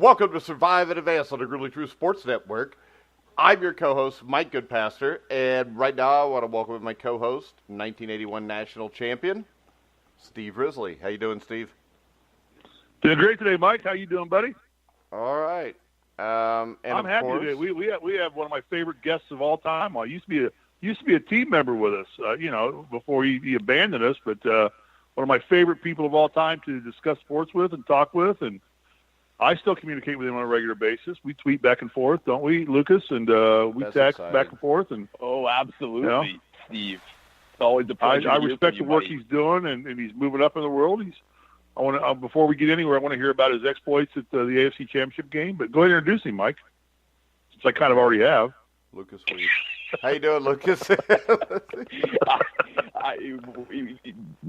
Welcome to Survive and Advance on the Grizzly True Sports Network. I'm your co-host, Mike Goodpaster, and right now I want to welcome my co-host, 1981 national champion, Steve Risley. How you doing, Steve? Doing great today, Mike. How you doing, buddy? All right. I'm happy today. We have one of my favorite guests of all time. Well, used to be a team member with us, before he abandoned us. But one of my favorite people of all time to discuss sports with and talk with, and I still communicate with him on a regular basis. We tweet back and forth, don't we, Lucas? And we text back and forth. And absolutely, Steve. It's always a pleasure. I respect the work he's doing, and he's moving up in the world. Before we get anywhere, I want to hear about his exploits at the AFC Championship game. But go ahead and introduce him, Mike, since I kind of already have. Lukas Weese. How you doing, Lucas?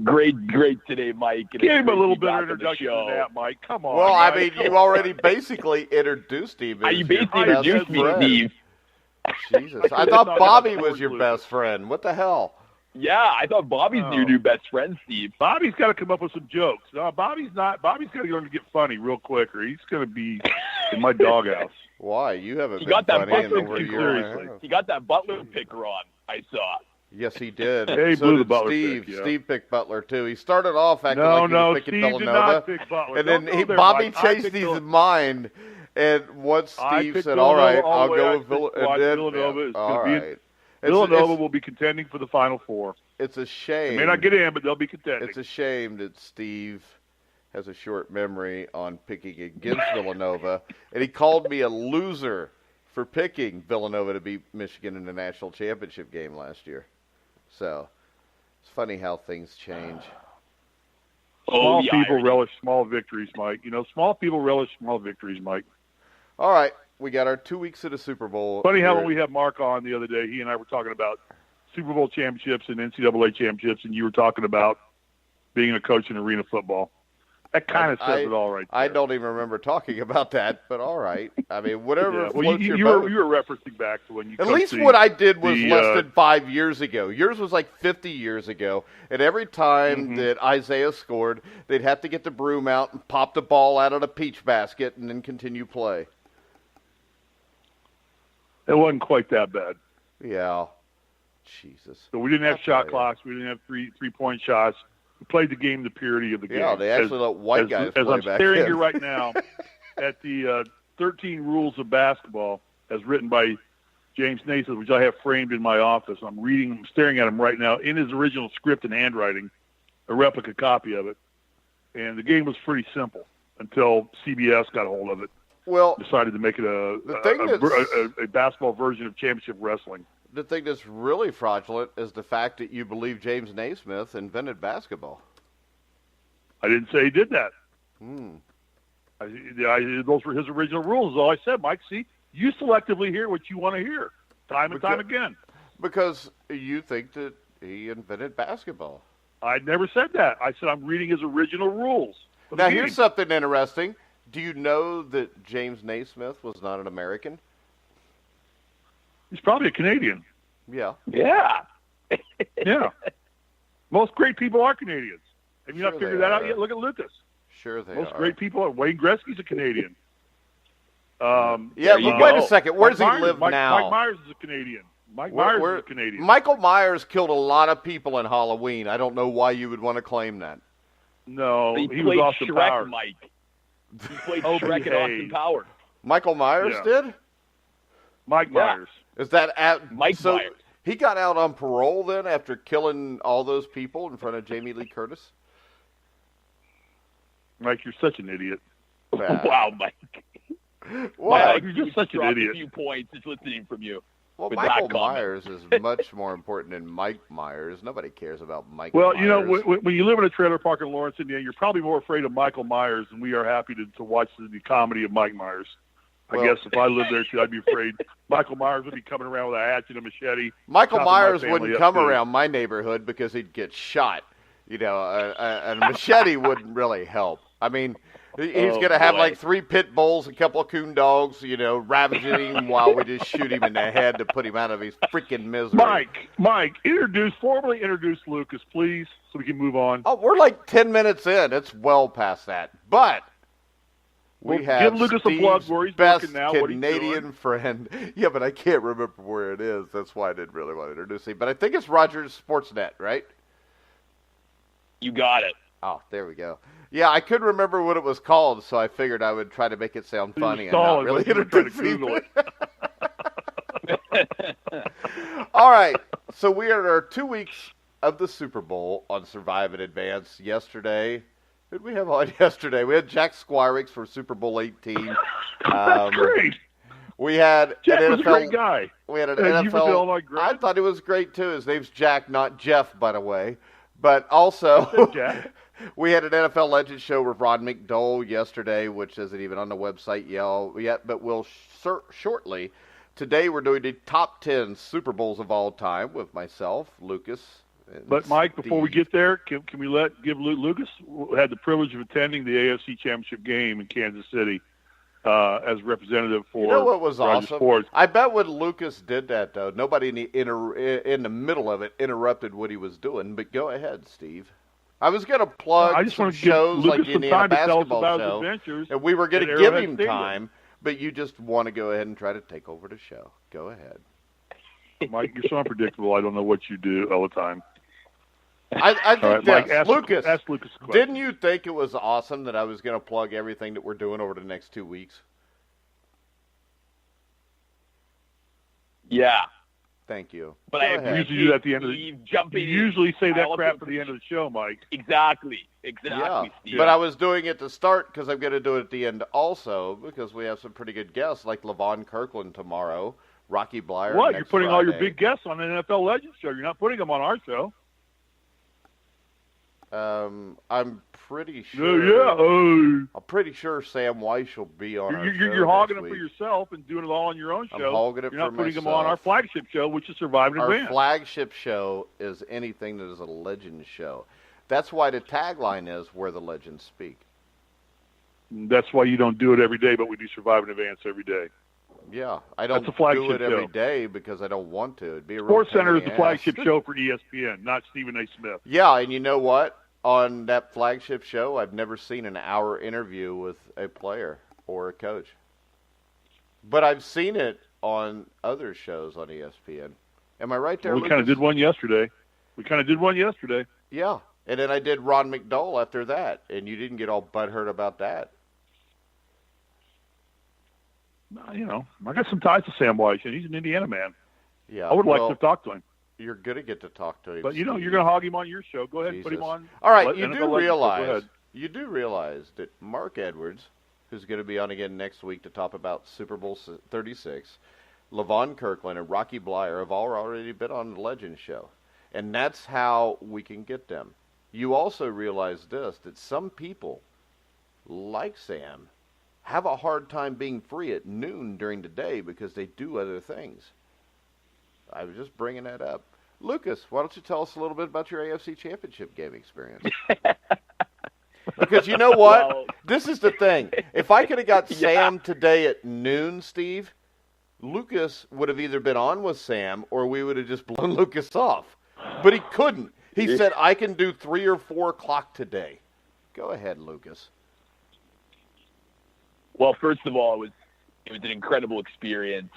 Great today, Mike. Give him a little bit of introduction to that, Mike. Come on. Well, Mike. I mean, you already basically introduced him. You basically introduced me, Steve. Jesus. I thought Bobby was your best friend. What the hell? Yeah, I thought Bobby's your new best friend, Steve. Bobby's got to come up with some jokes. No, Bobby's got to learn to get funny real quick, or he's going to be in my doghouse. Why? You haven't He been got that funny in Butler over a picker. year. He got that Butler picker on, I saw. Yes, he did. Yeah, he so blew the did Butler Steve. pick, yeah. Steve picked Butler, too. He started off acting like he was picking Steve Villanova. Did not pick Butler. And then Bobby changed his mind. And once Steve said, all right, I'll go with Villanova. Villanova. Villanova will be contending for the Final Four. It's a shame. They may not get in, but they'll be contending. It's a shame that Steve has a short memory on picking against Villanova. And he called me a loser for picking Villanova to beat Michigan in the national championship game last year. So it's funny how things change. Small people relish small victories, Mike. Small people relish small victories, Mike. All right. We got our 2 weeks of the Super Bowl. Funny how when we had Mark on the other day, he and I were talking about Super Bowl championships and NCAA championships, and you were talking about being a coach in arena football. That kind of says it all right there. I don't even remember talking about that, but all right. I mean, whatever. Yeah. Well, you were referencing back to when you. At least what I did was less than 5 years ago. Yours was like 50 years ago. And every time that Isaiah scored, they'd have to get the broom out and pop the ball out of the peach basket and then continue play. It wasn't quite that bad. Yeah. Jesus. So we didn't have shot clocks. We didn't have three-point shots. We played the game, the purity of the game. Yeah, they actually let white guys play back then. As I'm staring here right now at the 13 Rules of Basketball, as written by James Naismith, which I have framed in my office. I'm staring at him right now in his original script and handwriting, a replica copy of it. And the game was pretty simple until CBS got a hold of it. Well, decided to make it a basketball version of championship wrestling. The thing that's really fraudulent is the fact that you believe James Naismith invented basketball. I didn't say he did that. Those were his original rules, is all I said, Mike. See, you selectively hear what you want to hear time and time again. Because you think that he invented basketball. I never said that. I said I'm reading his original rules. Now, here's something interesting. Do you know that James Naismith was not an American? He's probably a Canadian. Yeah. Yeah. Yeah. Most great people are Canadians. Have you not figured that out yet? Look at Lucas. Sure they Most are. great people are. Wayne Gretzky's a Canadian. But wait a second. Where does he live now? Mike Myers is a Canadian. Myers is a Canadian. Michael Myers killed a lot of people in Halloween. I don't know why you would want to claim that. No, he was Austin Shrek, Powers. Mike. He played Shrek and Austin Powers. Michael Myers did? Mike Myers. Is that Myers? He got out on parole then after killing all those people in front of Jamie Lee Curtis? Mike, you're such an idiot. Wow, Mike. Wow, you're just such an idiot. A few points just listening from you. Well, Michael Myers is much more important than Mike Myers. Nobody cares about Mike Myers. Well, when you live in a trailer park in Lawrence, Indiana, you're probably more afraid of Michael Myers than we are happy to watch the comedy of Mike Myers. I guess if I lived there, too, I'd be afraid Michael Myers would be coming around with a hatchet and a machete. Michael Myers wouldn't come around my neighborhood because he'd get shot. And a machete wouldn't really help. I mean, he's going to have like 3 pit bulls, a couple of coon dogs, ravaging him while we just shoot him in the head to put him out of his freaking misery. Mike, formally introduce Lucas, please, so we can move on. Oh, we're like 10 minutes in. It's well past that. But We have give Lucas Steve's a plug where he's best working now, Canadian friend. Yeah, but I can't remember where it is. That's why I didn't really want to introduce him. But I think it's Rogers Sportsnet, right? You got it. Oh, there we go. Yeah, I couldn't remember what it was called, so I figured I would try to make it sound funny and not really introduce him. All right, so we are at our 2 weeks of the Super Bowl on Survive and Advance. Yesterday, who did we have on yesterday? We had Jack Squirix for Super Bowl 18. That's great. We had Jack an was NFL, a great guy. We had an NFL. I thought he was great too. His name's Jack, not Jeff, by the way. But also, we had an NFL Legends show with Ron McDole yesterday, which isn't even on the website yet, but will shortly. Today we're doing the top 10 Super Bowls of all time with myself, Lucas. But Mike, before we get there, can we give Lucas had the privilege of attending the AFC Championship game in Kansas City as representative for. You know what was awesome? Sports. I bet when Lucas did that, though, nobody in the middle of it interrupted what he was doing. But go ahead, Steve. I was going to plug some shows like the Indiana basketball show, and we were going to give him time. But you just want to go ahead and try to take over the show. Go ahead. Mike, you're so unpredictable. I don't know what you do all the time. I think Mike, Lucas. Ask Lucas a question. Didn't you think it was awesome that I was going to plug everything that we're doing over the next 2 weeks? Yeah. Thank you. But go I ahead. usually do that at the end of the. You usually say that crap for the end of the show, Mike. Exactly. Yeah, Steve. but I was doing it to start because I'm going to do it at the end also because we have some pretty good guests like Levon Kirkland tomorrow, Rocky Blyer. What? You're putting Friday. all your big guests on an NFL Legends show. You're not putting them on our show. I'm pretty sure. I'm pretty sure Sam Weiss will be on our show. You're hogging them for yourself and doing it all on your own show. I'm hogging it You're not for putting myself. them on our flagship show, which is Survive and Advance. Our flagship show is anything that is a legend show. That's why the tagline is "Where the Legends Speak." That's why you don't do it every day, but we do Survive and Advance every day. Yeah, I don't do it every day because I don't want to. It'd be a Sports real Center is the flagship show for ESPN, not Stephen A. Smith. Yeah, and you know what? On that flagship show, I've never seen an hour interview with a player or a coach. But I've seen it on other shows on ESPN. Am I right there, Well, we kind of did one yesterday. Yeah, and then I did Ron McDole after that, and you didn't get all butthurt about that. You know, I got some ties to Sam Weiss, and he's an Indiana man. Yeah, I would like to talk to him. You're going to get to talk to him. But, you know, you're going to hog him on your show. Go ahead and put him on. All right, you do realize that Mark Edwards, who's going to be on again next week to talk about Super Bowl 36, Levon Kirkland, and Rocky Blyer have all already been on the Legends show. And that's how we can get them. You also realize this, that some people, like Sam, have a hard time being free at noon during the day because they do other things. I was just bringing that up. Lucas, why don't you tell us a little bit about your AFC Championship game experience? Because you know what? Well, this is the thing. If I could have got Sam today at noon, Steve, Lucas would have either been on with Sam or we would have just blown Lucas off. But he couldn't. He said, I can do 3 or 4 o'clock today. Go ahead, Lucas. Well, first of all, it was an incredible experience.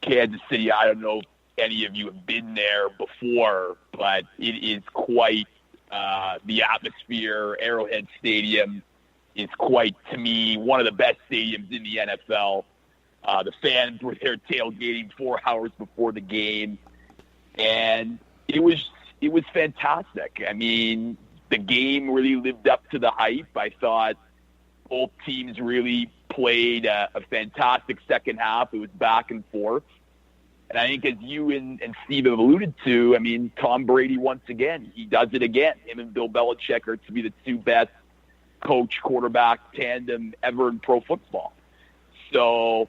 Kansas City, I don't know if any of you have been there before, but it is quite the atmosphere. Arrowhead Stadium is quite, to me, one of the best stadiums in the NFL. The fans were there tailgating 4 hours before the game, and it was fantastic. I mean, the game really lived up to the hype. I thought both teams really played a fantastic second half. It was back and forth. And I think as you and Steve have alluded to, I mean, Tom Brady, once again, he does it again. Him and Bill Belichick are to be the 2 best coach-quarterback tandem ever in pro football. So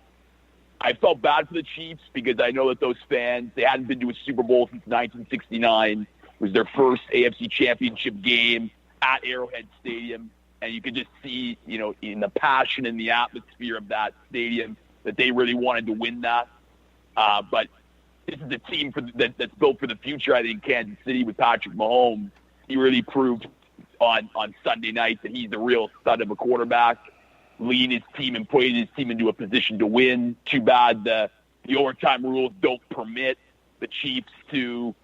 I felt bad for the Chiefs because I know that those fans, they hadn't been to a Super Bowl since 1969. It was their first AFC Championship game at Arrowhead Stadium. And you could just see, you know, in the passion and the atmosphere of that stadium that they really wanted to win that. But this is a team that's built for the future. I think Kansas City with Patrick Mahomes, he really proved on Sunday night that he's the real stud of a quarterback. leading his team and putting his team into a position to win. Too bad the overtime rules don't permit the Chiefs to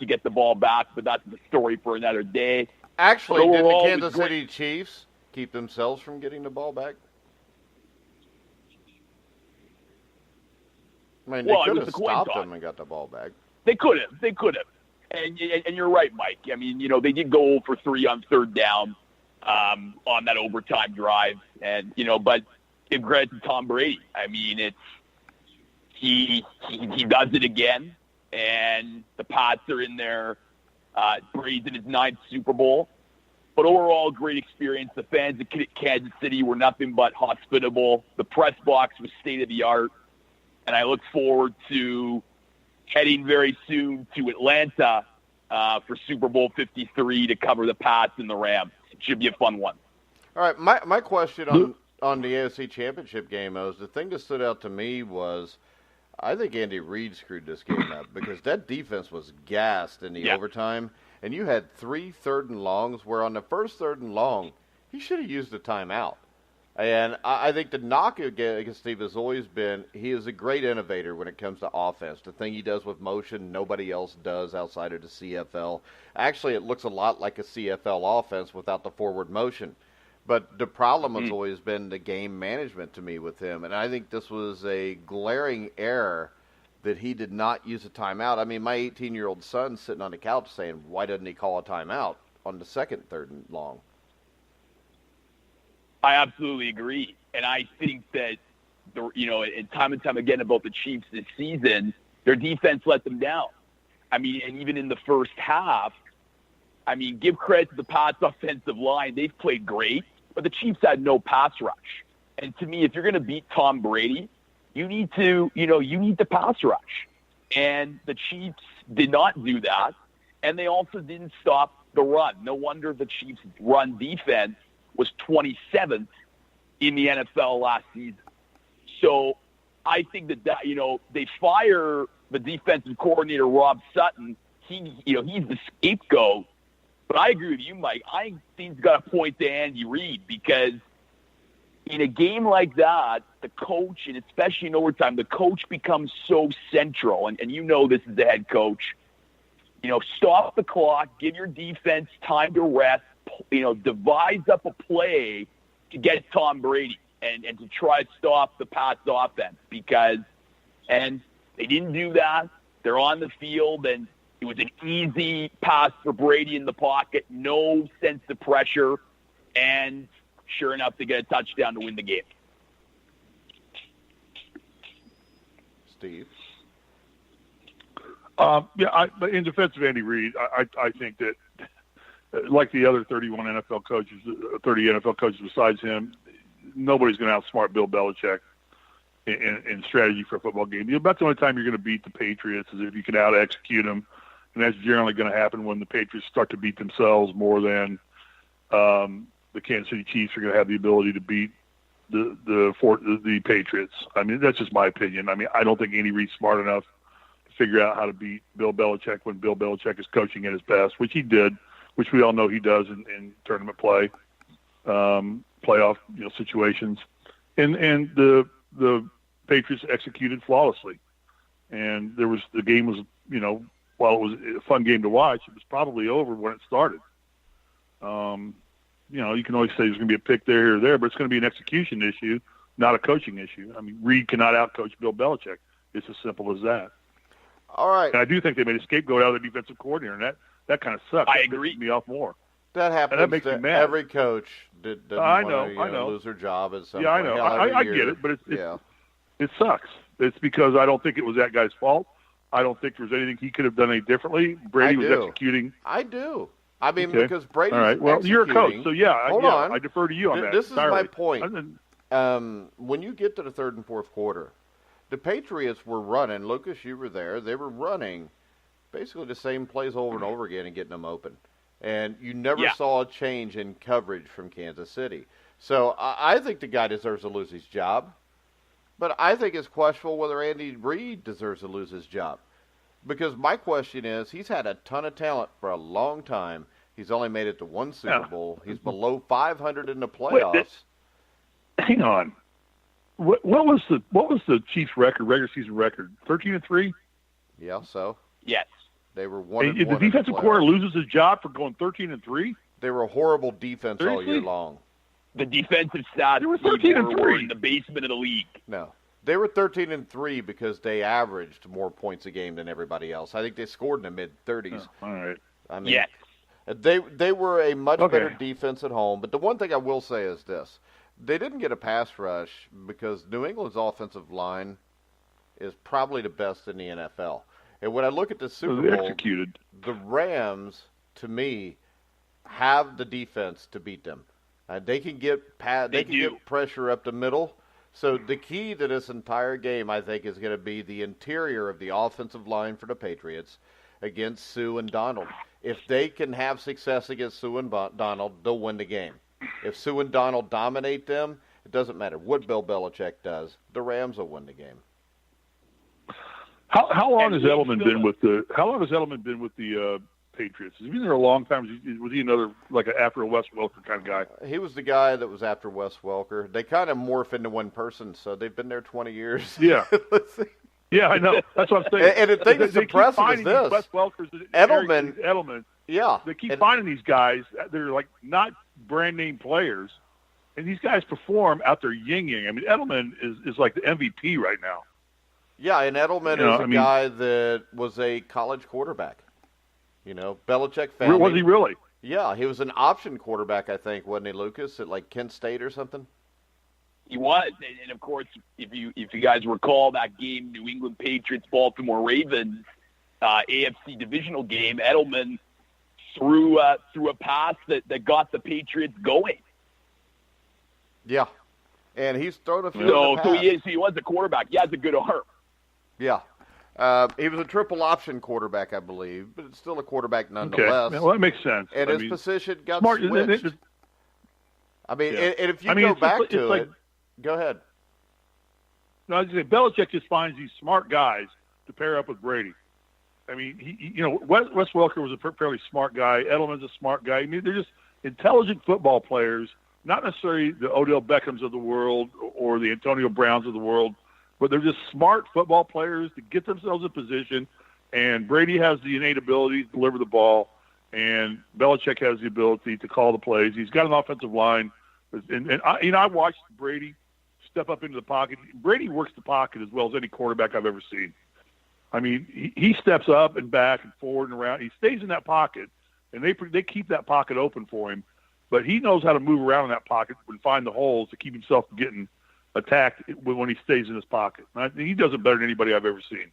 get the ball back, but that's the story for another day. Actually, did the Kansas City Chiefs keep themselves from getting the ball back? I mean, they could have stopped them and got the ball back. They could have. And you're right, Mike. I mean, they did go 0 for 3 on third down on that overtime drive. And, but give credit to Tom Brady. I mean, he does it again. And the Pats are in there. Brady's in his 9th Super Bowl. But overall, great experience. The fans of Kansas City were nothing but hospitable. The press box was state-of-the-art. And I look forward to heading very soon to Atlanta for Super Bowl 53 to cover the Pats and the Rams. It should be a fun one. All right, my question on the AFC Championship game was, the thing that stood out to me was, I think Andy Reid screwed this game up because that defense was gassed in the overtime, and you had 3 3rd and longs, where on the first 3rd and long, he should have used a timeout. And I think the knock against Steve has always been, he is a great innovator when it comes to offense. The thing he does with motion, nobody else does outside of the CFL. Actually, it looks a lot like a CFL offense without the forward motion. But the problem has always been the game management to me with him. And I think this was a glaring error that he did not use a timeout. I mean, my 18-year-old son's sitting on the couch saying, why doesn't he call a timeout on the second 3rd and long? I absolutely agree. And I think that, and time again about the Chiefs this season, their defense let them down. I mean, and even in the first half, I mean, give credit to the Pats offensive line. They've played great, but the Chiefs had no pass rush. And to me, if you're going to beat Tom Brady, you need to pass rush. And the Chiefs did not do that. And they also didn't stop the run. No wonder the Chiefs' run defense was 27th in the NFL last season. So I think that they fire the defensive coordinator, Rob Sutton. He's the scapegoat. But I agree with you, Mike. I think he's got to point to Andy Reid, because in a game like that, the coach, and especially in overtime, the coach becomes so central. And this is the head coach. Stop the clock, give your defense time to rest, devise up a play to get Tom Brady and to try to stop the Pats offense, and they didn't do that. They're on the field, and it was an easy pass for Brady in the pocket, no sense of pressure, and sure enough, they get a touchdown to win the game. Steve? In defense of Andy Reid, I think that, like the other 30 NFL coaches besides him, nobody's going to outsmart Bill Belichick in strategy for a football game. About the only time you're going to beat the Patriots is if you can out-execute them, and that's generally going to happen when the Patriots start to beat themselves more than the Kansas City Chiefs are going to have the ability to beat the Patriots. I mean, that's just my opinion. I mean, I don't think Andy Reid's smart enough to figure out how to beat Bill Belichick when Bill Belichick is coaching at his best, which he did, which we all know he does in tournament play, playoff situations, and the Patriots executed flawlessly, and the game was while it was a fun game to watch, it was probably over when it started. You can always say there's going to be a pick there or there, but it's going to be an execution issue, not a coaching issue. I mean, Reid cannot outcoach Bill Belichick. It's as simple as that. All right. And I do think they made a scapegoat out of the defensive coordinator, and that kind of sucks. I agree. That pisses me off more. That happens. That makes to me mad. Every coach doesn't want to lose their job at some point. I know. I get it, but it sucks. It's because I don't think it was that guy's fault. I don't think there was anything he could have done any differently. Brady was executing. I do. I mean, because Brady's all right. Well, you're a coach, so Hold on. I defer to you on that. This is entirely. my point. When you get to the third and fourth quarter, the Patriots were running. Lucas, you were there. They were running basically the same plays over and over again and getting them open. And you never saw a change in coverage from Kansas City. So I think the guy deserves to lose his job. But I think it's questionable whether Andy Reid deserves to lose his job. Because my question is, he's had a ton of talent for a long time. He's only made it to one Super Bowl. He's below 500 in the playoffs. hang on. What was the Chiefs' record, regular season record? 13-3. Yeah. So. Yes. They were 1-1. The defensive coordinator loses his job for going 13-3. They were a horrible defense all year long. The defensive stats were 13-3 in the basement of the league. No, they were 13-3 because they averaged more points a game than everybody else. I think they scored in the mid-30s. Oh, all right. I mean, yes. They were a much better defense at home. But the one thing I will say is this: they didn't get a pass rush because New England's offensive line is probably the best in the NFL. And when I look at the Super Bowl, the Rams, to me, have the defense to beat them. They can get get pressure up the middle. So the key to this entire game, I think, is going to be the interior of the offensive line for the Patriots against Sue and Donald. If they can have success against Sue and Donald, they'll win the game. If Sue and Donald dominate them, it doesn't matter what Bill Belichick does. The Rams will win the game. How long has Edelman been with the Patriots? Has he been there a long time? Was he another after a Wes Welker kind of guy? He was the guy that was after Wes Welker. They kind of morph into one person, so they've been there 20 years. Yeah. Yeah, I know. That's what I'm saying. And the thing that's impressive is this: Wes Welker's, Edelman. Yeah. They keep finding these guys. They're not brand name players, and these guys perform out there yin-yang. I mean, Edelman is like the MVP right now. Yeah, and Edelman is a guy that was a college quarterback. Belichick found Was he really? Yeah, he was an option quarterback, I think, wasn't he, Lucas, at Kent State or something? He was, and of course, if you guys recall that game, New England Patriots, Baltimore Ravens, AFC divisional game, Edelman threw a pass that got the Patriots going. Yeah, and he's thrown a few. So he was a quarterback. He has a good arm. Yeah. He was a triple option quarterback, I believe, but it's still a quarterback nonetheless. Okay. Well, that makes sense. And his position got switched. And if you go back to it, go ahead. No, I was going to say, Belichick just finds these smart guys to pair up with Brady. I mean, Wes Welker was a fairly smart guy. Edelman's a smart guy. I mean, they're just intelligent football players, not necessarily the Odell Beckhams of the world or the Antonio Browns of the world, but they're just smart football players to get themselves in position, and Brady has the innate ability to deliver the ball, and Belichick has the ability to call the plays. He's got an offensive line, and I watched Brady step up into the pocket. Brady works the pocket as well as any quarterback I've ever seen. I mean, he steps up and back and forward and around. He stays in that pocket, and they keep that pocket open for him, but he knows how to move around in that pocket and find the holes to keep himself from getting attacked when he stays in his pocket. He does it better than anybody I've ever seen.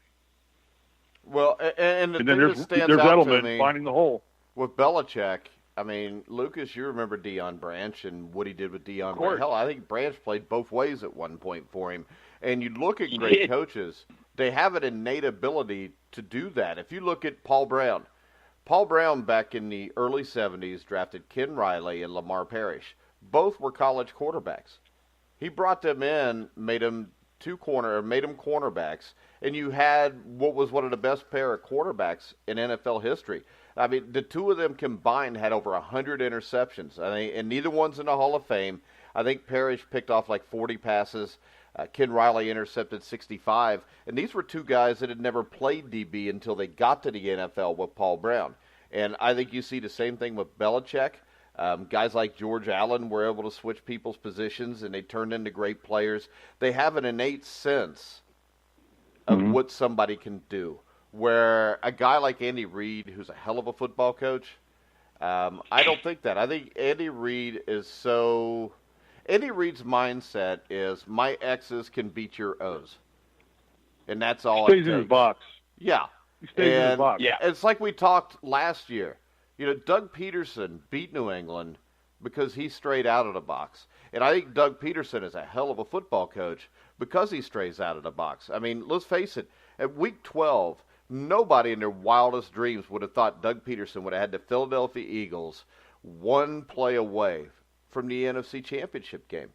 Well, and then there's Edelman finding the hole. With Belichick, I mean, Lucas, you remember Deion Branch and what he did with Deion Branch. Hell, I think Branch played both ways at one point for him. And you look at great coaches, they have an innate ability to do that. If you look at Paul Brown back in the early 70s drafted Ken Riley and Lamar Parrish. Both were college quarterbacks. He brought them in, made them cornerbacks, and you had what was one of the best pair of quarterbacks in NFL history. I mean, the two of them combined had over 100 interceptions, and neither one's in the Hall of Fame. I think Parrish picked off 40 passes. Ken Riley intercepted 65, and these were two guys that had never played DB until they got to the NFL with Paul Brown. And I think you see the same thing with Belichick. Guys like George Allen were able to switch people's positions, and they turned into great players. They have an innate sense of what somebody can do, where a guy like Andy Reid, who's a hell of a football coach, I don't think that. I think Andy Reid's mindset is my X's can beat your O's. And that's all it takes. He stays in his box. Yeah. He stays in his box. Yeah. It's like we talked last year. Doug Peterson beat New England because he strayed out of the box. And I think Doug Peterson is a hell of a football coach because he strays out of the box. I mean, let's face it, at Week 12, nobody in their wildest dreams would have thought Doug Peterson would have had the Philadelphia Eagles one play away from the NFC Championship game.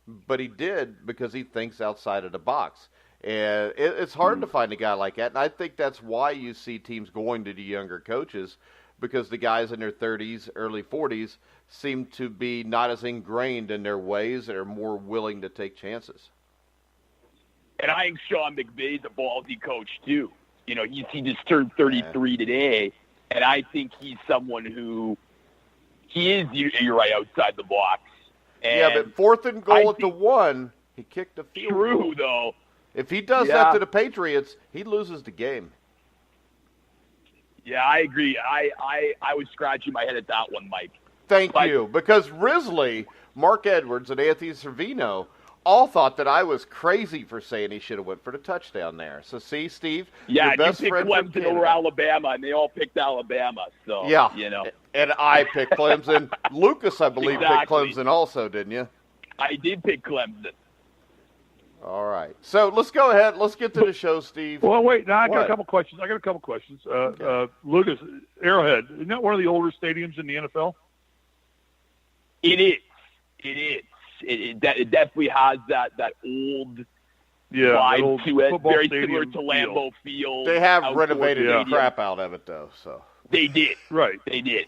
But he did because he thinks outside of the box. And it's hard to find a guy like that. And I think that's why you see teams going to the younger coaches, because the guys in their 30s, early 40s seem to be not as ingrained in their ways and are more willing to take chances. And I think Sean McVay's a ballsy coach, too. You know, he just turned 33 today, and I think he's someone who he is, you're right, outside the box. And but 4th and goal at the 1, he kicked the field goal. True, though. If he does that to the Patriots, he loses the game. Yeah, I agree. I was scratching my head at that one, Mike. Thank you. Because Risley, Mark Edwards, and Anthony Servino all thought that I was crazy for saying he should have went for the touchdown there. So see, Steve, your best you picked Clemson over Alabama, and they all picked Alabama. So you know. And I picked Clemson. Lucas, I believe, picked Clemson also, didn't you? I did pick Clemson. All right. So let's go ahead. Let's get to the show, Steve. Well, wait. Now I got a couple questions. Okay. Lucas, Arrowhead, isn't that one of the older stadiums in the NFL? It is. It definitely has that old vibe to it. Very similar to Lambeau Field. They have renovated the crap out of it, though. So they did. Right. They did.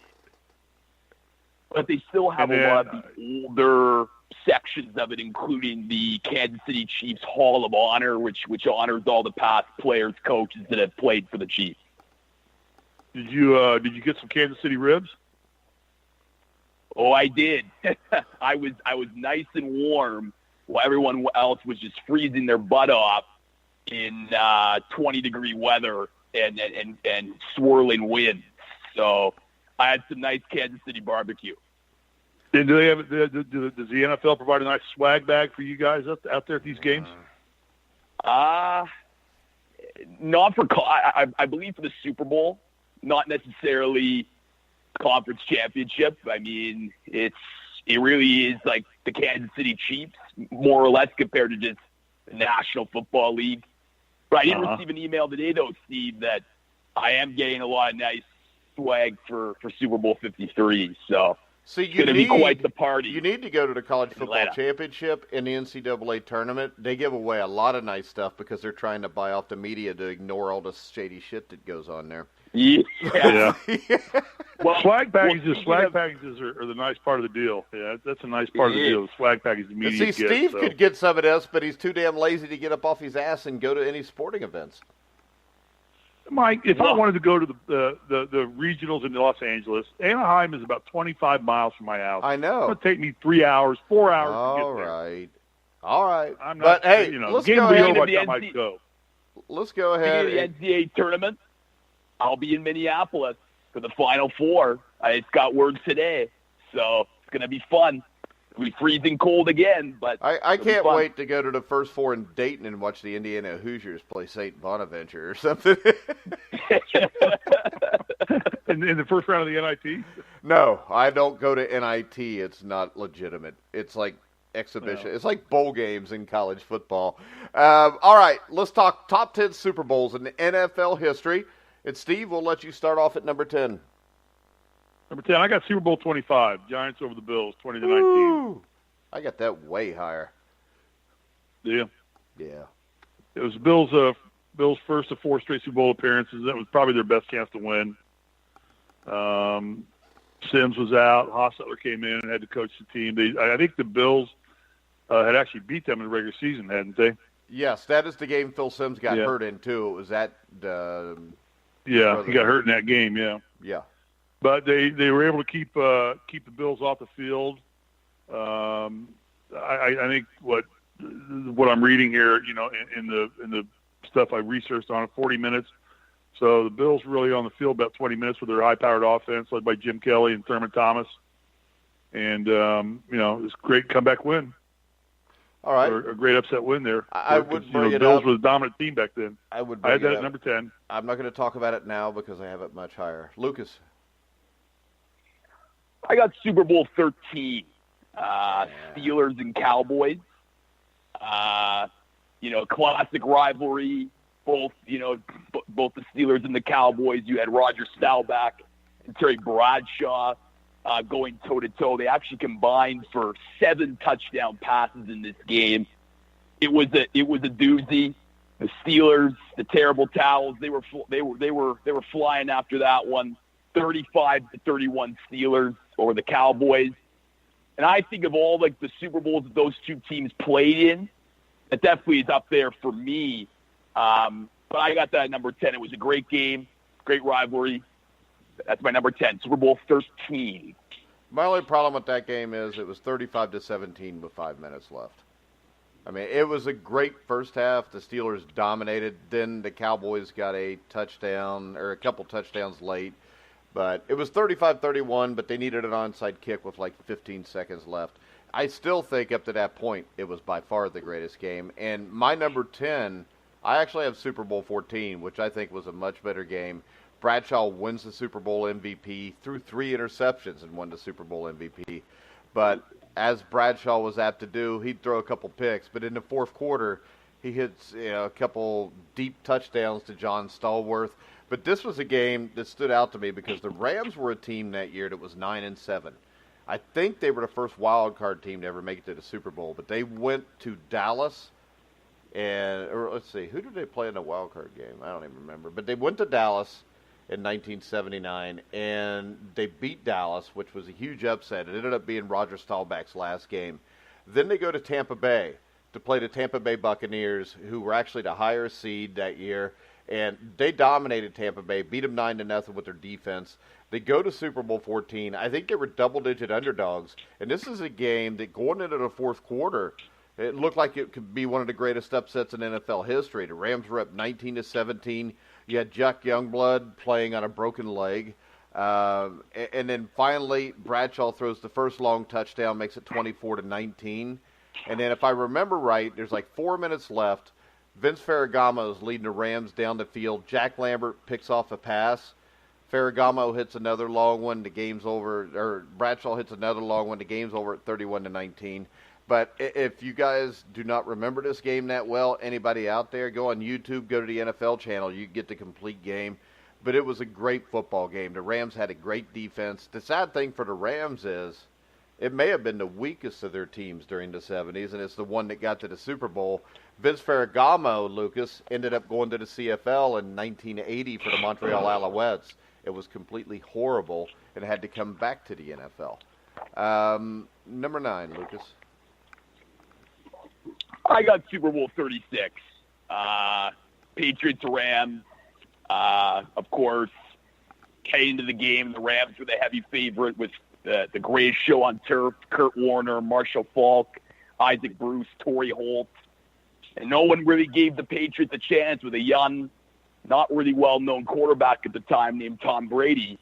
But they still have a lot of the older sections of it, including the Kansas City Chiefs Hall of Honor, which honors all the past players, coaches that have played for the Chiefs. Did you get some Kansas City ribs? Oh, I did. I was nice and warm while everyone else was just freezing their butt off in 20-degree weather and swirling winds. So I had some nice Kansas City barbecue. And do they have? Does the NFL provide a nice swag bag for you guys out there at these games? Not for. I believe for the Super Bowl, not necessarily conference championship. I mean, it really is like the Kansas City Chiefs, more or less, compared to just the National Football League. But I did receive an email today, though, Steve, that I am getting a lot of nice swag for Super Bowl 53. So it's going to be quite the party. You need to go to the College Football Championship and the NCAA tournament. They give away a lot of nice stuff because they're trying to buy off the media to ignore all the shady shit that goes on there. Yeah. Well, swag packages are the nice part of the deal. Yeah, that's a nice part of the deal. The swag package the media gets. Steve could get some of this, but he's too damn lazy to get up off his ass and go to any sporting events. Mike, if I wanted to go to the regionals in Los Angeles, Anaheim is about 25 miles from my house. I know. It's going to take me 3 hours, 4 hours to get there. All right. I'm not, but, hey, let's go ahead. Let's go ahead. Speaking of the NCAA tournament, I'll be in Minneapolis for the Final Four. I just got word today, so it's going to be fun. It'll be freezing cold again, but I can't wait to go to the first four in Dayton and watch the Indiana Hoosiers play St. Bonaventure or something. in the first round of the NIT? No, I don't go to NIT. It's not legitimate. It's like exhibition. No. It's like bowl games in college football. All right, let's talk top 10 Super Bowls in the NFL history. And, Steve, we'll let you start off at number 10. Number 10, I got Super Bowl 25, Giants over the Bills, 20-19. Ooh, I got that way higher. Yeah. Yeah. It was Bills' first of 4 straight Super Bowl appearances. That was probably their best chance to win. Sims was out. Hostetler came in and had to coach the team. I think the Bills had actually beat them in the regular season, hadn't they? Yes, that is the game Phil Sims got hurt in, too. It was at he got hurt in that game, yeah. Yeah. But they were able to keep the Bills off the field. I think what I'm reading here, in the stuff I researched on it, 40 minutes. So the Bills really on the field about 20 minutes with their high-powered offense led by Jim Kelly and Thurman Thomas. And, it was a great comeback win. All right. Or a great upset win there. I would bring the Bills were the dominant team back then. I had that at number 10. I'm not going to talk about it now because I have it much higher. Lucas. I got Super Bowl 13. Steelers and Cowboys. Classic rivalry. Both the Steelers and the Cowboys. You had Roger Staubach and Terry Bradshaw going toe-to-toe. They actually combined for 7 touchdown passes in this game. It was a doozy. The Steelers, the terrible towels, they were flying after that one. 35-31 Steelers over the Cowboys. And I think of all like the Super Bowls that those two teams played in, that definitely is up there for me. But I got that number 10. It was a great game, great rivalry. That's my number 10, Super Bowl 13. My only problem with that game is it was 35-17 with 5 minutes left. I mean, it was a great first half. The Steelers dominated. Then the Cowboys got a touchdown or a couple touchdowns late. But it was 35-31, but they needed an onside kick with like 15 seconds left. I still think up to that point it was by far the greatest game. And my number 10, I actually have Super Bowl 14, which I think was a much better game. Bradshaw wins the Super Bowl MVP, threw 3 interceptions and won the Super Bowl MVP. But as Bradshaw was apt to do, he'd throw a couple picks. But in the fourth quarter, he hits a couple deep touchdowns to John Stallworth. But this was a game that stood out to me because the Rams were a team that year that was 9-7. I think they were the first wild card team to ever make it to the Super Bowl. But they went to Dallas, or let's see, who did they play in the wild card game? I don't even remember. But they went to Dallas in 1979, and they beat Dallas, which was a huge upset. It ended up being Roger Staubach's last game. Then they go to Tampa Bay to play the Tampa Bay Buccaneers, who were actually the higher seed that year, and they dominated Tampa Bay, beat them 9-0 with their defense. They go to Super Bowl 14. I think they were double-digit underdogs, and this is a game that going into the fourth quarter, it looked like it could be one of the greatest upsets in NFL history. The Rams were up 19-17. You had Jack Youngblood playing on a broken leg. And then finally, Bradshaw throws the first long touchdown, makes it 24-19. And then if I remember right, there's like 4 minutes left. Vince Ferragamo is leading the Rams down the field. Jack Lambert picks off a pass. Ferragamo hits another long one. The game's over. Or Bradshaw hits another long one. The game's over at 31-19. But if you guys do not remember this game that well, anybody out there, go on YouTube, go to the NFL channel. You get the complete game. But it was a great football game. The Rams had a great defense. The sad thing for the Rams is it may have been the weakest of their teams during the 70s, and it's the one that got to the Super Bowl. Vince Ferragamo, Lucas, ended up going to the CFL in 1980 for the Montreal Alouettes. It was completely horrible and had to come back to the NFL. Number 9, Lucas. I got Super Bowl 36. Patriots, Rams. Of course, heading into the game, the Rams were the heavy favorite with the greatest show on turf, Kurt Warner, Marshall Faulk, Isaac Bruce, Torrey Holt. And no one really gave the Patriots a chance with a young, not really well-known quarterback at the time named Tom Brady.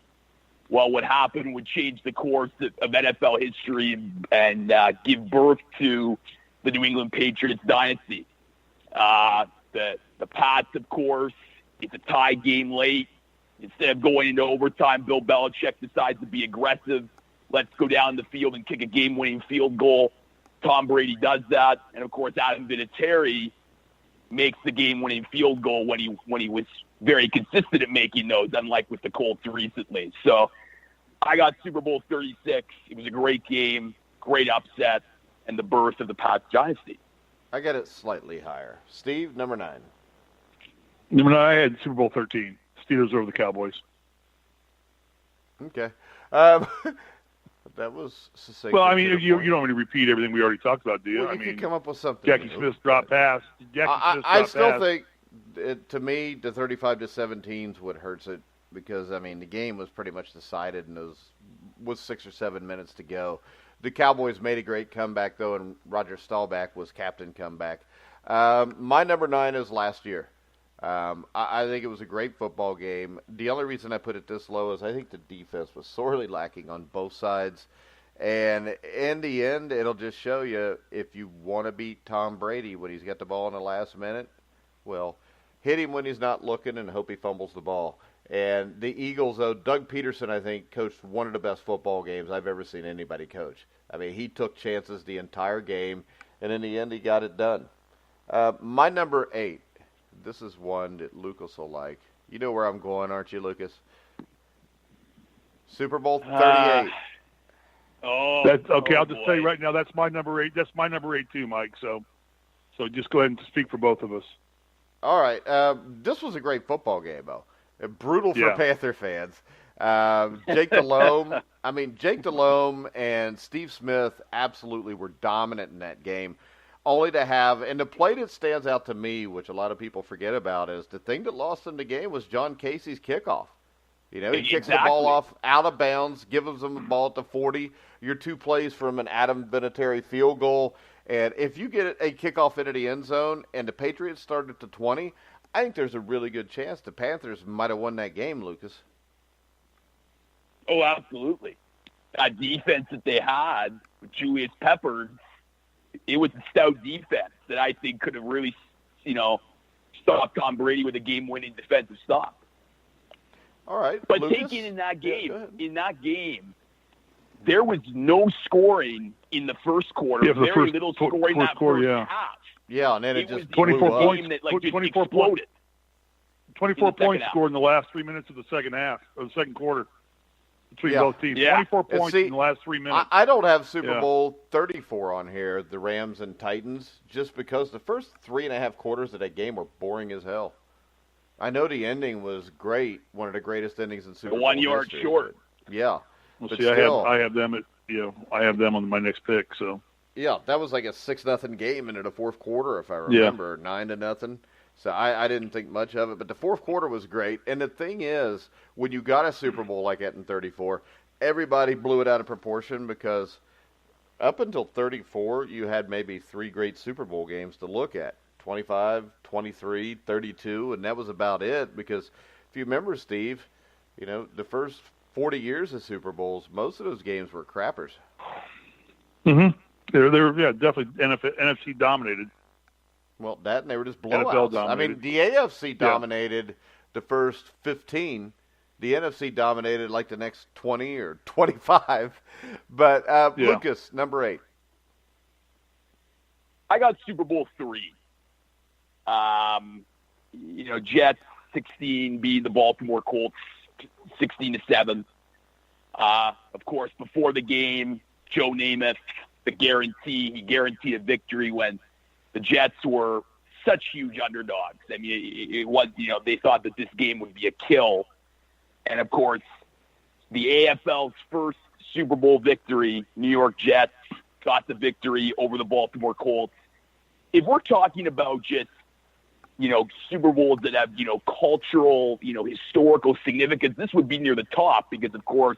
Well, what happened would change the course of NFL history and give birth to the New England Patriots dynasty. The Pats, of course, it's a tie game late. Instead of going into overtime, Bill Belichick decides to be aggressive. Let's go down the field and kick a game-winning field goal. Tom Brady does that. And, of course, Adam Vinatieri makes the game-winning field goal when he was very consistent at making those, unlike with the Colts recently. So I got Super Bowl 36. It was a great game, great upset, and the birth of the Pats dynasty. I got it slightly higher. Steve, number 9. Number 9, I had Super Bowl 13. Steelers over the Cowboys. Okay. That was succinct. Well, I mean, you don't want to repeat everything we already talked about, do you? Well, you can come up with something. Jackie Smith's drop pass. I still think, to me, the 35-17 is what hurts it because, I mean, the game was pretty much decided and it was 6 or 7 minutes to go. The Cowboys made a great comeback, though, and Roger Staubach was captain comeback. My number 9 is last year. I think it was a great football game. The only reason I put it this low is I think the defense was sorely lacking on both sides. And in the end, it'll just show you if you want to beat Tom Brady when he's got the ball in the last minute, well, hit him when he's not looking and hope he fumbles the ball. And the Eagles, though, Doug Peterson, I think, coached one of the best football games I've ever seen anybody coach. I mean, he took chances the entire game, and in the end, he got it done. My number 8. This is one that Lucas will like. You know where I'm going, aren't you, Lucas? Super Bowl 38. That's okay. I'll just tell you right now, that's my number 8. That's my number 8 too, Mike. So just go ahead and speak for both of us. All right. This was a great football game, though. Brutal for Panther fans. Jake Delhomme. I mean, Jake Delhomme and Steve Smith absolutely were dominant in that game. Only to have, and the play that stands out to me, which a lot of people forget about, is the thing that lost them the game was John Casey's kickoff. You know, he kicks the ball off out of bounds, gives them the ball at the 40. You're 2 plays from an Adam Vinatieri field goal. And if you get a kickoff into the end zone and the Patriots start at the 20, I think there's a really good chance the Panthers might have won that game, Lucas. Oh, absolutely. That defense that they had with Julius Peppers, it was a stout defense that I think could have really, stopped Tom Brady with a game-winning defensive stop. All right. But Lucas? taking in that game, there was no scoring in the first quarter. Yeah, very little scoring in that first half. Yeah, and then it just 24 points. That, 24 points. 24 points scored in the last 3 minutes of the second half, or the second quarter, between both teams. Yeah. 24 points in the last 3 minutes. I don't have Super Bowl 34 on here, the Rams and Titans, just because the first 3.5 quarters of that game were boring as hell. I know the ending was great, one of the greatest endings in Super Bowl 1 yard history, short. Yeah. Well, but see, still, I have them on my next pick. So yeah, that was like a 6-0 game into the fourth quarter, if I remember, 9-0. So I didn't think much of it, but the fourth quarter was great. And the thing is, when you got a Super Bowl like that in 34, everybody blew it out of proportion because up until 34, you had maybe 3 great Super Bowl games to look at, 25, 23, 32, and that was about it. Because if you remember, Steve, the first 40 years of Super Bowls, most of those games were crappers. Mm-hmm. They're definitely NFC dominated. Well, that and they were just blowouts. NFL dominated. I mean, the AFC dominated the first 15. The NFC dominated like the next 20 or 25. But Lucas, number 8. I got Super Bowl 3. Jets 16 beat the Baltimore Colts 16-7. Of course, before the game, Joe Namath, he guaranteed a victory when the Jets were such huge underdogs. I mean, it was, they thought that this game would be a kill. And, of course, the AFL's first Super Bowl victory, New York Jets got the victory over the Baltimore Colts. If we're talking about just, Super Bowls that have, cultural, historical significance, this would be near the top because, of course,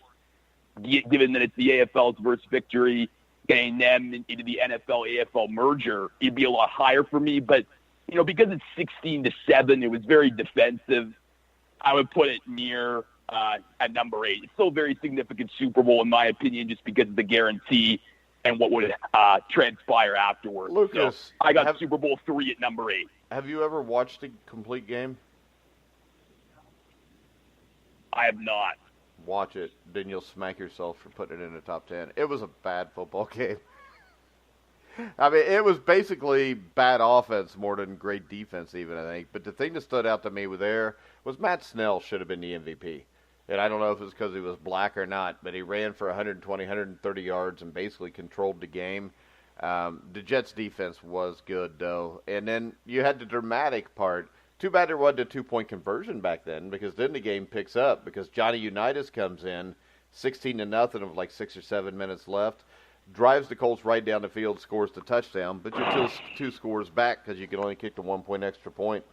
given that it's the AFL's first victory, getting them into the NFL-AFL merger, it'd be a lot higher for me. But, because it's 16-7, it was very defensive. I would put it near at number 8. It's still a very significant Super Bowl, in my opinion, just because of the guarantee and what would transpire afterwards. Lucas, so I got Super Bowl 3 at number 8. Have you ever watched a complete game? I have not. Watch it, then you'll smack yourself for putting it in the top 10. It was a bad football game. I mean, it was basically bad offense more than great defense even, I think. But the thing that stood out to me was Matt Snell should have been the MVP. And I don't know if it's because he was black or not, but he ran for 120, 130 yards and basically controlled the game. The Jets' defense was good, though. And then you had the dramatic part. Too bad there wasn't a 2-point conversion back then, because then the game picks up because Johnny Unitas comes in, 16-0 with like 6 or 7 minutes left, drives the Colts right down the field, scores the touchdown, but you're still 2 scores back because you can only kick the 1-point extra point.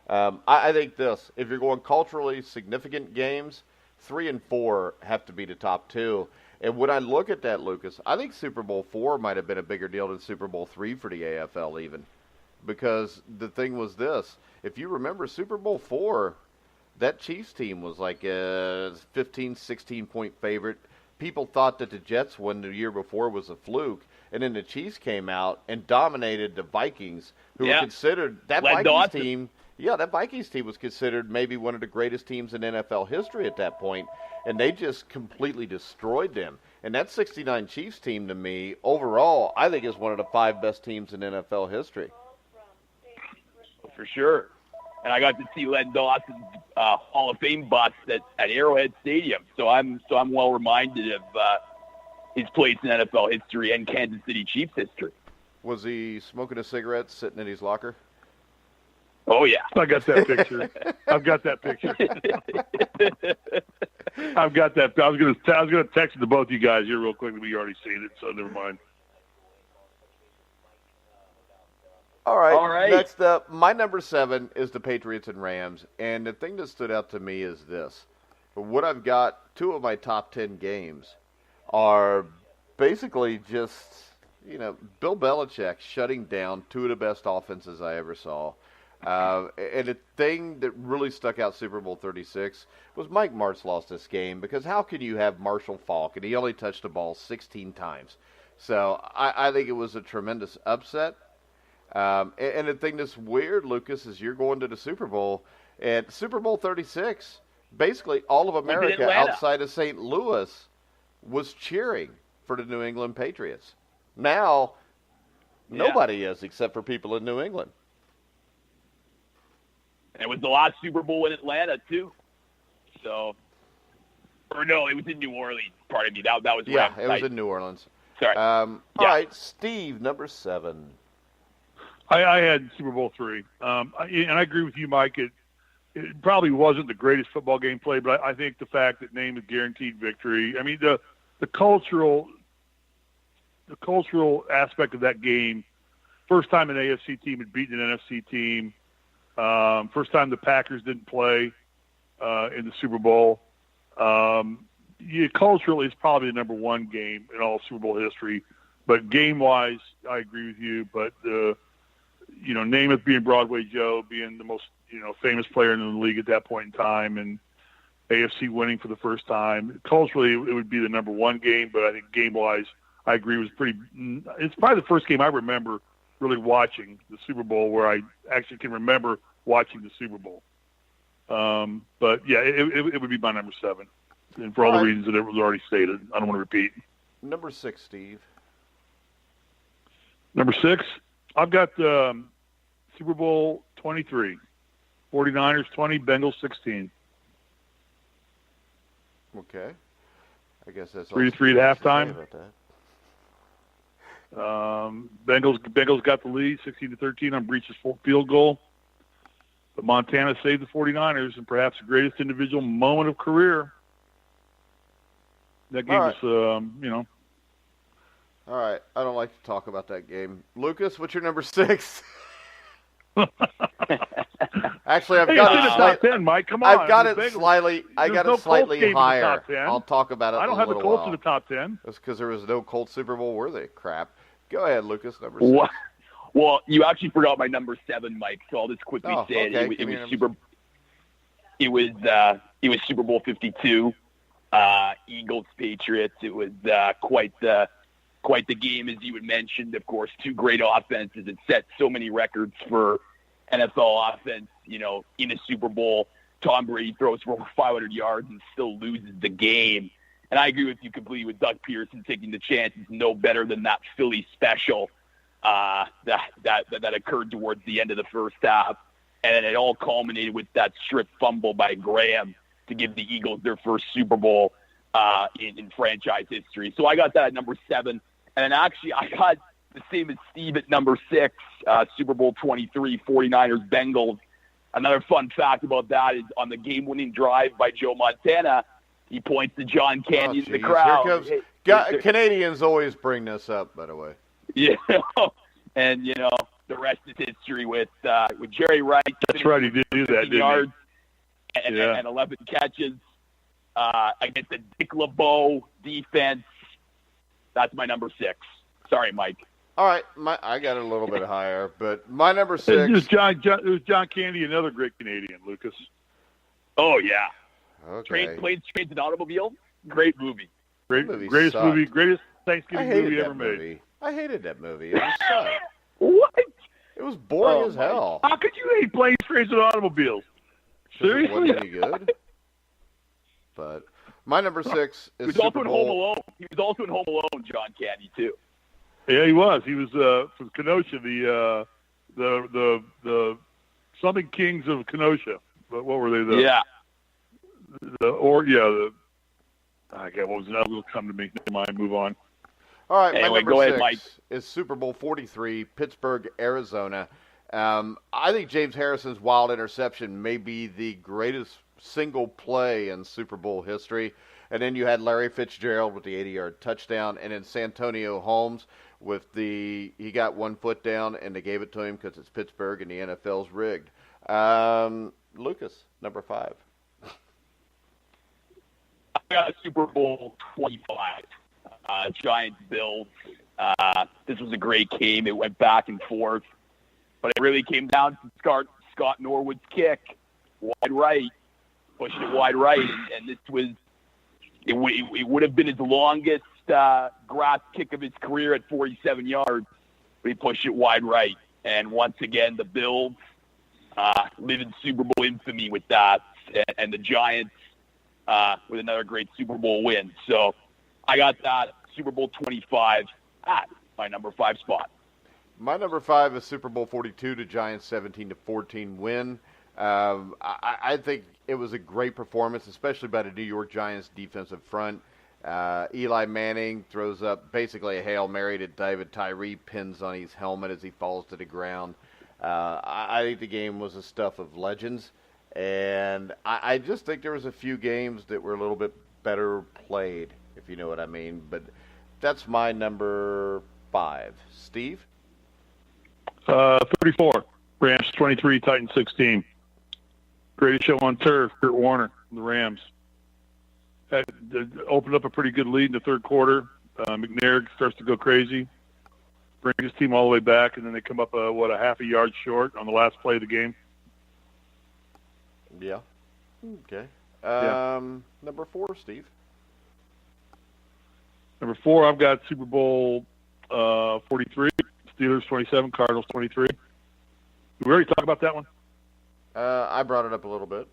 I think this, if you're going culturally significant games, 3 and 4 have to be the top 2. And when I look at that, Lucas, I think Super Bowl 4 might have been a bigger deal than Super Bowl 3 for the AFL even. Because the thing was this, if you remember Super Bowl 4, that Chiefs team was like a 15, 16-point favorite. People thought that the Jets won the year before was a fluke. And then the Chiefs came out and dominated the Vikings, who were considered, that Vikings team was considered maybe one of the greatest teams in NFL history at that point. And they just completely destroyed them. And that 69 Chiefs team, to me, overall, I think is one of the 5 best teams in NFL history. For sure. And I got to see Len Dawson's Hall of Fame bust at Arrowhead Stadium. So I'm well reminded of his place in NFL history and Kansas City Chiefs history. Was he smoking a cigarette sitting in his locker? Oh, yeah. I got that picture. I've got that picture. I've got that. I was gonna text it to both you guys here real quick, but you already seen it, so never mind. All right. Next up, my number 7 is the Patriots and Rams, and the thing that stood out to me is this: what I've got, 2 of my top 10 games are basically just Bill Belichick shutting down 2 of the best offenses I ever saw. And the thing that really stuck out Super Bowl 36 was Mike Martz lost this game, because how can you have Marshall Faulk, and he only touched the ball 16 times. So I think it was a tremendous upset. And the thing that's weird, Lucas, is you're going to the Super Bowl, and Super Bowl 36, basically all of America outside of St. Louis was cheering for the New England Patriots. Now, nobody is except for people in New England. And it was the last Super Bowl in Atlanta, too. So, or no, it was in New Orleans. Pardon me. That was Rams. Yeah, it was in New Orleans. Sorry. All right, Steve, number 7. I had Super Bowl 3. And I agree with you, Mike. It probably wasn't the greatest football game played, but I think the fact that name is guaranteed victory. I mean, the cultural aspect of that game. First time an AFC team had beaten an NFC team. First time the Packers didn't play in the Super Bowl. Culturally, it's probably the number 1 game in all Super Bowl history. But game-wise, I agree with you. But Namath being Broadway Joe, being the most famous player in the league at that point in time, and AFC winning for the first time. Culturally, it would be the number 1 game. But I think game-wise, I agree it was pretty. It's probably the first game I remember really watching the Super Bowl, where I actually can remember watching the Super Bowl. But yeah, it would be my number 7, and for all the reasons that it was already stated. I don't want to repeat. Number 6, Steve. Number 6, I've got Super Bowl 23, 49ers 20, Bengals 16. Okay, I guess that's 3-3 at halftime. Bengals got the lead, 16-13 on Breach's field goal. But Montana saved the 49ers in perhaps the greatest individual moment of career. That game was, All right, I don't like to talk about that game. Lucas, what's your number 6? Actually, I've got it top 10, Mike. Come on. I've got it slightly. I got it slightly higher. I'll talk about it. I don't have the Colts in the top 10. That's because there was no Colts Super Bowl worthy crap. Go ahead, Lucas. Number 6. Well, you actually forgot my number 7, Mike. So I'll just quickly say it. It was Super Bowl 52. Eagles Patriots. It was quite the game, as you had mentioned. Of course, 2 great offenses. It set so many records for NFL offense. In a Super Bowl, Tom Brady throws for over 500 yards and still loses the game. And I agree with you completely with Doug Pearson taking the chances no better than that Philly special that occurred towards the end of the first half. And then it all culminated with that strip fumble by Graham to give the Eagles their first Super Bowl in franchise history. So I got that at number 7. And then actually I got the same as Steve at number 6, Super Bowl 23, 49ers Bengals. Another fun fact about that is on the game-winning drive by Joe Montana, he points to John Candy in the crowd. Here comes, Canadians always bring this up, by the way. Yeah, and the rest is history with Jerry Rice. That's right, he did do that, didn't he? And 11 catches against the Dick LeBeau defense. That's my number 6. Sorry, Mike. All right, I got it a little bit higher, but my number 6. It was John Candy, another great Canadian, Lucas. Oh yeah. Okay. Planes, Trains, and Automobiles. Great movie. Greatest movie, greatest Thanksgiving movie ever made. I hated that movie. It was sucked. What? It was boring as hell. How could you hate Planes, Trains, and Automobiles? Seriously? It wasn't any good. But my number 6 is He was Super also in Bowl. Home Alone. He was also in Home Alone, John Candy, too. Yeah, he was. He was from Kenosha, the something Kings of Kenosha. But what were they? I get what was that? Will come to me. Never mind. Move on. All right, anyway, my number go 6 ahead, Mike. is Super Bowl 43, Pittsburgh, Arizona. I think James Harrison's wild interception may be the greatest single play in Super Bowl history. And then you had Larry Fitzgerald with the 80-yard touchdown, and then Santonio Holmes with he got 1 foot down, and they gave it to him because it's Pittsburgh and the NFL's rigged. Lucas, number 5. I got Super Bowl 25, Giants-Bills. This was a great game. It went back and forth, but it really came down to Scott Norwood's kick, wide right, pushed it wide right, and this was it would have been his longest grass kick of his career at 47 yards, but he pushed it wide right. And once again, the Bills live in Super Bowl infamy with that, and the Giants with another great Super Bowl win. So I got that Super Bowl 25 at my number 5 spot. My number 5 is Super Bowl 42, the Giants 17-14 win. I think it was a great performance, especially by the New York Giants defensive front. Eli Manning throws up basically a Hail Mary to David Tyree, pins on his helmet as he falls to the ground. I think the game was the stuff of legends, and I just think there was a few games that were a little bit better played, if you know what I mean. But that's my number 5. Steve? 34. Rams 23, Titans 16. Greatest show on turf, Kurt Warner, the Rams. Opened up a pretty good lead in the third quarter. McNair starts to go crazy, brings his team all the way back, and then they come up, a half a yard short on the last play of the game. Yeah. Okay. Number 4, Steve. Number 4, I've got Super Bowl 43, Steelers 27, Cardinals 23. Did we already talk about that one? I brought it up a little bit.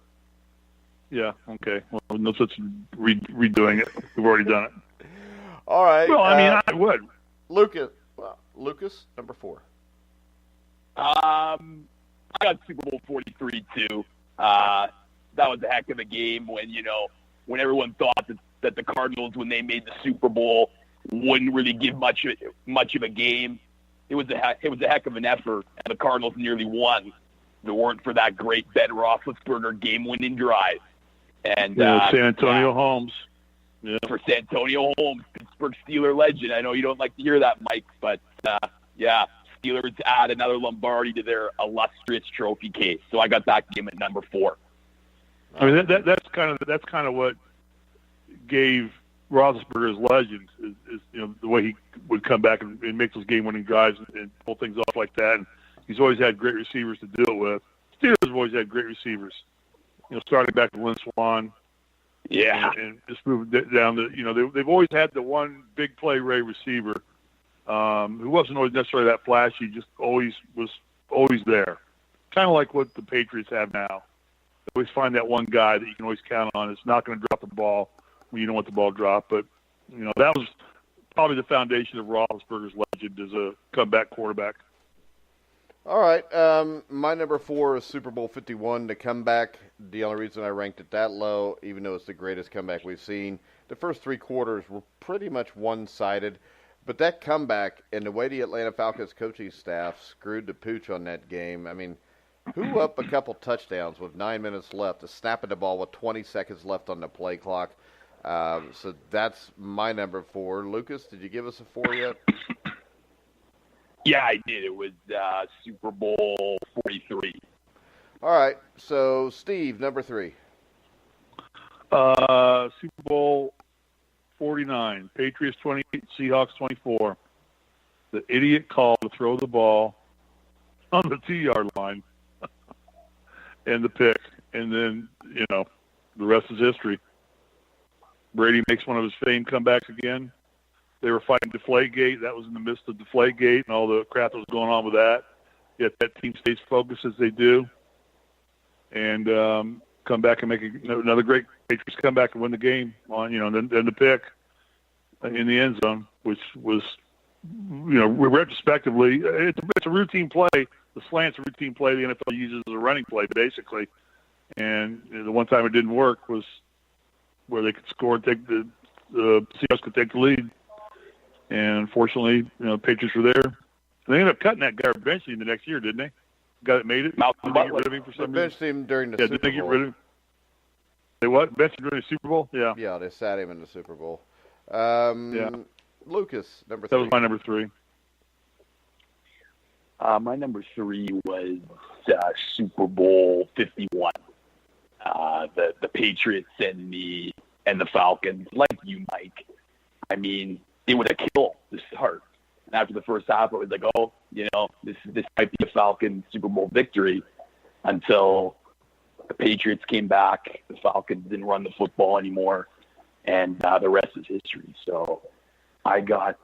Yeah, okay. Well, no such redoing it. We've already done it. All right. Well, I mean, I would. Lucas, number 4. I got Super Bowl 43 too. That was a heck of a game when everyone thought that the Cardinals, when they made the Super Bowl, wouldn't really give much of a game. It was a heck of an effort, and the Cardinals nearly won. If it weren't for that great Ben Roethlisberger game-winning drive. And San Antonio Holmes. Yeah. For Santonio Holmes, Pittsburgh Steeler legend. I know you don't like to hear that, Mike, but Steelers add another Lombardi to their illustrious trophy case. So I got that game at number 4. I mean, that's kind of what gave Roethlisberger his legend is the way he would come back and make those game-winning drives and pull things off like that. And he's always had great receivers to deal with. Steelers have always had great receivers. Starting back with Lynn Swan. Yeah. And just moving down to, they've always had the one big play Ray receiver who wasn't always necessarily that flashy, just was always there. Kind of like what the Patriots have now. They always find that one guy that you can always count on. It's not going to drop the ball when you don't want the ball dropped. But, that was probably the foundation of Roethlisberger's legend as a comeback quarterback. All right. My number 4 is Super Bowl 51, the comeback. The only reason I ranked it that low, even though it's the greatest comeback we've seen, the first 3 quarters were pretty much one-sided. But that comeback and the way the Atlanta Falcons coaching staff screwed the pooch on that game, I mean, who up a couple touchdowns with 9 minutes left, to snapping the ball with 20 seconds left on the play clock. So that's my number 4. Lucas, did you give us a 4 yet? Yeah, I did. It was Super Bowl 43. All right. So, Steve, number 3. Super Bowl 49. Patriots 20, Seahawks 24. The idiot call to throw the ball on the 2-yard line and the pick. And then, the rest is history. Brady makes one of his famed comebacks again. They were fighting Deflategate. That was in the midst of Deflategate and all the crap that was going on with that. Yet that team stays focused as they do, and come back and make another great Patriots comeback and win the game on, then the pick in the end zone, which was, retrospectively, it's a routine play. The slant's a routine play the NFL uses as a running play, basically. And the one time it didn't work was where they could score and take the Seahawks could take the lead. And unfortunately, Patriots were there. And they ended up cutting that guy eventually in the next year, didn't they? Guy that made it. Malcolm Did they get rid of him for some reason? They benched him during the Super Bowl. Did they get rid of him? They what? Benched him during the Super Bowl? Yeah. Yeah, they sat him in the Super Bowl. Lucas, number 3. That was my number 3. My number 3 was Super Bowl 51. The Patriots and the Falcons, like you, Mike. I mean, it was a kill to start. And after the first half, it was like, oh, this might be a Falcons Super Bowl victory, until the Patriots came back. The Falcons didn't run the football anymore, and the rest is history. So I got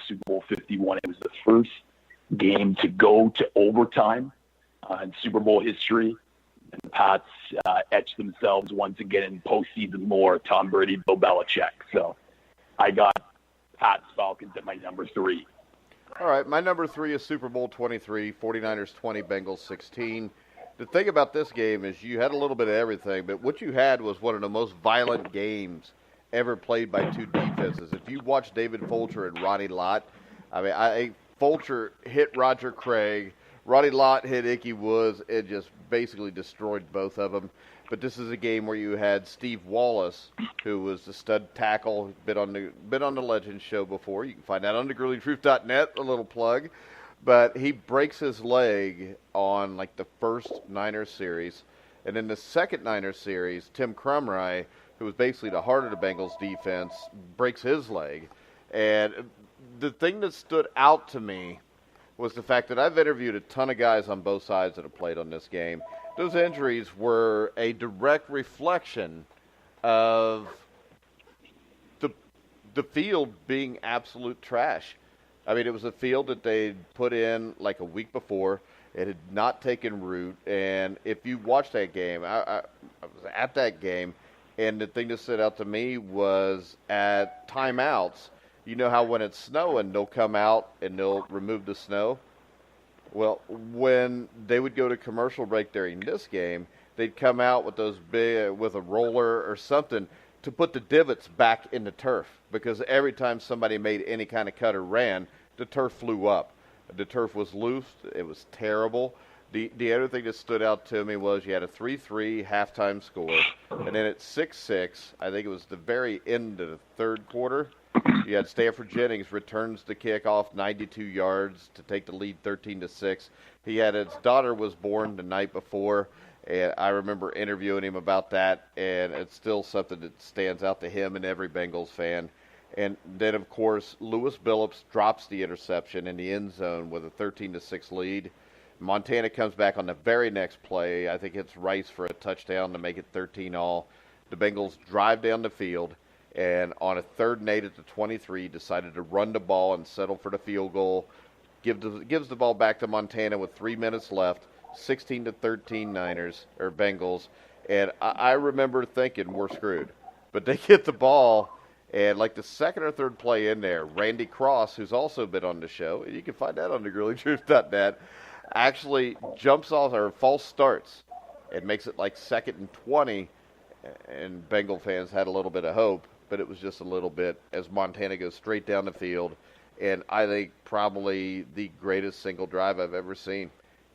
Super Bowl 51. It was the first game to go to overtime in Super Bowl history. And the Pats etched themselves once again in postseason lore, Tom Brady, Bill Belichick. So I got Pats Falcons at my number 3. All right, my number 3 is Super Bowl 23, 49ers 20, Bengals 16. The thing about this game is you had a little bit of everything, but what you had was one of the most violent games ever played by two defenses. If you watch David Fulcher and Ronnie Lott, Fulcher hit Roger Craig, Ronnie Lott hit Ickey Woods, and just basically destroyed both of them. But this is a game where you had Steve Wallace, who was the stud tackle, been on the Legends show before. You can find that on thegrizzlytruth.net, a little plug. But he breaks his leg on like the first Niners series. And in the second Niners series, Tim Crumry, who was basically the heart of the Bengals defense, breaks his leg. And the thing that stood out to me was the fact that I've interviewed a ton of guys on both sides that have played on this game. Those injuries were a direct reflection of the field being absolute trash. I mean, it was a field that they'd put in like a week before. It had not taken root. And if you watch that game, I was at that game, and the thing that stood out to me was at timeouts, you know how when it's snowing, they'll come out and they'll remove the snow? Well, when they would go to commercial break during this game, they'd come out with with a roller or something to put the divots back in the turf, because every time somebody made any kind of cut or ran, the turf flew up. The turf was loose. It was terrible. The other thing that stood out to me was you had a 3-3 halftime score, and then at 6-6, I think it was the very end of the third quarter, you had Stanford Jennings returns the kickoff 92 yards to take the lead 13-6. He had his daughter was born the night before, and I remember interviewing him about that, and it's still something that stands out to him and every Bengals fan. And then, of course, Lewis Billups drops the interception in the end zone with a 13-6 lead. Montana comes back on the very next play. I think it's Rice for a touchdown to make it 13-all. The Bengals drive down the field, and on a 3rd and 8 at the 23, decided to run the ball and settle for the field goal. Gives the ball back to Montana with 3 minutes left, 16-13 Bengals. And I remember thinking, we're screwed. But they get the ball, and like the second or third play in there, Randy Cross, who's also been on the show, and you can find that on thegrizzlytruth.net, actually jumps off or false starts and makes it like 2nd and 20, and Bengal fans had a little bit of hope, but it was just a little bit as Montana goes straight down the field, and I think probably the greatest single drive I've ever seen.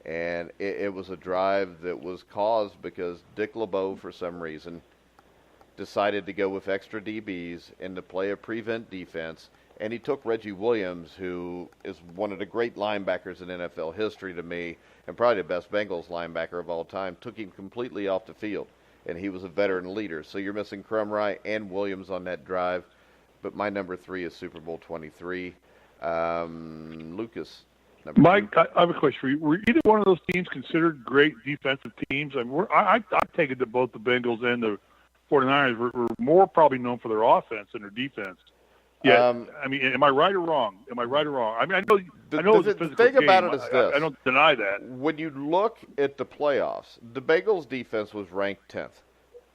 And it was a drive that was caused because Dick LeBeau, for some reason, decided to go with extra DBs and to play a prevent defense. And he took Reggie Williams, who is one of the great linebackers in NFL history to me, and probably the best Bengals linebacker of all time, took him completely off the field. And he was a veteran leader. So you're missing Crumry and Williams on that drive. But my number 3 is Super Bowl 23. Lucas, number Mike, 2. I have a question for you. Were either one of those teams considered great defensive teams? I mean, I take it that both the Bengals and the 49ers were more probably known for their offense than their defense. Yeah, I mean, am I right or wrong? I mean, I know it's a physical the thing game. about it is this. I don't deny that. When you look at the playoffs, the Bengals' defense was ranked 10th.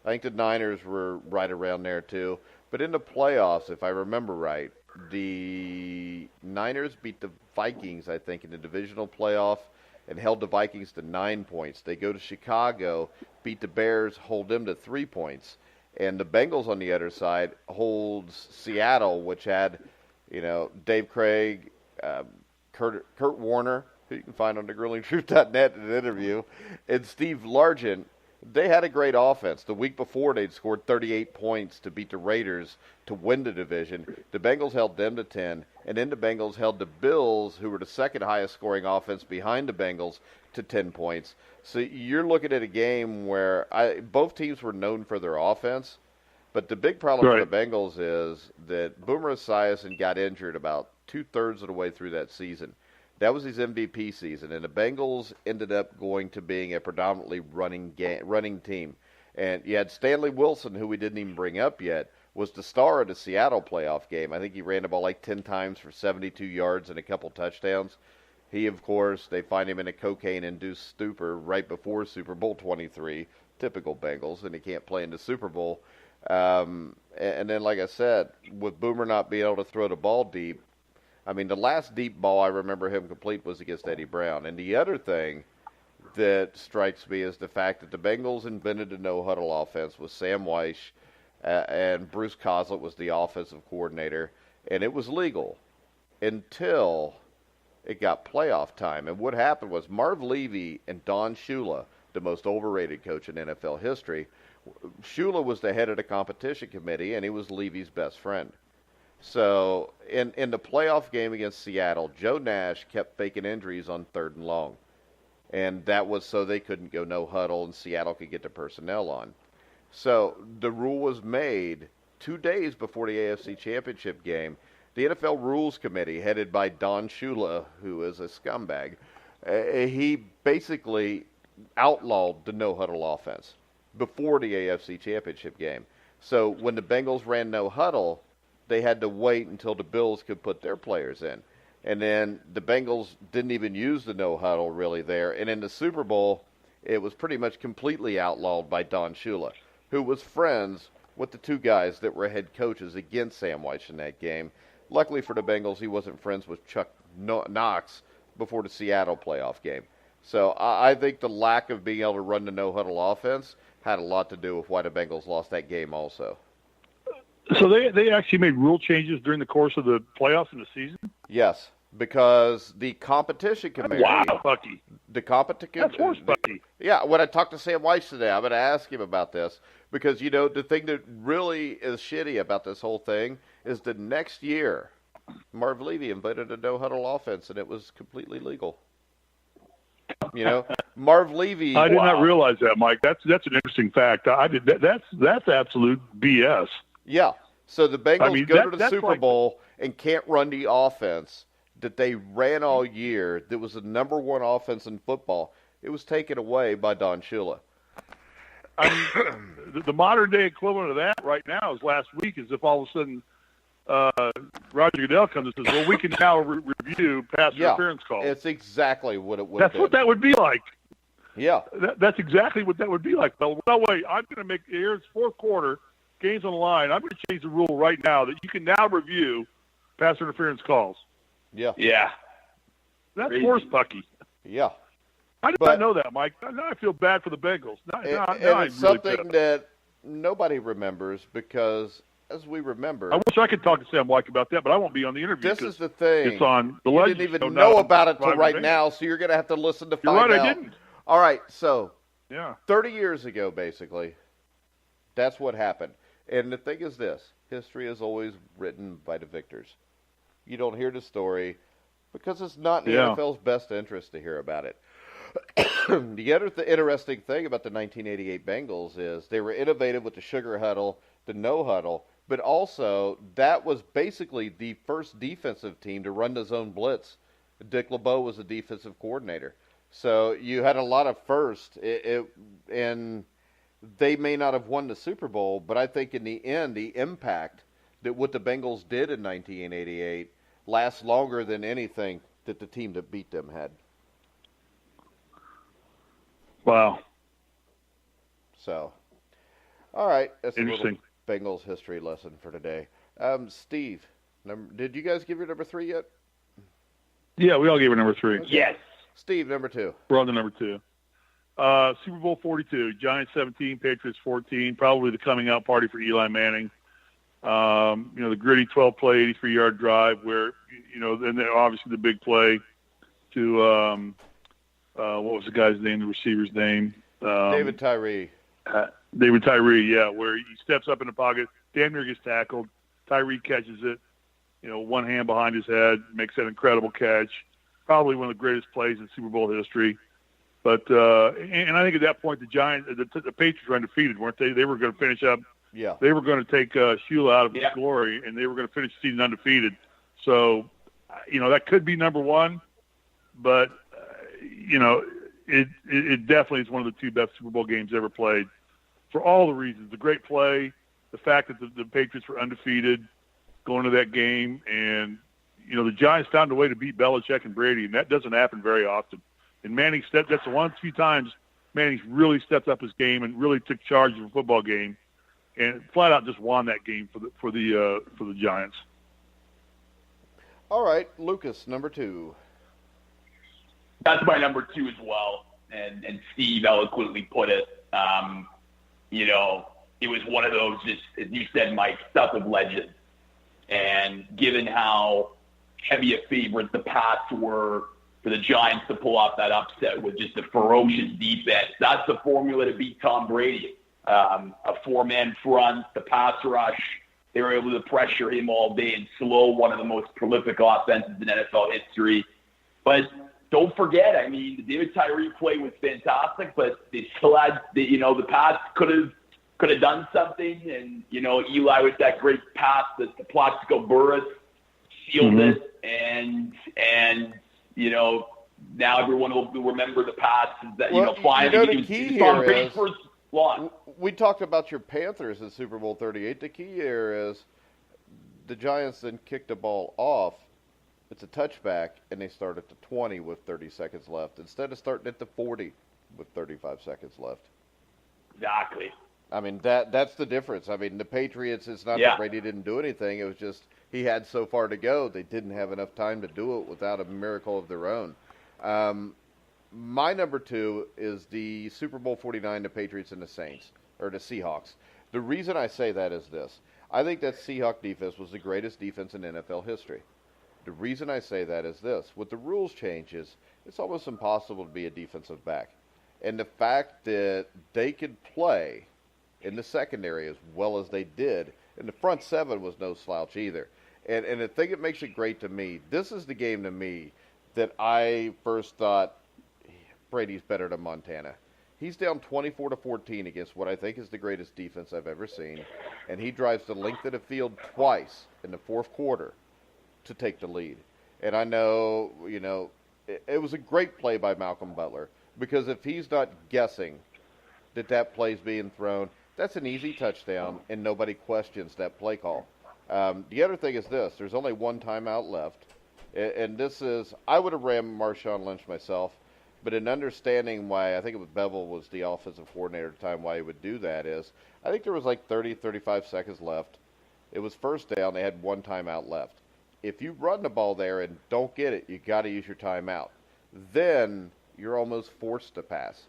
I think the Niners were right around there too. But in the playoffs, if I remember right, the Niners beat the Vikings, I think, in the divisional playoff and held the Vikings to 9 points. They go to Chicago, beat the Bears, hold them to 3 points. And the Bengals on the other side holds Seattle, which had, Dave Craig, Kurt Warner, who you can find on thegrillingtruth.net in an interview, and Steve Largent, they had a great offense. The week before, they'd scored 38 points to beat the Raiders to win the division. The Bengals held them to 10, and then the Bengals held the Bills, who were the second highest scoring offense behind the Bengals, to 10 points. So you're looking at a game where both teams were known for their offense, but the big problem for the Bengals is that Boomer Esiason got injured about two-thirds of the way through that season. That was his MVP season, and the Bengals ended up going to being a predominantly running team. And you had Stanley Wilson, who we didn't even bring up yet, was the star of the Seattle playoff game. I think he ran the ball like 10 times for 72 yards and a couple touchdowns. He, of course, they find him in a cocaine-induced stupor right before Super Bowl 23, typical Bengals, and he can't play in the Super Bowl. And then, like I said, with Boomer not being able to throw the ball deep, I mean, the last deep ball I remember him complete was against Eddie Brown. And the other thing that strikes me is the fact that the Bengals invented a no-huddle offense with Sam Weish, and Bruce Coslett was the offensive coordinator, and it was legal until it got playoff time. And what happened was Marv Levy and Don Shula, the most overrated coach in NFL history, Shula was the head of the competition committee, and he was Levy's best friend. So in the playoff game against Seattle, Joe Nash kept faking injuries on 3rd and long. And that was so they couldn't go no huddle and Seattle could get the personnel on. So the rule was made 2 days before the AFC Championship game. The NFL Rules Committee, headed by Don Shula, who is a scumbag, he basically outlawed the no-huddle offense before the AFC Championship game. So when the Bengals ran no huddle, they had to wait until the Bills could put their players in. And then the Bengals didn't even use the no-huddle really there. And in the Super Bowl, it was pretty much completely outlawed by Don Shula, who was friends with the two guys that were head coaches against Sam Weish in that game. Luckily for the Bengals, he wasn't friends with Chuck Knox before the Seattle playoff game. So I think the lack of being able to run the no-huddle offense had a lot to do with why the Bengals lost that game also. So they actually made rule changes during the course of the playoffs in the season? Yes, because the competition committee. Wow, Bucky. The competition. That's horse Bucky. Yeah, when I talked to Sam Weiss today, I'm going to ask him about this because, you know, the thing that really is shitty about this whole thing is the next year, Marv Levy invented a no-huddle offense, and it was completely legal. You know, Marv Levy. I did not realize that, Mike. That's an interesting fact. That's absolute BS. Yeah. So the Bengals go to the Super Bowl and can't run the offense that they ran all year. That was the number one offense in football. It was taken away by Don Shula. I mean, the modern day equivalent of that right now is last week is if all of a sudden Roger Goodell comes and says, well, we can now review pass interference calls. It's exactly what it would That's what that would be like. Yeah. That's exactly what that would be like. Well, no way. I'm going to make here's fourth quarter. Game's on the line. I'm going to change the rule right now that you can now review pass interference calls. Yeah. Yeah. That's horse Bucky. Yeah. I did not know that, Mike. Now I feel bad for the Bengals. It's something that nobody remembers because, as we remember... I wish I could talk to Sam White about that, but I won't be on the interview. This is the thing. It's on the You didn't even know about it till right now, so you're going to have to listen to find out. You're right, I didn't. All right, so 30 years ago, basically, that's what happened. And the thing is this, history is always written by the victors. You don't hear the story because it's not in the NFL's best interest to hear about it. The other interesting thing about the 1988 Bengals is they were innovative with the sugar huddle, the no huddle, but also that was basically the first defensive team to run the zone blitz. Dick LeBeau was the defensive coordinator. So you had a lot of firsts, and they may not have won the Super Bowl, but I think in the end, the impact that what the Bengals did in 1988 lasts longer than anything that the team that beat them had. Wow. So, all right. That's a interesting little Bengals history lesson for today. Steve, did you guys give your number 3 yet? Yeah, we all gave it number 3. Okay. Yes. Steve, number 2. We're on to number 2. Super Bowl 42, Giants 17, Patriots 14, probably the coming out party for Eli Manning. The gritty 12-play, 83-yard drive where, and then obviously the big play to what was the guy's name, the receiver's name? David Tyree. David Tyree, yeah, where he steps up in the pocket, damn near gets tackled. Tyree catches it, one hand behind his head, makes that incredible catch. Probably one of the greatest plays in Super Bowl history. But and I think at that point the Giants, the Patriots were undefeated, weren't they? They were going to finish up. Yeah. They were going to take Shula out of his glory, and they were going to finish the season undefeated. So, that could be number one, but it definitely is one of the two best Super Bowl games ever played for all the reasons. The great play, the fact that the Patriots were undefeated going to that game, and the Giants found a way to beat Belichick and Brady, and that doesn't happen very often. And Manning that's the one few times Manning's really stepped up his game and really took charge of a football game, and flat out just won that game for the Giants. All right, Lucas, number 2. That's my number 2 as well, and Steve eloquently put it. It was one of those, just as you said, Mike, stuff of legend. And given how heavy a favorite the Pats were for the Giants to pull off that upset with just a ferocious defense, that's the formula to beat Tom Brady. A 4-man front, the pass rush. They were able to pressure him all day and slow one of the most prolific offenses in NFL history. But don't forget, the David Tyree play was fantastic, but they still had, the Pats could have done something. And, Eli with that great pass that the Plaxico Burress sealed it. And now everyone will remember the pass that, finally the key here is, we talked about your Panthers in Super Bowl 38. The key here is the Giants then kicked the ball off. It's a touchback, and they start at the 20 with 30 seconds left instead of starting at the 40 with 35 seconds left. Exactly. That's the difference. The Patriots, it's not that Brady didn't do anything. It was just he had so far to go. They didn't have enough time to do it without a miracle of their own. My number 2 is the Super Bowl 49, the Patriots and the Seahawks. The reason I say that is this. I think that Seahawks defense was the greatest defense in NFL history. The reason I say that is this. With the rules changes, it's almost impossible to be a defensive back. And the fact that they could play in the secondary as well as they did, and the front 7 was no slouch either. And the thing that makes it great to me, this is the game to me that I first thought Brady's better than Montana. He's down 24-14 against what I think is the greatest defense I've ever seen, and he drives the length of the field twice in the fourth quarter to take the lead. And I know, it was a great play by Malcolm Butler, because if he's not guessing that play's being thrown, that's an easy touchdown, and nobody questions that play call. The other thing is this. There's only one timeout left, and this is, I would have ran Marshawn Lynch myself, but in understanding why, I think it was Bevel was the offensive coordinator at the time, why he would do that is, I think there was like 30, 35 seconds left. It was first down. They had one timeout left. If you run the ball there and don't get it, you got to use your timeout. Then you're almost forced to pass.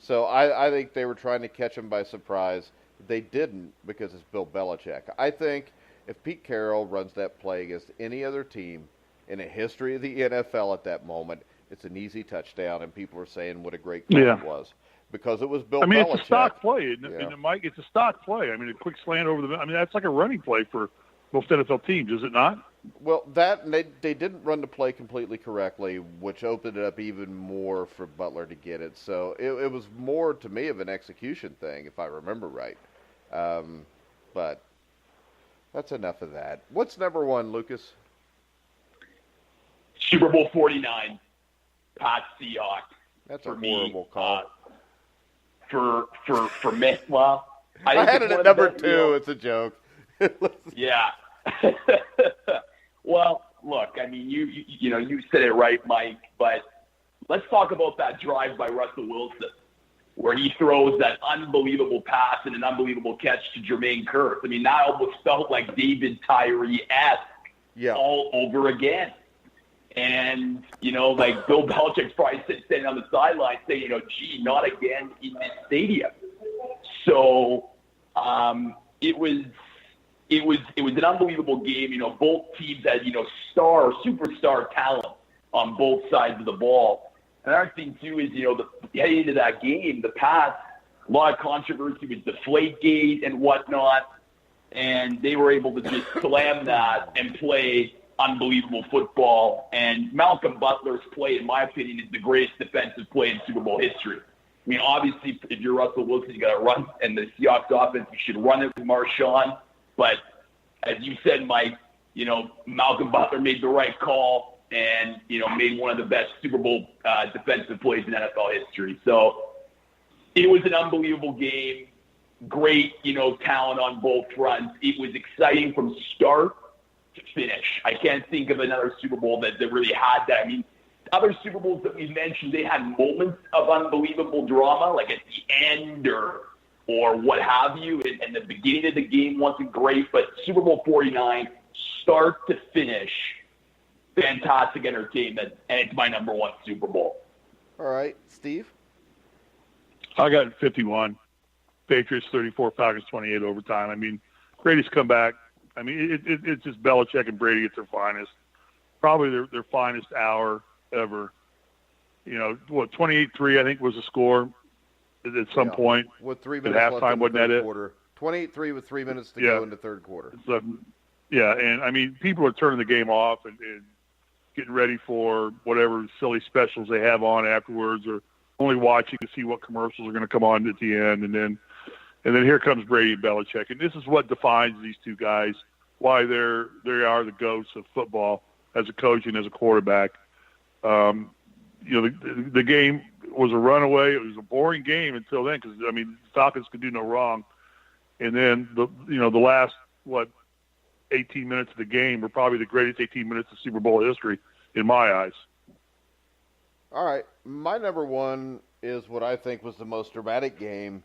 So I think they were trying to catch him by surprise. They didn't, because it's Bill Belichick. I think if Pete Carroll runs that play against any other team in the history of the NFL at that moment, it's an easy touchdown, and people are saying what a great play it was. Because it was Bill Belichick. It's a stock play, isn't it? And Mike, it's a stock play. A quick slant over the – that's like a running play for most NFL teams, is it not? Well, they didn't run the play completely correctly, which opened it up even more for Butler to get it. So it was more, to me, of an execution thing, if I remember right. But that's enough of that. What's number 1, Lucas? Super Bowl 49, Pats Seahawks. That's a horrible call. For me, well, I had it at number 2. It's a joke. Yeah. Well, look, you said it right, Mike, but let's talk about that drive by Russell Wilson, where he throws that unbelievable pass and an unbelievable catch to Jermaine Kearse. That almost felt like David Tyree-esque all over again. And, like Bill Belichick's probably sitting on the sideline saying, gee, not again in this stadium. So it was an unbelievable game. Both teams had, superstar talent on both sides of the ball. Another thing, too, is, heading into that game, the pass, a lot of controversy with Deflategate and whatnot, and they were able to just slam that and play unbelievable football. And Malcolm Butler's play, in my opinion, is the greatest defensive play in Super Bowl history. I mean, obviously, if you're Russell Wilson, you got to run, and the Seahawks offense, you should run it with Marshawn. But as you said, Mike, Malcolm Butler made the right call and, made one of the best Super Bowl defensive plays in NFL history. So it was an unbelievable game. Great, talent on both fronts. It was exciting from start to finish. I can't think of another Super Bowl that really had that. I mean, other Super Bowls that we mentioned, they had moments of unbelievable drama, like at the end or what have you, and the beginning of the game wasn't great, but Super Bowl 49, start to finish, fantastic entertainment, and it's my number one Super Bowl. All right, Steve? I got 51. Patriots 34, Falcons 28 overtime. I mean, greatest comeback. I mean, it's just Belichick and Brady at their finest. Probably their finest hour ever. 28-3, I think, was the score at some point. With 3 minutes left halftime, in the wasn't that third it? quarter. 28-3 with 3 minutes to go in the third quarter. So, and I mean, people are turning the game off and getting ready for whatever silly specials they have on afterwards, or only watching to see what commercials are going to come on at the end, and then here comes Brady and Belichick, and this is what defines these two guys, why they are the GOATs of football as a coach and as a quarterback. The game was a runaway. It was a boring game until then, because the Falcons could do no wrong, and then the last 18 minutes of the game were probably the greatest 18 minutes of Super Bowl history in my eyes. All right, my number one is what I think was the most dramatic game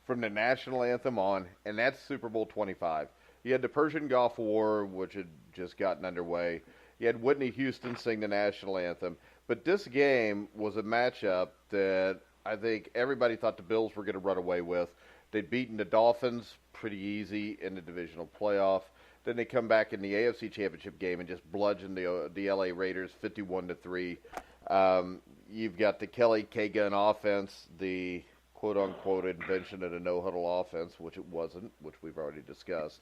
from the national anthem on, and that's Super Bowl 25. You had the Persian Gulf War, which had just gotten underway. You had Whitney Houston sing the national anthem. But this game was a matchup that I think everybody thought the Bills were going to run away with. They'd beaten the Dolphins pretty easy in the divisional playoff. Then they come back in the AFC Championship game and just bludgeon the LA Raiders 51-3. You've got the Kelly K-Gun offense, the quote-unquote invention of the no-huddle offense, which it wasn't, which we've already discussed.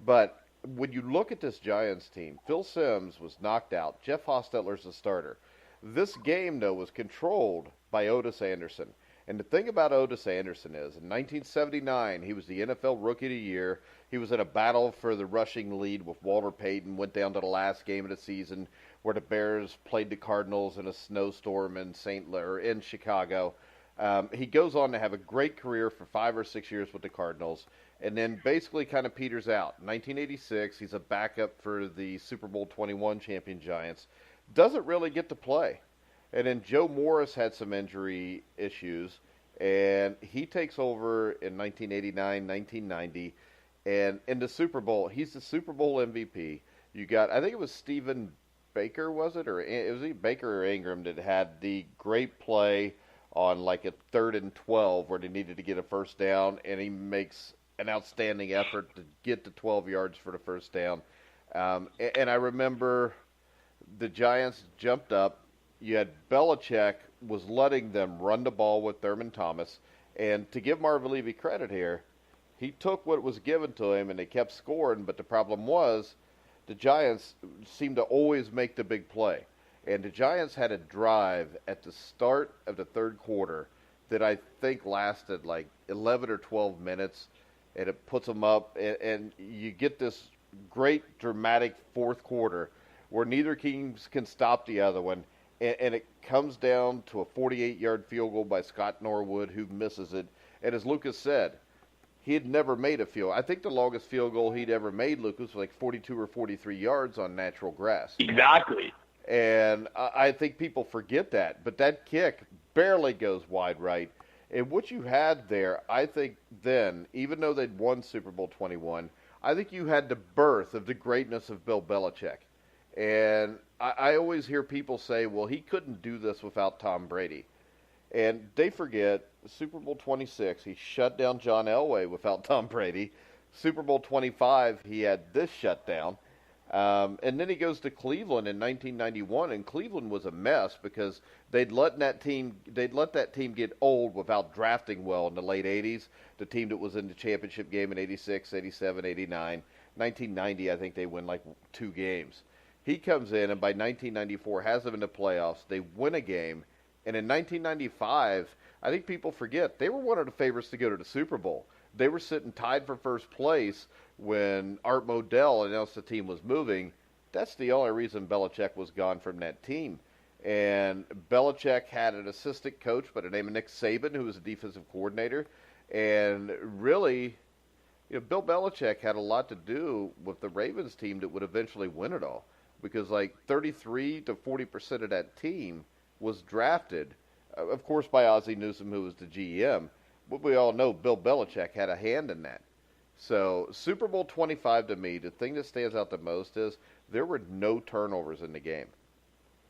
But when you look at this Giants team, Phil Simms was knocked out. Jeff Hostetler's the starter. This game, though, was controlled by Otis Anderson. And the thing about Otis Anderson is, in 1979, he was the NFL Rookie of the Year. He was in a battle for the rushing lead with Walter Payton, went down to the last game of the season where the Bears played the Cardinals in a snowstorm in Chicago. He goes on to have a great career for 5 or 6 years with the Cardinals, and then basically kind of peters out. In 1986, he's a backup for the Super Bowl 21 champion Giants. Doesn't really get to play. And then Joe Morris had some injury issues, and he takes over in 1989, 1990, and in the Super Bowl, he's the Super Bowl MVP. You got, I think it was Stephen Baker, was it? Or it was either Baker or Ingram that had the great play on like a 3rd and 12 where they needed to get a first down, and he makes an outstanding effort to get to 12 yards for the first down. And I remember the Giants jumped up. You had Belichick was letting them run the ball with Thurman Thomas. And to give Marvin Levy credit here, he took what was given to him and they kept scoring. But the problem was the Giants seemed to always make the big play. And the Giants had a drive at the start of the third quarter that I think lasted like 11 or 12 minutes. And it puts them up. And you get this great dramatic fourth quarter where neither teams can stop the other one. And it comes down to a 48-yard field goal by Scott Norwood, who misses it. And as Lucas said, he had never made a field. I think the longest field goal he'd ever made, Lucas, was like 42 or 43 yards on natural grass. Exactly. And I think people forget that. But that kick barely goes wide right. And what you had there, I think then, even though they'd won Super Bowl 21, I think you had the birth of the greatness of Bill Belichick. And I always hear people say, well, he couldn't do this without Tom Brady. And they forget, Super Bowl 26, he shut down John Elway without Tom Brady. Super Bowl 25, he had this shutdown. And then he goes to Cleveland in 1991, and Cleveland was a mess because they'd let that team get old without drafting well in the late 80s. The team that was in the championship game in 86, 87, 89. 1990, I think they win like 2 games. He comes in, and by 1994 has them in the playoffs. They win a game, and in 1995, I think people forget, they were one of the favorites to go to the Super Bowl. They were sitting tied for first place when Art Modell announced the team was moving. That's the only reason Belichick was gone from that team. And Belichick had an assistant coach by the name of Nick Saban, who was a defensive coordinator. And really, Bill Belichick had a lot to do with the Ravens team that would eventually win it all. Because like 33 to 40% of that team was drafted, of course, by Ozzie Newsome, who was the GM. But we all know Bill Belichick had a hand in that. So Super Bowl 25 to me, the thing that stands out the most is there were no turnovers in the game.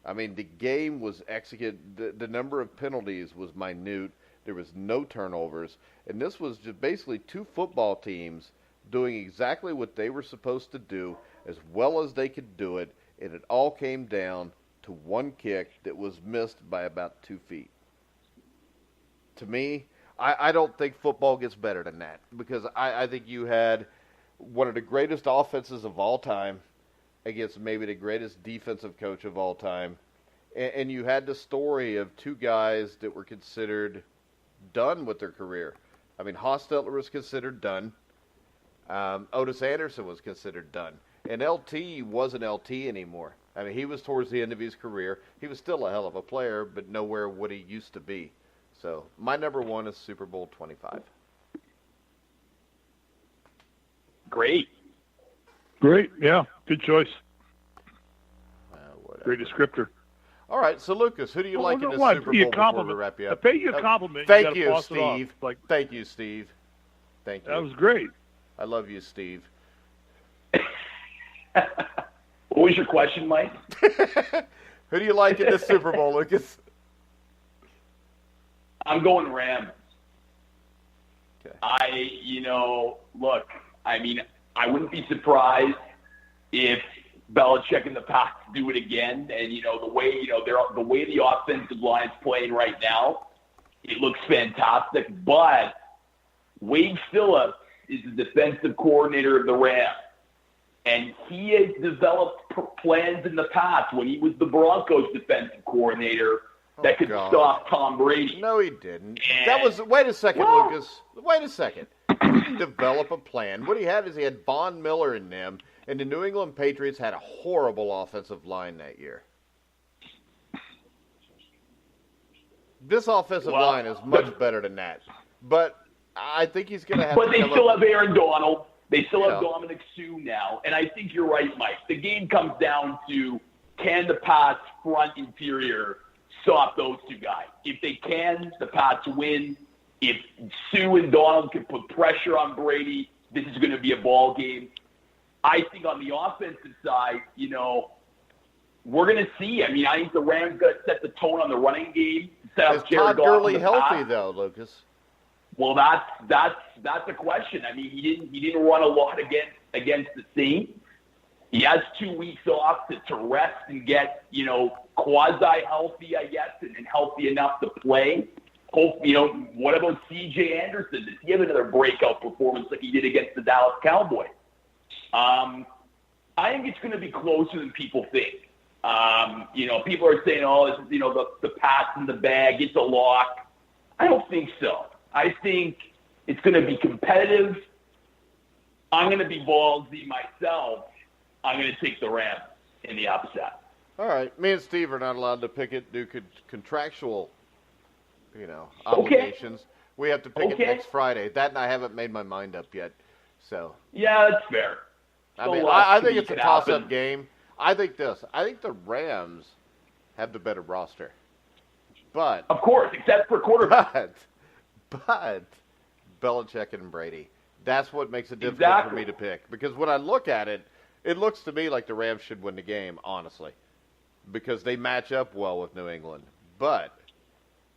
I mean, the game was executed. The number of penalties was minute. There was no turnovers. And this was just basically 2 football teams doing exactly what they were supposed to do as well as they could do it. And it all came down to one kick that was missed by about 2 feet. To me, I don't think football gets better than that because I think you had one of the greatest offenses of all time against maybe the greatest defensive coach of all time. And you had the story of 2 guys that were considered done with their career. I mean, Hostetler was considered done. Otis Anderson was considered done. And LT wasn't LT anymore. I mean, he was towards the end of his career. He was still a hell of a player, but nowhere what he used to be. So my number 1 is Super Bowl 25. Great. Yeah, good choice. Great descriptor. All right, so Lucas, who do you like in this Super Bowl before we wrap you up? I pay you a compliment. Thank you, Steve. Thank you, Steve. Thank you. That was great. I love you, Steve. What was your question, Mike? Who do you like in this Super Bowl, Lucas? I'm going Rams. Okay. Look, I mean, I wouldn't be surprised if Belichick and the Pats do it again. And, the way the offensive line is playing right now, it looks fantastic. But Wade Phillips is the defensive coordinator of the Rams. And he has developed plans in the past when he was the Broncos defensive coordinator that could stop Tom Brady. No, he didn't. Wait a second, Lucas. Wait a second. He didn't develop a plan. What he had is he had Von Miller in them, and the New England Patriots had a horrible offensive line that year. This offensive line is much better than that. But I think he's going to have to. But they still have Aaron Donald. They still have Dominic Sue now. And I think you're right, Mike. The game comes down to, can the Pats front interior stop those 2 guys? If they can, the Pats win. If Sue and Donald can put pressure on Brady, this is going to be a ball game. I think on the offensive side, we're going to see. I mean, I think the Rams got to set the tone on the running game. Is Todd Gurley healthy, though, Lucas? Well, that's a question. I mean, he didn't run a lot against the Saints. He has 2 weeks off to rest and get quasi healthy, I guess, and healthy enough to play. What about C.J. Anderson? Does he have another breakout performance like he did against the Dallas Cowboys? I think it's going to be closer than people think. People are saying, this is the Pats in the bag. It's a lock. I don't think so. I think it's going to be competitive. I'm going to be ballsy myself. I'm going to take the Rams in the upset. All right. Me and Steve are not allowed to pick it due to contractual, obligations. Okay. We have to pick it next Friday. That and I haven't made my mind up yet. So. Yeah, that's fair. I think it's a toss-up game. I think the Rams have the better roster. But. Of course, except for quarterback. But Belichick and Brady, that's what makes it difficult for me to pick. Because when I look at it, it looks to me like the Rams should win the game, honestly, because they match up well with New England. But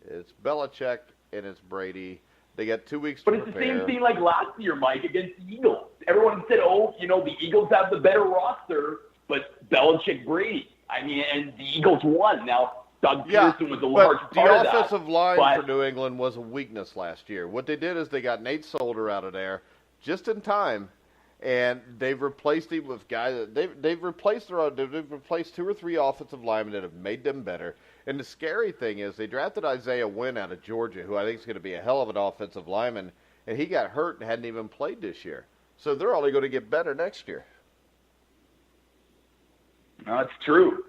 it's Belichick and it's Brady. They got 2 weeks to prepare. But it's the same thing like last year, Mike, against the Eagles. Everyone said, the Eagles have the better roster. but Belichick, Brady. I mean, and the Eagles won. Now, Doug Peterson was a large part of that. The offensive line for New England was a weakness last year. What they did is they got Nate Solder out of there just in time, and they've replaced him with guys. They've replaced 2 or 3 offensive linemen that have made them better. And the scary thing is they drafted Isaiah Wynn out of Georgia, who I think is going to be a hell of an offensive lineman, and he got hurt and hadn't even played this year. So they're only going to get better next year. No, that's true.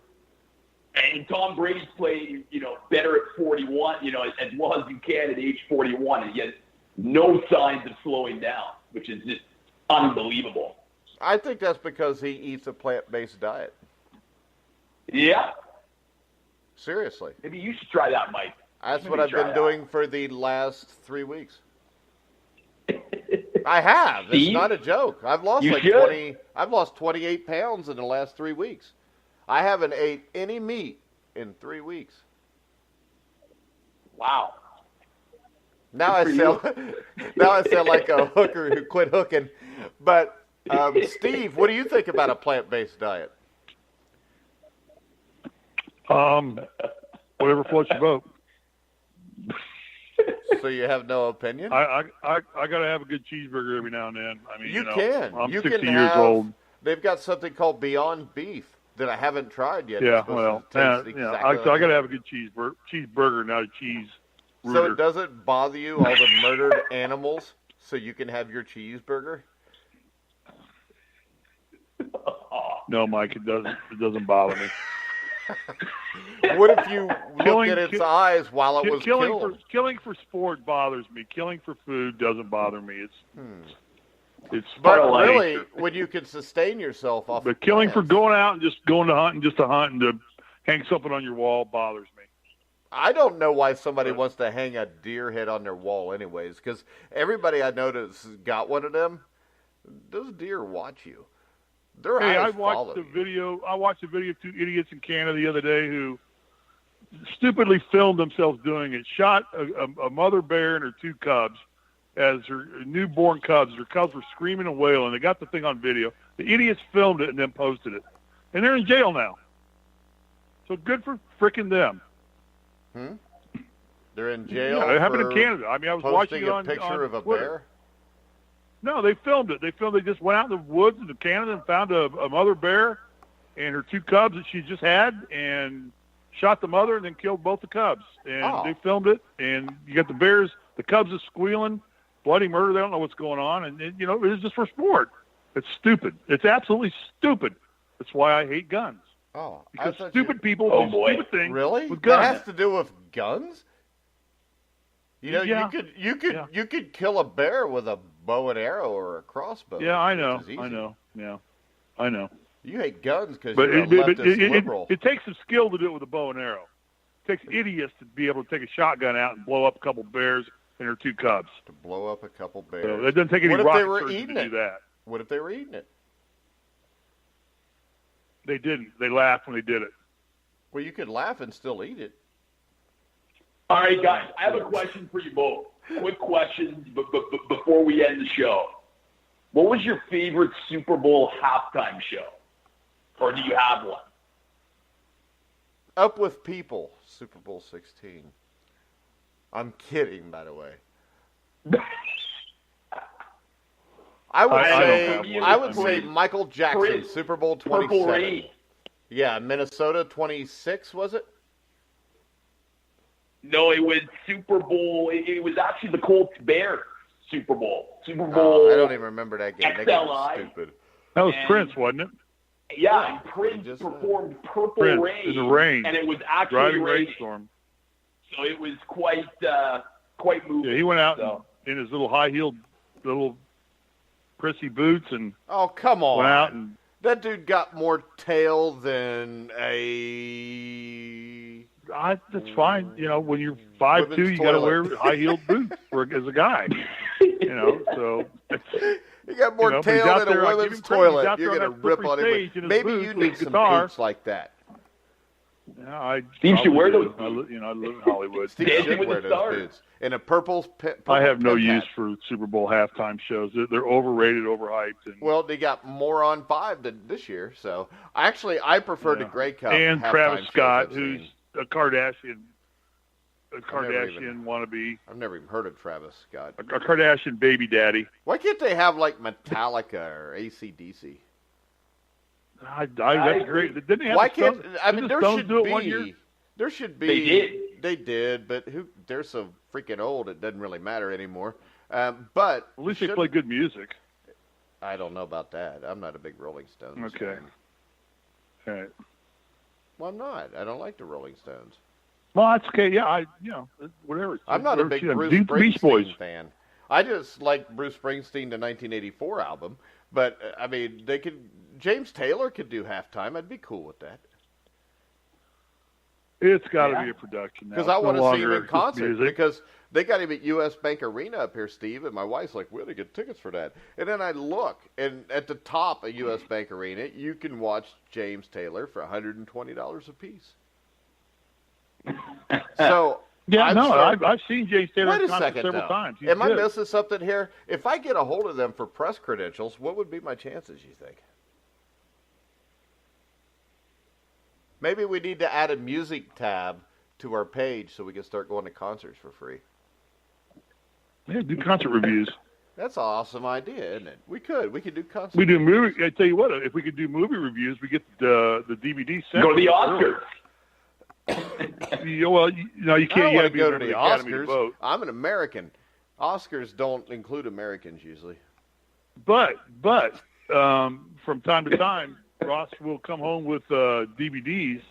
And Tom Brady's played, better at 41, as well as you can at age 41, and yet no signs of slowing down, which is just unbelievable. I think that's because he eats a plant-based diet. Yeah. Seriously. Maybe you should try that, Mike. That's what I've been doing for the last 3 weeks. I have. It's not a joke. I've lost I've lost 28 pounds in the last 3 weeks. I haven't ate any meat in 3 weeks. Wow. Now I sound like a hooker who quit hooking. But Steve, what do you think about a plant-based diet? Whatever floats your boat. So you have no opinion? I got to have a good cheeseburger every now and then. I mean, I'm you 60 years old. They've got something called Beyond Beef that I haven't tried yet. Yeah, I got to have a good cheeseburger, not a cheese rooter. So it doesn't bother you, all the murdered animals, so you can have your cheeseburger? No, Mike, it doesn't bother me. What if you looked at its eyes while it was killed? Killing for sport bothers me. Killing for food doesn't bother me. It's but really, when you can sustain yourself off. But killing for going out and just going to hunt and just to hunt and to hang something on your wall bothers me. I don't know why somebody wants to hang a deer head on their wall, anyways. Because everybody I know that's got one of them, those deer watch you. I watched a video of 2 idiots in Canada the other day who stupidly filmed themselves doing it. Shot a mother bear and her 2 cubs as her newborn cubs. Her cubs were screaming and wailing. They got the thing on video. The idiots filmed it and then posted it. And they're in jail now. So good for frickin' them. They're in jail. Yeah, it happened in Canada. I mean, I was watching it on a picture of a Twitter. bear. No, they filmed it. They just went out in the woods in Canada and found a mother bear and her 2 cubs that she just had and shot the mother and then killed both the cubs. And they filmed it. And you got the bears, the cubs are squealing, bloody murder. They don't know what's going on. And, it's just for sport. It's stupid. It's absolutely stupid. That's why I hate guns. Because stupid people do stupid things with guns. That has to do with guns? You could kill a bear with a bow and arrow or a crossbow. Yeah, I know. Yeah, I know. You hate guns because you're a leftist liberal. It takes some skill to do it with a bow and arrow. It takes idiots to be able to take a shotgun out and blow up a couple bears and their 2 cubs. To blow up a couple bears. So it doesn't take any rocket surgery to do that. What if they were eating it? They didn't. They laughed when they did it. Well, you could laugh and still eat it. All right, guys, I have a question for you both. Quick question before we end the show. What was your favorite Super Bowl halftime show? Or do you have one? Up with People, Super Bowl 16. I'm kidding, by the way. I would say Michael Jackson, Super Bowl 27. Yeah, Minnesota 26, was it? No, it was Super Bowl. It was actually the Colts Bears Super Bowl. I don't even remember that game. That game was stupid. That was Prince, wasn't it? Yeah, and Prince performed Purple Rain. In the rain. And it was actually driving rainstorm. So it was quite moving. Yeah, he went out in his little high-heeled, little prissy boots and come on. Went out and that dude got more tail than a... that's fine. When you're 5'2", you got to wear high-heeled boots as a guy. So... You got more tail than a women's toilet. You're going to rip on him. Maybe you need some boots like that. Yeah, Steve should wear those. I live in Hollywood. Steve should wear those boots. In a purple I have no use hat. for Super Bowl halftime shows. They're overrated, overhyped. Well, they got more on 5 than this year. So I prefer the Grey Cup and Travis Scott, who's a Kardashian wannabe. I've never even heard of Travis Scott. A Kardashian baby daddy. Why can't they have like Metallica or AC/DC? That's great. Didn't they have Why can't? I mean, there should do it be. 1 year? There should be. They did. They did, but they're so freaking old. It doesn't really matter anymore. But at least they play good music. I don't know about that. I'm not a big Rolling Stones fan. All right. Well, I'm not. I don't like the Rolling Stones. Well, that's okay. Yeah, whatever. I'm not a big Bruce Springsteen fan. I just like Bruce Springsteen, the 1984 album. But I mean, James Taylor could do halftime. I'd be cool with that. It's got to be a production now. Because I want to see him in concert. Because they got him at U.S. Bank Arena up here, Steve, and my wife's like, "Where do they get tickets for that?" And then I look, and at the top of U.S. Bank Arena, you can watch James Taylor for $120 a piece. So I've seen James Taylor in concert several times. Am I missing something here? If I get a hold of them for press credentials, what would be my chances, you think? Maybe we need to add a music tab to our page so we can start going to concerts for free. Yeah, do concert reviews. That's an awesome idea, isn't it? We could do concert. We do movie. I tell you what, if we could do movie reviews, we get the DVD sent. Go to the Oscars. You can't. You go to the Oscars. I'm an American. Oscars don't include Americans usually. But from time to time, Ross will come home with DVDs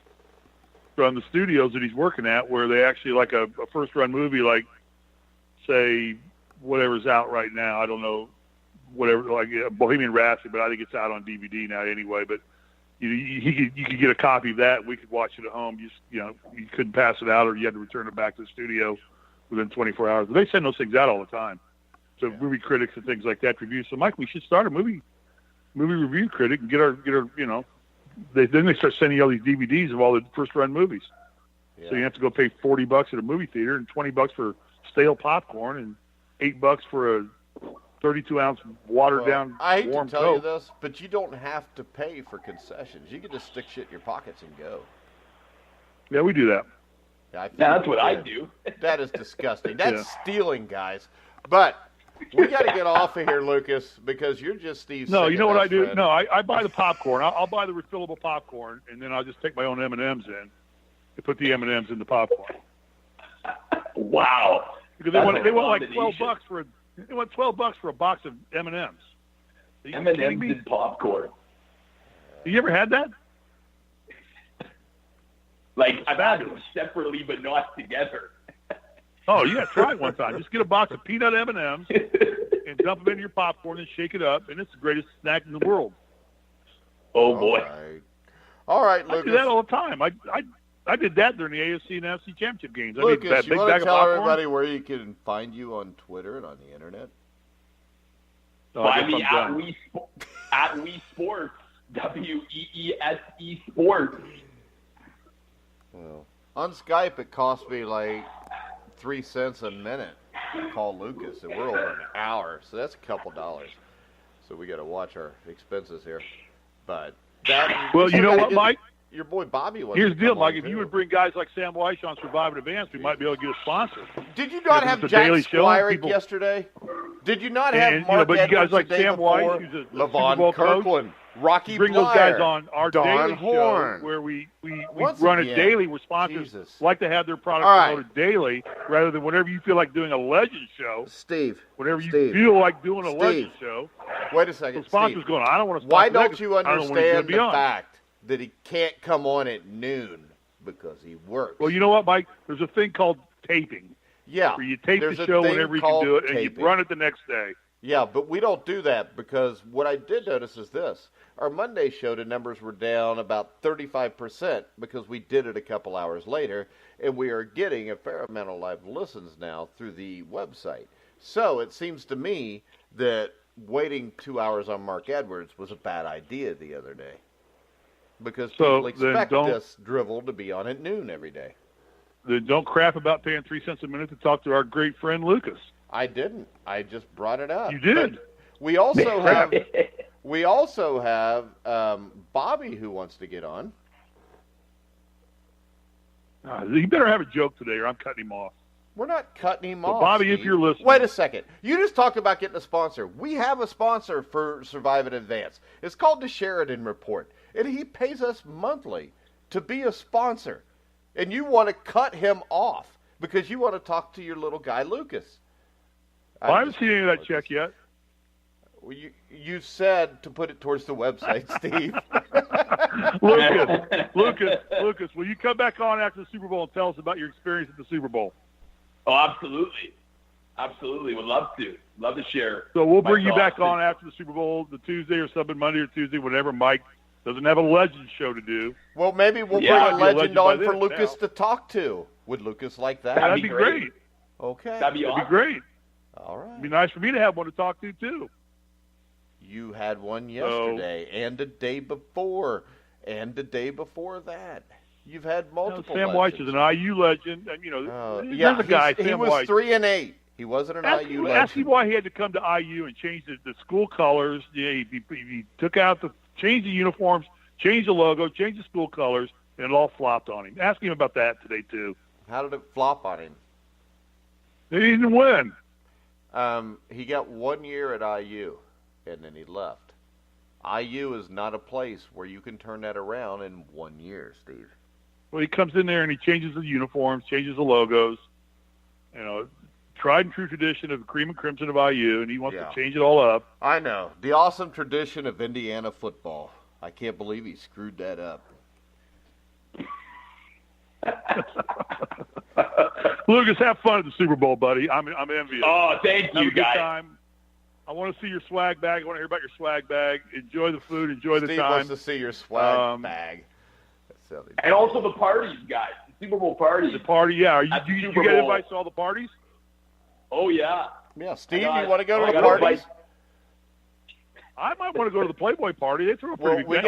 from the studios that he's working at, where they actually like a first-run movie, like say whatever's out right now. I don't know, whatever, like Bohemian Rhapsody, but I think it's out on DVD now anyway. But you could get a copy of that. We could watch it at home. You couldn't pass it out, or you had to return it back to the studio within 24 hours. But they send those things out all the time. So movie critics and things like that review. So Mike, we should start a movie review critic and get our then they start sending you all these DVDs of all the first run movies. Yeah. So you have to go pay $40 at a movie theater and $20 for stale popcorn and $8 for a 32-ounce watered down warm Coke. I hate to tell you this, but you don't have to pay for concessions. You can just stick shit in your pockets and go. Yeah, we do that. Yeah, that's what I do. That is disgusting. That's stealing, guys. But we got to get off of here, Lucas, because you're just Steve's. No, you know what I do? No, I buy the popcorn. I'll buy the refillable popcorn, and then I'll just take my own M&Ms in and put the M&Ms in the popcorn. Wow! Because they want like $12 for a box of M&Ms. M&Ms in popcorn. Have you ever had that? Like I've had them separately, but not together. Oh, you got to try it one time. Just get a box of peanut M&Ms and dump them into your popcorn and shake it up, and it's the greatest snack in the world. Oh, boy. All right, Lucas. I do that all the time. I did that during the AFC and NFC championship games. Lucas, I made you want to tell everybody where you can find you on Twitter and on the Internet? Find me at Weese Sports, WEESE Sports. Well, on Skype, it costs me like 3 cents a minute to call Lucas, and we're over an hour, so that's a couple dollars. So we got to watch our expenses here. But that. Well, you know what, Mike? Your boy Bobby was. Here's the deal, Mike. If you would bring guys like Sam Weiss on Survive in Advance, we might be able to get a sponsor. Did you not have Jack Squire yesterday? Did you not have Mark but you guys like Sam Weiss, who's a Levon Kirkland, Rocky bring those guys on our Don daily Horn. Show where we run it daily where sponsors like to have their product promoted daily rather than whenever you feel like doing a legend show. Steve. Whenever you feel like doing a legend show. Wait a second, the sponsor's going, I don't want to sponsor. Why don't you understand the fact that he can't come on at noon because he works? Well, you know what, Mike? There's a thing called taping. Yeah. Where you tape the show whenever you can do it, and you run it the next day. Yeah, but we don't do that because what I did notice is this. Our Monday show, the numbers were down about 35% because we did it a couple hours later, and we are getting a fair amount of live listens now through the website. So it seems to me that waiting 2 hours on Mark Edwards was a bad idea the other day. Because people expect this drivel to be on at noon every day. Then don't crap about paying 3 cents a minute to talk to our great friend Lukas. I didn't. I just brought it up. You did. But we also have Bobby who wants to get on. You better have a joke today, or I'm cutting him off. We're not cutting him off, Bobby, Steve. if you're listening. Wait a second. You just talked about getting a sponsor. We have a sponsor for Survive in Advance. It's called the Sheridan Report, and he pays us monthly to be a sponsor. And you want to cut him off because you want to talk to your little guy, Lukas. I haven't seen any of that check yet. Well, you said to put it towards the website, Steve. Lukas, will you come back on after the Super Bowl and tell us about your experience at the Super Bowl? Oh, absolutely. Absolutely. Would love to. Love to share. So we'll bring you back on after the Super Bowl, the Tuesday or something, Monday or Tuesday, whenever Mike doesn't have a legend show to do. Well, maybe we'll bring a legend on for Lukas to talk to. Would Lukas like that? That'd be great. Okay. That'd be awesome. That'd be great. All right. It'd be nice for me to have one to talk to, too. You had one yesterday and the day before and the day before that. You've had multiple. Sam Weiss is an IU legend. And, there's a guy, Sam Weiss. He was 3-8. He wasn't an IU legend. Ask him why he had to come to IU and change the school colors. Yeah, he took out changed the uniforms, changed the logo, changed the school colors, and it all flopped on him. Ask him about that today, too. How did it flop on him? He didn't win. He got 1 year at IU, and then he left. IU is not a place where you can turn that around in 1 year, Steve. Well, he comes in there and he changes the uniforms, changes the logos. Tried and true tradition of the cream and crimson of IU, and he wants to change it all up. I know. The awesome tradition of Indiana football. I can't believe he screwed that up. Lukas, have fun at the Super Bowl, buddy. I'm envious. Oh, thank you, have a good guys. Time. I want to see your swag bag. I want to hear about your swag bag. Enjoy the food. Enjoy the Steve time. wants to see your swag bag. And also the parties, guys. The Super Bowl parties. The party, yeah. Did you get invites to all the parties? Oh, yeah. Yeah, Steve, you want to go to the parties? I might want to go to the Playboy party. They threw a pretty big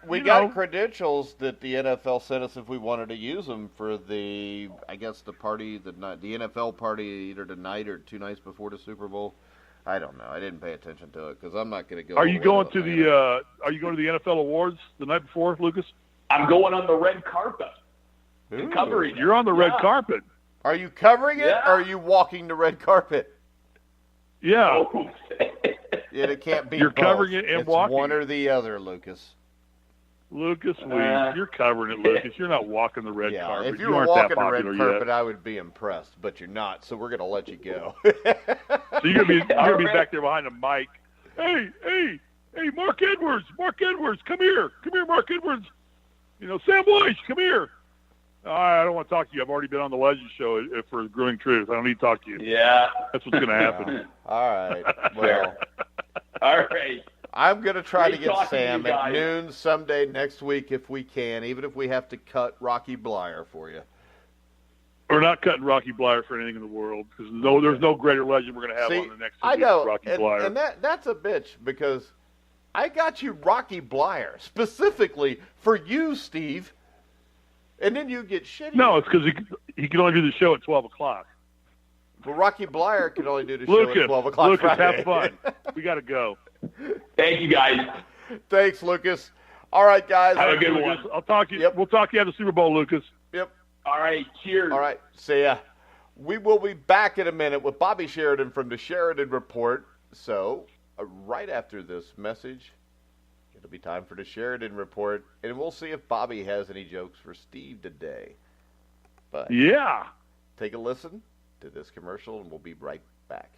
we got credentials that the NFL sent us if we wanted to use them for the party, the NFL party either tonight or 2 nights before the Super Bowl. I don't know. I didn't pay attention to it because I'm not going to go. Are you going to the NFL awards the night before, Lukas? I'm going on the red carpet. Covering. You're on the red carpet. Are you covering it or are you walking the red carpet? Yeah. Oh. It can't be You're both. Covering it and it's walking. One or the other, Lukas. Lukas Weese, you're covering it, Lukas. You're not walking the red carpet. If you were walking the red carpet, I would be impressed, but you're not, so we're going to let you go. So you're going to be back there behind the mic. Hey, Mark Edwards, come here, Mark Edwards. Sam Weiss, come here. I don't want to talk to you. I've already been on the Legend Show for Growing Truth. I don't need to talk to you. Yeah. That's what's going to happen. All right. Well. All right. I'm going to try to get Sam at noon someday next week if we can, even if we have to cut Rocky Blyer for you. We're not cutting Rocky Blyer for anything in the world because there's no greater legend we're going to have on the next I know, Rocky Blyer. And that's a bitch because I got you Rocky Blyer specifically for you, Steve, and then you get shitty. No, it's because he can only do the show at 12 o'clock. Well, Rocky Blyer can only do the show at 12 o'clock Lukas, Friday. have fun. We got to go. Thank you, guys. Thanks, Lukas. All right, guys. Have a good one. I'll talk to you. Yep. We'll talk to you at the Super Bowl, Lukas. Yep. All right. Cheers. All right. See ya. We will be back in a minute with Bobby Sheridan from the Sheridan Report. So, right after this message, it'll be time for the Sheridan Report, and we'll see if Bobby has any jokes for Steve today. But yeah. Take a listen to this commercial, and we'll be right back.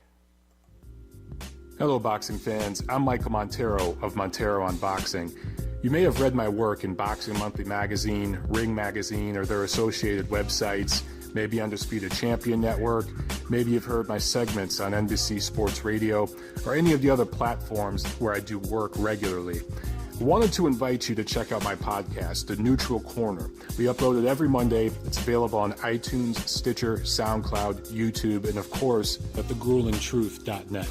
Hello, boxing fans. I'm Michael Montero of Montero on Boxing. You may have read my work in Boxing Monthly Magazine, Ring Magazine, or their associated websites, maybe Undisputed Champion Network, maybe you've heard my segments on NBC Sports Radio, or any of the other platforms where I do work regularly. I wanted to invite you to check out my podcast, The Neutral Corner. We upload it every Monday. It's available on iTunes, Stitcher, SoundCloud, YouTube, and of course, at thegruelingtruth.net.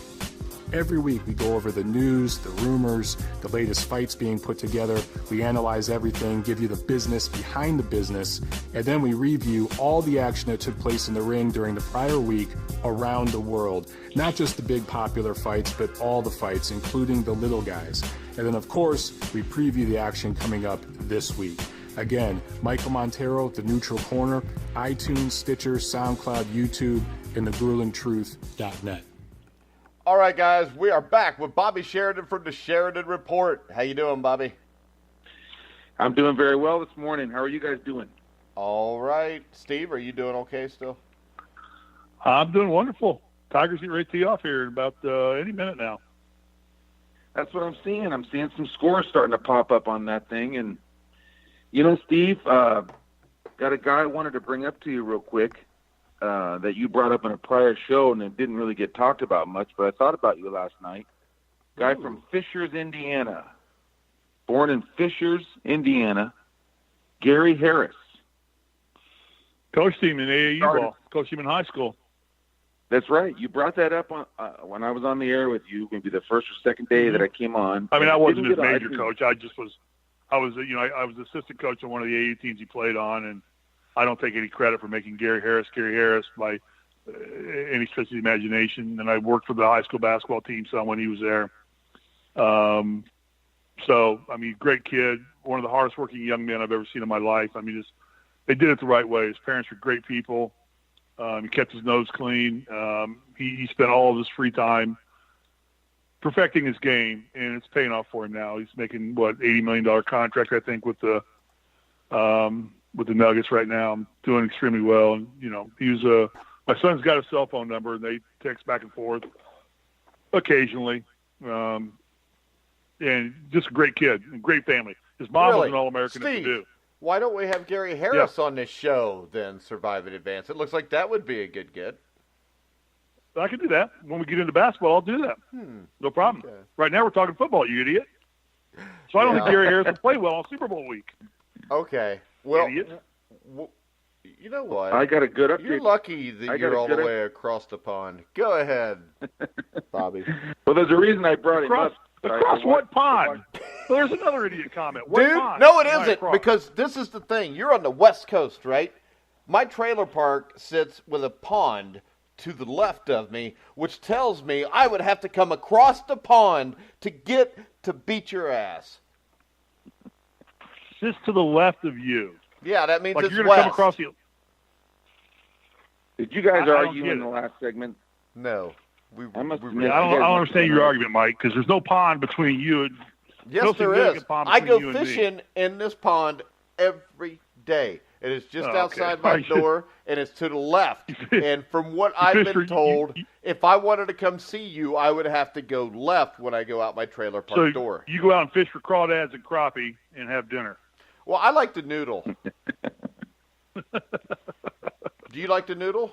Every week we go over the news, the rumors, the latest fights being put together. We analyze everything, give you the business behind the business, and then we review all the action that took place in the ring during the prior week around the world. Not just the big popular fights, but all the fights, including the little guys. And then, of course, we preview the action coming up this week. Again, Michael Montero, The Neutral Corner, iTunes, Stitcher, SoundCloud, YouTube, and thegruelingtruth.net. All right, guys, we are back with Bobby Sheridan from the Sheridan Report. How you doing, Bobby? I'm doing very well this morning. How are you guys doing? All right. Steve, are you doing okay still? I'm doing wonderful. Tigers get ready to tee off here in about any minute now. That's what I'm seeing. I'm seeing some scores starting to pop up on that thing. And, you know, Steve, got a guy I wanted to bring up to you real quick that you brought up in a prior show, and it didn't really get talked about much, but I thought about you last night. Guy from Fishers, Indiana. Born in Fishers, Indiana. Gary Harris. Coached him in AAU ball. Coached him in high school. That's right. You brought that up on, when I was on the air with you, maybe the first or second day that I came on. I mean, I wasn't his major coach. I was assistant coach on one of the AAU teams he played on, and I don't take any credit for making Gary Harris by any stretch of the imagination. And I worked for the high school basketball team some when he was there. So, I mean, great kid, one of the hardest working young men I've ever seen in my life. I mean, they did it the right way. His parents were great people. He kept his nose clean. He spent all of his free time perfecting his game, and it's paying off for him now. He's making, $80 million contract, I think, with the Nuggets right now. I'm doing extremely well. And, you know, my son's got a cell phone number, and they text back and forth occasionally. And just a great kid, a great family. His mom was an All-American at Purdue. Why don't we have Gary Harris on this show, then, Survive and Advance? It looks like that would be a good get. I can do that. When we get into basketball, I'll do that. No problem. Okay. Right now we're talking football, you idiot. So I don't think Gary Harris will play well on Super Bowl week. Okay. Well, you know what? I got a good update. You're lucky that you're all the way across the pond. Go ahead, Bobby. Well, there's a reason I brought him up. Across what pond? Well, there's another idiot comment. What Dude, pond? No, it isn't, because this is the thing. You're on the West Coast, right? My trailer park sits with a pond to the left of me, which tells me I would have to come across the pond to get to beat your ass. Just to the left of you. Yeah, that means it's you're west. Come across the... Did you guys argue in the last segment? No. I don't understand your argument, Mike, because there's no pond between you and... Yes, there is. I go fishing in this pond every day. It is just outside my door, and it's to the left. And from what I've been told, if I wanted to come see you, I would have to go left when I go out my trailer park door. You go out and fish for crawdads and crappie and have dinner. Well, I like the noodle. Do you like the noodle?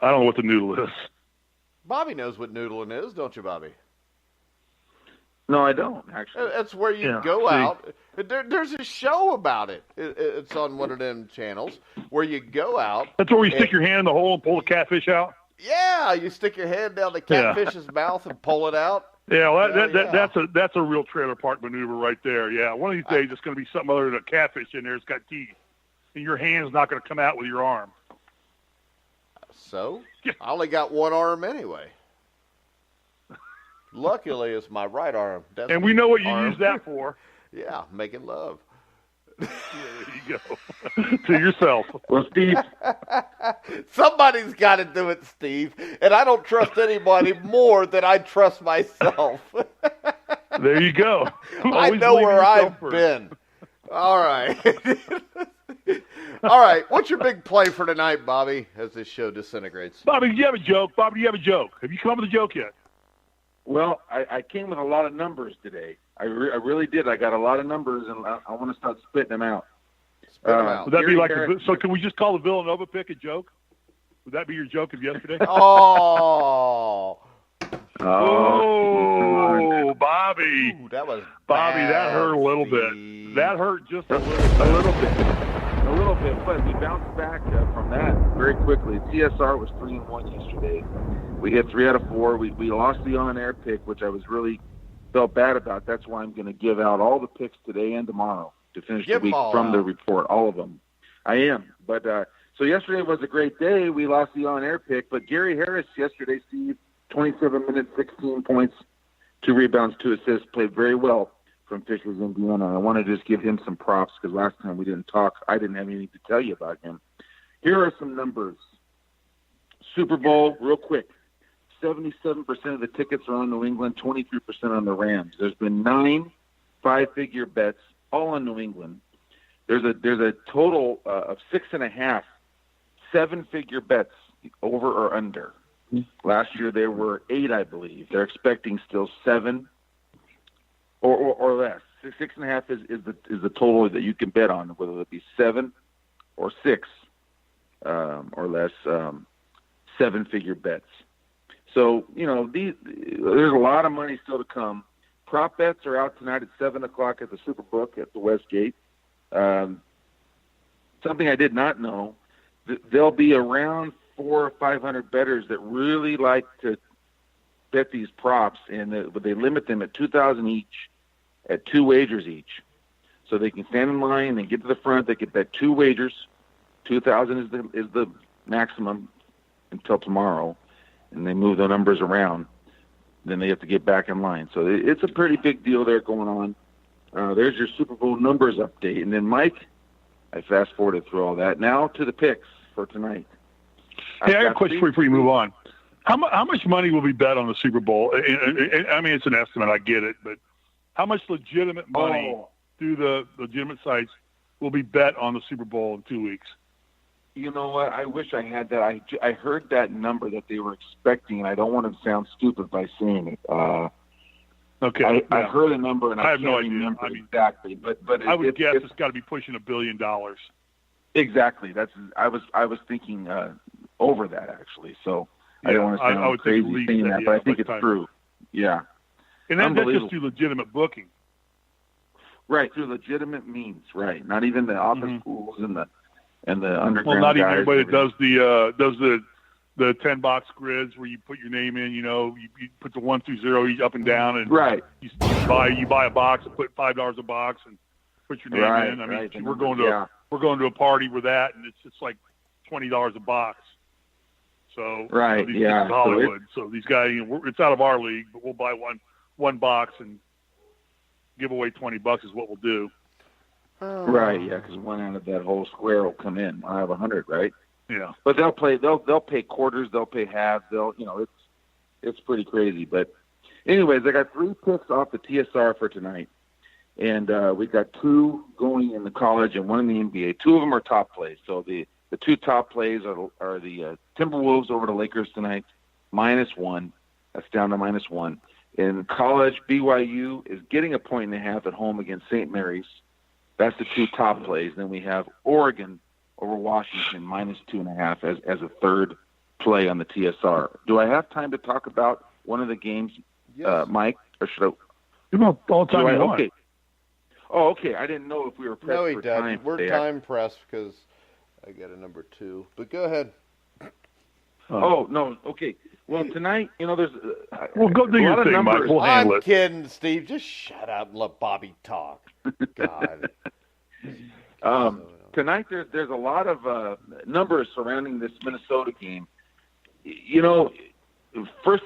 I don't know what the noodle is. Bobby knows what noodling is, don't you, Bobby? No, I don't, actually. That's where you go out. There's a show about it. It's on one of them channels where you go out. That's where you stick your hand in the hole and pull the catfish out? Yeah, you stick your hand down the catfish's mouth and pull it out. Yeah, well, that's a real trailer park maneuver right there. Yeah, one of these days it's going to be something other than a catfish in there. It's got teeth. And your hand's not going to come out with your arm. So? I only got one arm anyway. Luckily, it's my right arm. That's and we know what you use that for. Yeah, making love. Yeah, there you go. To yourself. Well, Steve. Somebody's got to do it, Steve. And I don't trust anybody more than I trust myself. There you go. I know where I've been. All right. All right. What's your big play for tonight, Bobby, as this show disintegrates? Bobby, do you have a joke? Have you come up with a joke yet? Well, I came with a lot of numbers today. I really did. I got a lot of numbers, and I want to start spitting them out. Would that be like so can we just call the Villanova pick a joke? Would that be your joke of yesterday? Oh, Bobby. Ooh, that was Bobby, bad, that hurt a little Steve. bit. That hurt just a little bit. little bit, but we bounced back from that very quickly. TSR was 3-1 yesterday. We hit 3 out of 4. We lost the on-air pick, which I was really felt bad about. That's why I'm going to give out all the picks today and tomorrow to finish the week from the report, all of them. I am. But so yesterday was a great day. We lost the on-air pick, but Gary Harris yesterday, Steve, 27 minutes, 16 points, 2 rebounds, 2 assists, played very well from Fishers, Indiana. I want to just give him some props because last time we didn't talk, I didn't have anything to tell you about him. Here are some numbers. Super Bowl, real quick. 77% of the tickets are on New England, 23% on the Rams. There's been 9 5-figure bets, all on New England. There's a total of 6.5 7-figure bets over or under. Last year there were 8, I believe. They're expecting still 7 or less. 6.5 is the total that you can bet on, whether it be 7 or 6 or less 7-figure bets. So, there's a lot of money still to come. Prop bets are out tonight at 7 o'clock at the Superbook at the Westgate. Something I did not know, there'll be around 400 or 500 bettors that really like to bet these props, and they limit them at $2,000 each, at 2 wagers each. So they can stand in line and get to the front. They can bet 2 wagers. $2,000 is the maximum until tomorrow, and they move the numbers around. Then they have to get back in line. So it's a pretty big deal there going on. There's your Super Bowl numbers update. And then, Mike, I fast-forwarded through all that. Now to the picks for tonight. I got a question before you move on. How much money will be bet on the Super Bowl? I mean, it's an estimate. I get it. But how much legitimate money through the legitimate sites will be bet on the Super Bowl in 2 weeks? You know what? I wish I had that. I heard that number that they were expecting, and I don't want to sound stupid by saying it. Okay. I heard a number, and I have can't no idea. remember exactly. But I would guess it's got to be pushing $1 billion. Exactly. I was thinking over that actually. So yeah, I don't want to sound crazy saying that, but I think it's true. Yeah. And that's just through legitimate booking. Right, through legitimate means. Right, not even the office schools and the underground. Well, not even guys everybody that does the 10-box grids where you put your name in. You put the 1 through 0 up and down, and right. You buy a box and put $5 a box and put your name in. I mean, we're going to a party with that, and it's like $20 a box. So right, these guys Hollywood. So these guys, it's out of our league, but we'll buy one box and give away $20 is what we'll do. Right, yeah, because one out of that whole square will come in. I have 100, right? Yeah. But they'll pay quarters, they'll pay halves, it's pretty crazy. But anyways, I got 3 picks off the TSR for tonight. And we got 2 going in the college and 1 in the NBA. 2 of them are top plays. So the 2 top plays are the Timberwolves over the Lakers tonight, -1. That's down to -1. In college, BYU is getting a 1.5 at home against St. Mary's. That's the 2 top plays. Then we have Oregon over Washington -2.5 as a third play on the TSR. Do I have time to talk about one of the games, yes. Mike, or should I? You know, all the time you want. Okay. Oh, okay. I didn't know if we were pressed for time. No, we're time pressed because I got a number 2. But go ahead. Oh, no. Okay. Well, tonight, there's well, go do your thing, Mike. We'll handle it. I'm kidding, Steve. Just shut up and let Bobby talk. God. Tonight, there's a lot of numbers surrounding this Minnesota game. First,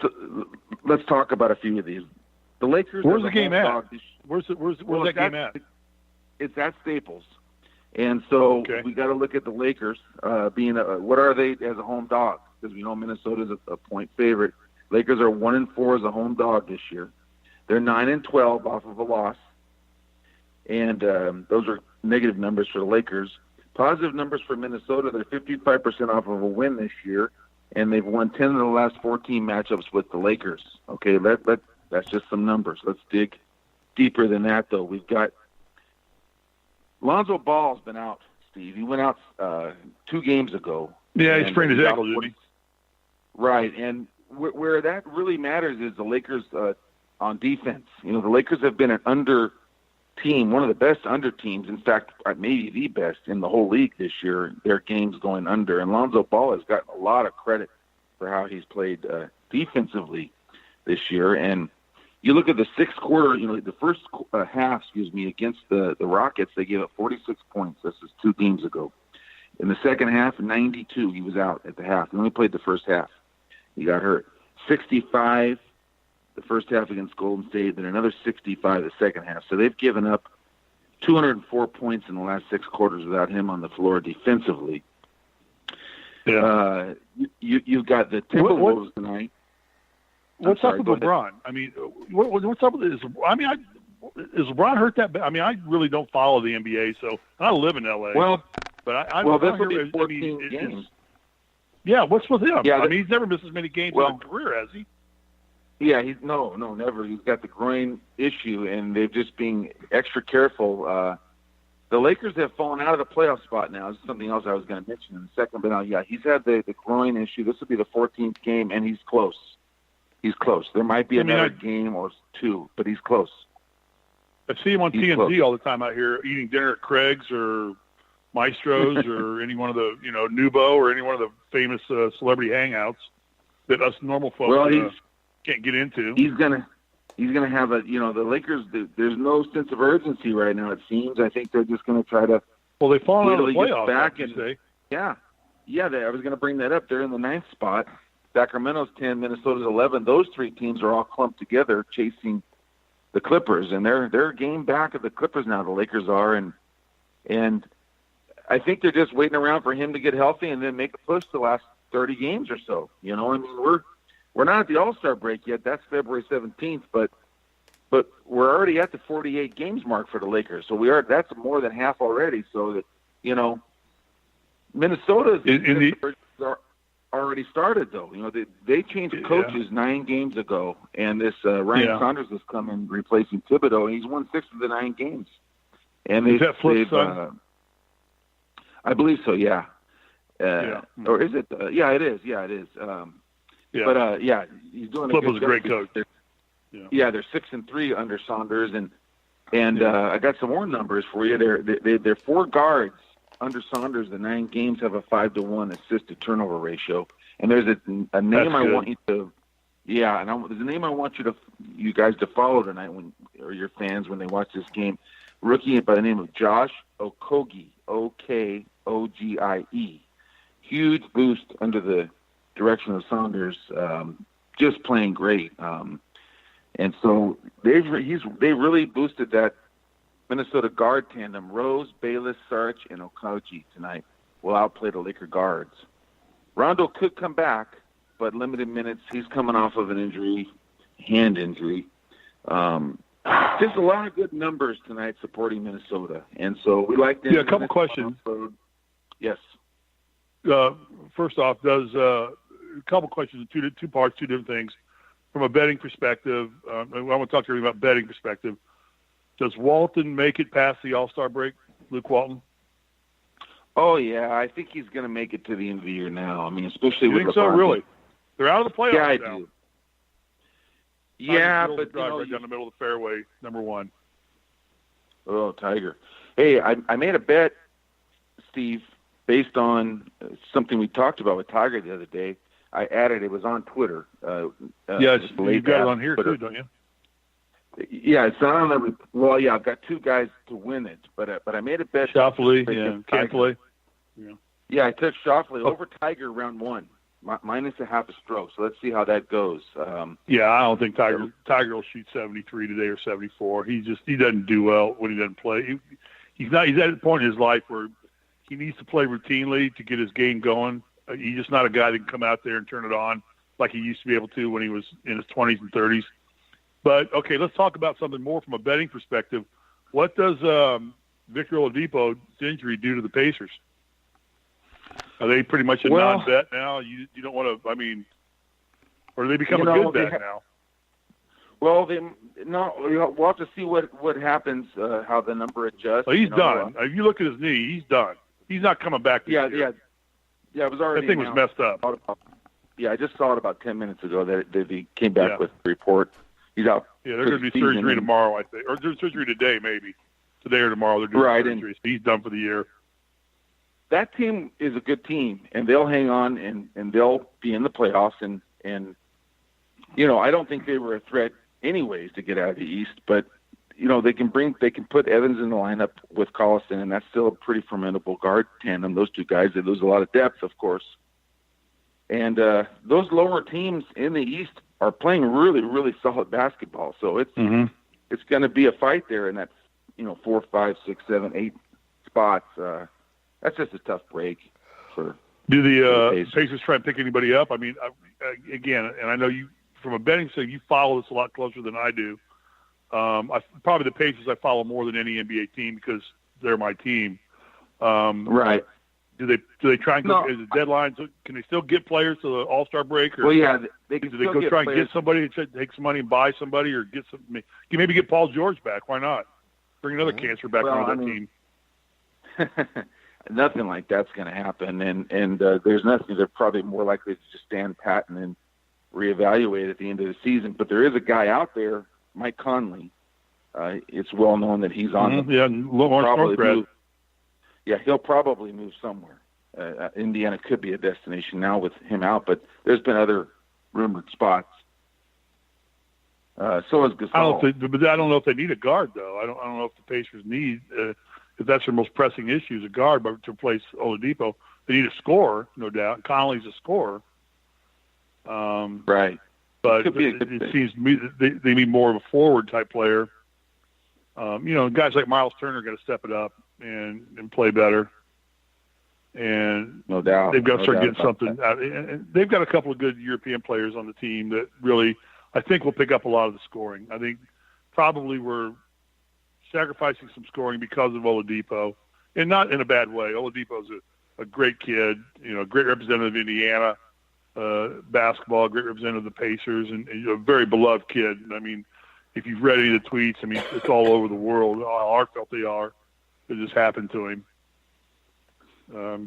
let's talk about a few of these. The Lakers. Where's the game at? Where's that game at? It's at Staples, and so we got to look at the Lakers being what are they as a home dog? Because we know Minnesota's a point favorite. Lakers are 1-4 as a home dog this year. They're 9-12 off of a loss, and those are negative numbers for the Lakers. Positive numbers for Minnesota. They're 55% off of a win this year, and they've won 10 of the last 14 matchups with the Lakers. Okay, that's just some numbers. Let's dig deeper than that, though. We've got Lonzo Ball's been out, Steve. He went out 2 games ago. Yeah, he sprained his ankle, didn't he? Right, and where that really matters is the Lakers on defense. The Lakers have been an under team, one of the best under teams, in fact, maybe the best in the whole league this year, their games going under. And Lonzo Ball has gotten a lot of credit for how he's played defensively this year. And you look at the sixth quarter, the first half, against the Rockets, they gave up 46 points. This is 2 games ago. In the second half, 92, he was out at the half. He only played the first half. He got hurt. 65 the first half against Golden State, then another 65 the second half. So they've given up 204 points in the last 6 quarters without him on the floor defensively. Yeah. You've got the Timberwolves tonight. What's up with LeBron? I mean, what's up with this? I mean, is LeBron hurt that bad? I mean, I really don't follow the NBA, so I live in LA. Well, this will be 14 games. Yeah, what's with him? Yeah, I mean, he's never missed as many games in his career, has he? Yeah, no, never. He's got the groin issue, and they're just being extra careful. The Lakers have fallen out of the playoff spot now. This is something else I was going to mention in a second. But he's had the groin issue. This will be the 14th game, and he's close. He's close. There might be another game or 2, but he's close. I see him on TNT all the time out here eating dinner at Craig's or Maestro's or any one of the, Nubo or any one of the famous celebrity hangouts that us normal folks can't get into. He's gonna have the Lakers. There's no sense of urgency right now. It seems. I think they're just gonna try to. Well, they've fallen out of the playoffs. Back and say. Yeah. I was gonna bring that up. They're in the 9th spot. Sacramento's 10, Minnesota's 11. Those 3 teams are all clumped together chasing the Clippers, and they're a game back of the Clippers now. The Lakers are, and I think they're just waiting around for him to get healthy and then make a push the last 30 games or so. I mean, we're not at the All-Star break yet. That's February 17th, but we're already at the 48 games mark for the Lakers. So that's more than half already. So that, Minnesota's are already started though. They changed coaches 9 games ago, and this Ryan Saunders has come in replacing Thibodeau, and he's won 6 of the 9 games. And they've I believe so. Yeah. Or is it? Yeah, it is. Yeah, it is. But he's doing Flip was a great coach. They're 6-3 under Saunders, and I got some more numbers for you. They're 4 guards under Saunders. The 9 games have a 5-to-1 assist to turnover ratio. And there's a name I want you to, there's a name I want you guys to follow tonight or your fans when they watch this game. Rookie by the name of Josh Okogie, Okogie. Huge boost under the direction of Saunders, just playing great. And so they really boosted that Minnesota guard tandem. Rose, Bayless, Sarge, and Okogie tonight will outplay the Laker guards. Rondo could come back, but limited minutes. He's coming off of an injury, hand injury. Just a lot of good numbers tonight supporting Minnesota, and so we like them. Yeah, a couple questions. Yes. First off, a couple questions, two parts, 2 different things. From a betting perspective, I want to talk to you about betting perspective. Does Walton make it past the All-Star break, Luke Walton? Oh, yeah. I think he's going to make it to the end of the year now. I mean, especially you with think so, really? They're out of the playoffs now. I do. Yeah, but right down the middle of the fairway, number 1. Oh, Tiger. Hey, I made a bet, Steve, based on something we talked about with Tiger the other day. I added it was on Twitter. Yes, you got it on here Twitter. Too, don't you? Yeah, it's not on the. Well, yeah, I've got 2 guys to win it, but I made a bet. Schauffele, Cantlay. Yeah, I took Schauffele over Tiger round 1, minus a half a stroke. So let's see how that goes. I don't think Tiger will shoot 73 today or 74. He doesn't do well when he doesn't play. He's at a point in his life where he needs to play routinely to get his game going. He's just not a guy that can come out there and turn it on like he used to be able to when he was in his 20s and 30s. But, okay, let's talk about something more from a betting perspective. What does Victor Oladipo's injury do to the Pacers? Are they pretty much a non-bet now? You don't want to, or do they become a good bet now? Well, we'll have to see what happens, how the number adjusts. Well, he's done. If you look at his knee, he's done. He's not coming back this year. Yeah, it was already. That thing was messed up. I just saw it about 10 minutes ago that he came back with the report. He's out. Yeah, they're going to do surgery tomorrow, I think, or do surgery today, maybe. today or tomorrow they're doing surgery, so he's done for the year. That team is a good team, and they'll hang on, and they'll be in the playoffs. And I don't think they were a threat anyways to get out of the East, but they can put Evans in the lineup with Collison, and that's still a pretty formidable guard tandem. Those two guys, they lose a lot of depth, of course. And those lower teams in the East are playing really, really solid basketball. So it's going to be a fight there in that 4, 5, 6, 7, 8 spots. That's just a tough break for. Do the Pacers try and pick anybody up? I mean, again, and I know you from a betting side, you follow this a lot closer than I do. Probably the Pacers I follow more than any NBA team because they're my team. Right. Do they try and go? Is it deadlines? Can they still get players to the All-Star break? Or well, yeah, they can. Do they go try and get somebody, take some money and buy somebody, or get some? Maybe get Paul George back. Why not? Bring another cancer back onto that team. Nothing like that's going to happen, and there's nothing. They're probably more likely to just stand pat and then reevaluate at the end of the season. But there is a guy out there, Mike Conley. It's well known that he's on. He'll probably move somewhere. Indiana could be a destination now with him out, but there's been other rumored spots. So is Gasol. But I don't know if they need a guard, though. I don't know if the Pacers need, if that's their most pressing issue, is a guard to replace Oladipo. They need a scorer, no doubt. Conley's a scorer. Right. But it seems to me that they need more of a forward-type player. Guys like Miles Turner got to step it up and play better. And no doubt they've got to start getting something out. And they've got a couple of good European players on the team that really, I think, will pick up a lot of the scoring. I think probably we're sacrificing some scoring because of Oladipo, and not in a bad way. Oladipo's a great kid, a great representative of Indiana basketball, a great representative of the Pacers, and a very beloved kid. I mean, if you've read any of the tweets, I mean, it's all over the world how heartfelt they are. It just happened to him.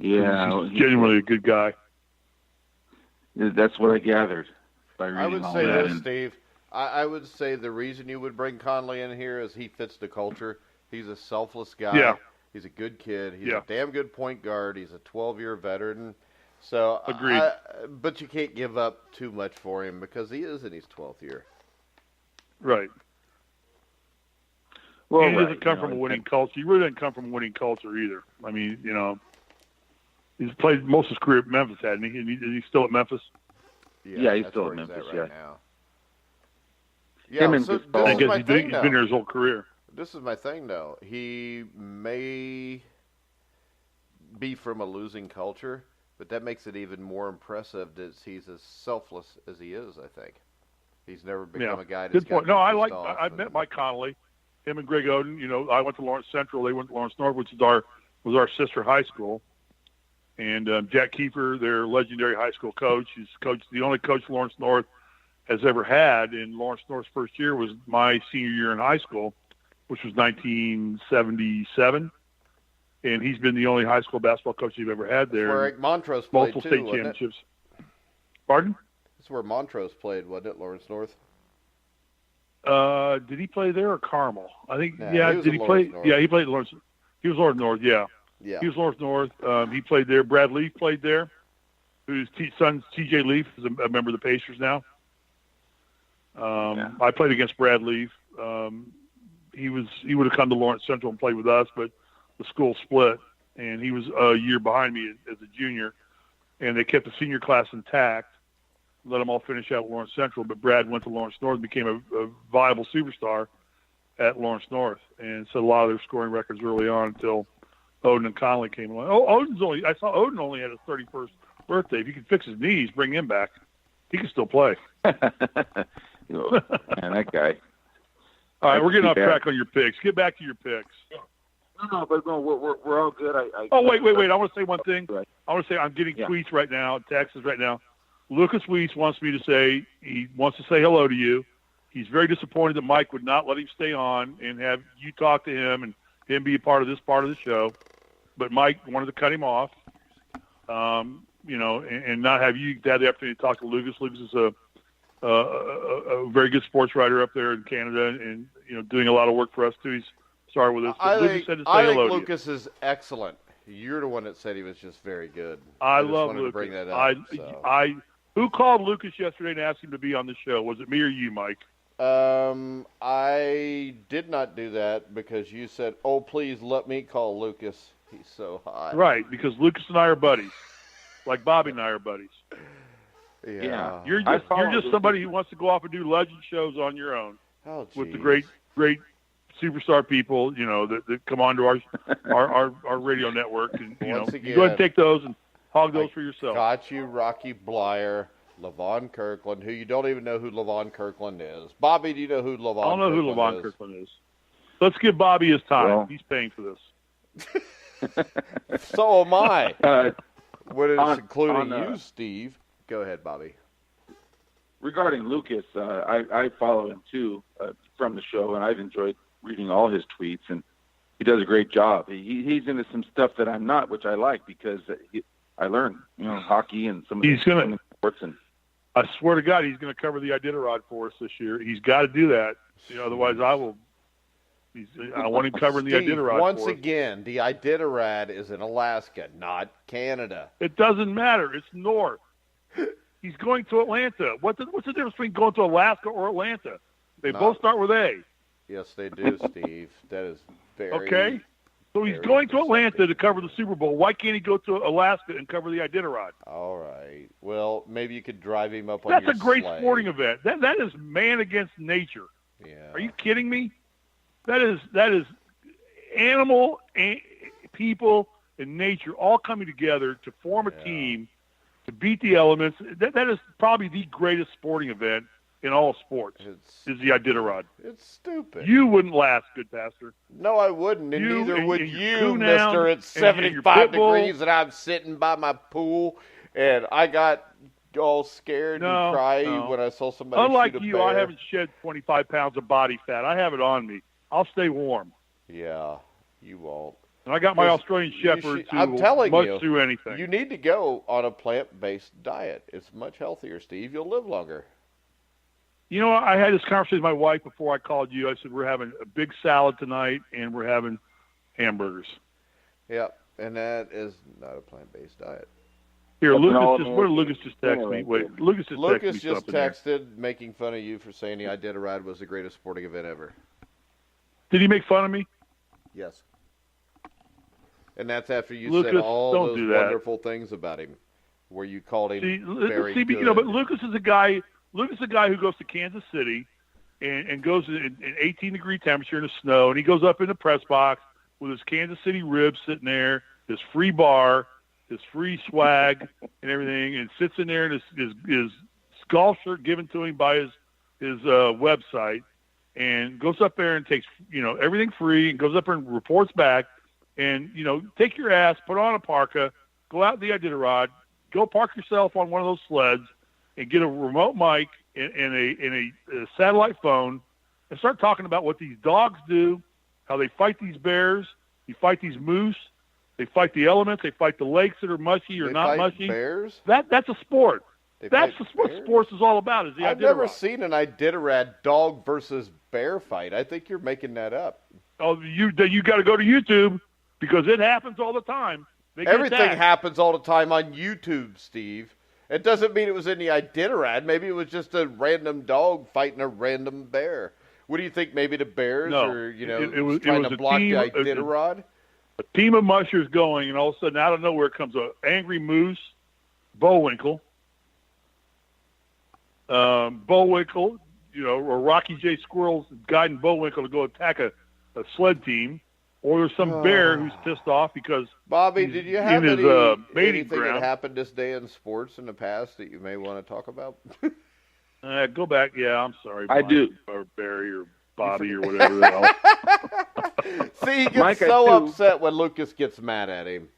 He's genuinely a good guy. That's what I gathered by reading I would all say that. this, Steve. I would say the reason you would bring Conley in here is he fits the culture. He's a selfless guy. Yeah. He's a good kid. He's a damn good point guard. He's a 12-year veteran. So agreed. But you can't give up too much for him because he is in his 12th year. Right. Well, he doesn't come from a winning culture. He really doesn't come from a winning culture either. I mean, he's played most of his career at Memphis, hasn't he? Is he still at Memphis? Yeah, he's still at Memphis, right now. Yeah, so he's been there his whole career. This is my thing, though. He may be from a losing culture, but that makes it even more impressive that he's as selfless as he is, I think. He's never become a guy that's good point. No, I met Mike Conley, him and Greg Oden. I went to Lawrence Central. They went to Lawrence North, which is was our sister high school. And Jack Kiefer, their legendary high school coach, is the only coach Lawrence North has ever had. And Lawrence North's first year was my senior year in high school, which was 1977. And he's been the only high school basketball coach they've ever had there. That's where Montrose played, multiple state championships. Pardon? That's where Montrose played, wasn't it, Lawrence North? Did he play there or Carmel? I think, Did he play? North. Yeah, he played at Lawrence. He was Lawrence North, yeah. Yeah. He was Lawrence North. He played there. Brad Leaf played there, whose son, T.J. Leaf, is a member of the Pacers now. I played against Brad Leaf. He would have come to Lawrence Central and played with us, but the school split, and he was a year behind me as a junior, and they kept the senior class intact, let them all finish out at Lawrence Central, but Brad went to Lawrence North and became a viable superstar at Lawrence North, and set a lot of their scoring records early on until Oden and Conley came along. I saw Oden only had his 31st birthday. If he can fix his knees, bring him back. He can still play. Man, that guy. All right, we're getting off track on your picks. Get back to your picks. No, we're all good. Wait. I want to say one thing. Right. I want to say I'm getting tweets right now, texts right now. Lukas Weese wants me to say he wants to say hello to you. He's very disappointed that Mike would not let him stay on and have you talk to him and him be a part of this part of the show. But Mike wanted to cut him off, and not have you had the opportunity to talk to Lukas. Lukas is a very good sports writer up there in Canada, and doing a lot of work for us too. He's start with this. I Lucas think, said to say hello Lucas is excellent. You're the one that said he was just very good. I just love wanted Lucas. To bring that up, Who called Lucas yesterday and asked him to be on the show? Was it me or you, Mike? I did not do that because you said, "Oh, please let me call Lucas. He's so hot." Right, because Lucas and I are buddies, like Bobby and I are buddies. Yeah. You're just somebody who wants to go off and do legend shows on your own with the great superstar people, that come onto our radio network, and you go ahead and take those and hog those for yourself. Got you, Rocky Blyer, LaVon Kirkland, who you don't even know who LaVon Kirkland is. Bobby, do you know who LaVon? I don't know who LaVon Kirkland is. Let's give Bobby his time. Well, he's paying for this. So am I. What is including you, Steve? Go ahead, Bobby. Regarding Lucas, I follow him too from the show, and I've enjoyed reading all his tweets, and he does a great job. He's into some stuff that I'm not, which I like because I learn, hockey and some of the sports. And I swear to God, he's going to cover the Iditarod for us this year. He's got to do that. Otherwise I will. I want him covering the Iditarod. Once again, the Iditarod is in Alaska, not Canada. It doesn't matter. It's north. He's going to Atlanta. What's the difference between going to Alaska or Atlanta? They both start with A. Yes, they do, Steve. That is very okay. So he's going to Atlanta to cover the Super Bowl. Why can't he go to Alaska and cover the Iditarod? All right. Well, maybe you could drive him up on your That's a great sleigh. Sporting event. That is man against nature. Yeah. Are you kidding me? That is animal, people, and nature all coming together to form a team to beat the elements. That is probably the greatest sporting event in all sports. Is the Iditarod. It's stupid. You wouldn't last, Goodpaster. No, I wouldn't, and neither would you, mister. It's 75 degrees, and I'm sitting by my pool, and I got all scared and cried when I saw somebody Unlike shoot a you, bear. I haven't shed 25 pounds of body fat. I have it on me. I'll stay warm. Yeah, you won't. And I got my Australian Shepherd who I'm telling will you, much through anything. You need to go on a plant-based diet. It's much healthier, Steve. You'll live longer. I had this conversation with my wife before I called you. I said, we're having a big salad tonight, and we're having hamburgers. Yep, and that is not a plant-based diet. Here, Lucas just texted me. Wait, Lucas just texted making fun of you for saying the Iditarod was the greatest sporting event ever. Did he make fun of me? Yes. And that's after you Lucas, said all those wonderful things about him, where you called him very good. But Lucas is a guy who goes to Kansas City and goes in 18-degree temperature in the snow, and he goes up in the press box with his Kansas City ribs sitting there, his free bar, his free swag, and everything, and sits in there in his golf shirt given to him by his website, and goes up there and takes everything free, and goes up there and reports back, and take your ass, put on a parka, go out in the Iditarod, go park yourself on one of those sleds, and get a remote mic and a satellite phone, and start talking about what these dogs do, how they fight these bears, you fight these moose, they fight the elements, they fight the lakes that are mushy or not mushy. Bears? That's a sport. That's what sports is all about. Is the I've Iditarod. Never seen an Iditarod dog versus bear fight. I think you're making that up. Oh, you got to go to YouTube because it happens all the time. Everything happens all the time on YouTube, Steve. It doesn't mean it was in the Iditarod. Maybe it was just a random dog fighting a random bear. What do you think? Maybe the bears are trying to block the Iditarod? A team of mushers going, and all of a sudden, out of nowhere comes an angry moose, Bullwinkle, or Rocky J. Squirrel's guiding Bullwinkle to go attack a sled team, or there's some bear who's pissed off because Bobby, did you have anything ground. that happened this day in sports in the past that you may want to talk about? Go back. Yeah, I'm sorry. I do. Or Barry or Bobby or whatever else. See, he gets upset when Lucas gets mad at him.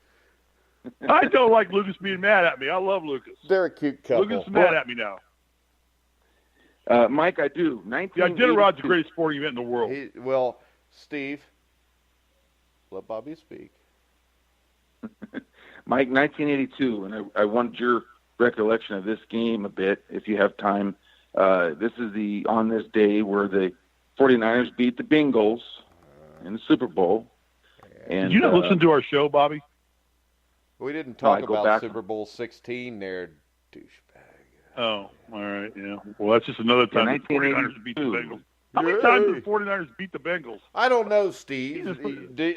I don't like Lucas being mad at me. I love Lucas. They're a cute couple. Lucas is mad at me now. Mike, I do. Iditarod's the greatest sporting event in the world. Steve, let Bobby speak. Mike, 1982, and I want your recollection of this game a bit, if you have time. This is on this day where the 49ers beat the Bengals, in the Super Bowl. And, did you not listen to our show, Bobby? We didn't talk about Super Bowl 16 there, douchebag. Oh, all right, yeah. Well, that's just another time the 49ers beat the Bengals. How many times did the 49ers beat the Bengals? I don't know, Steve.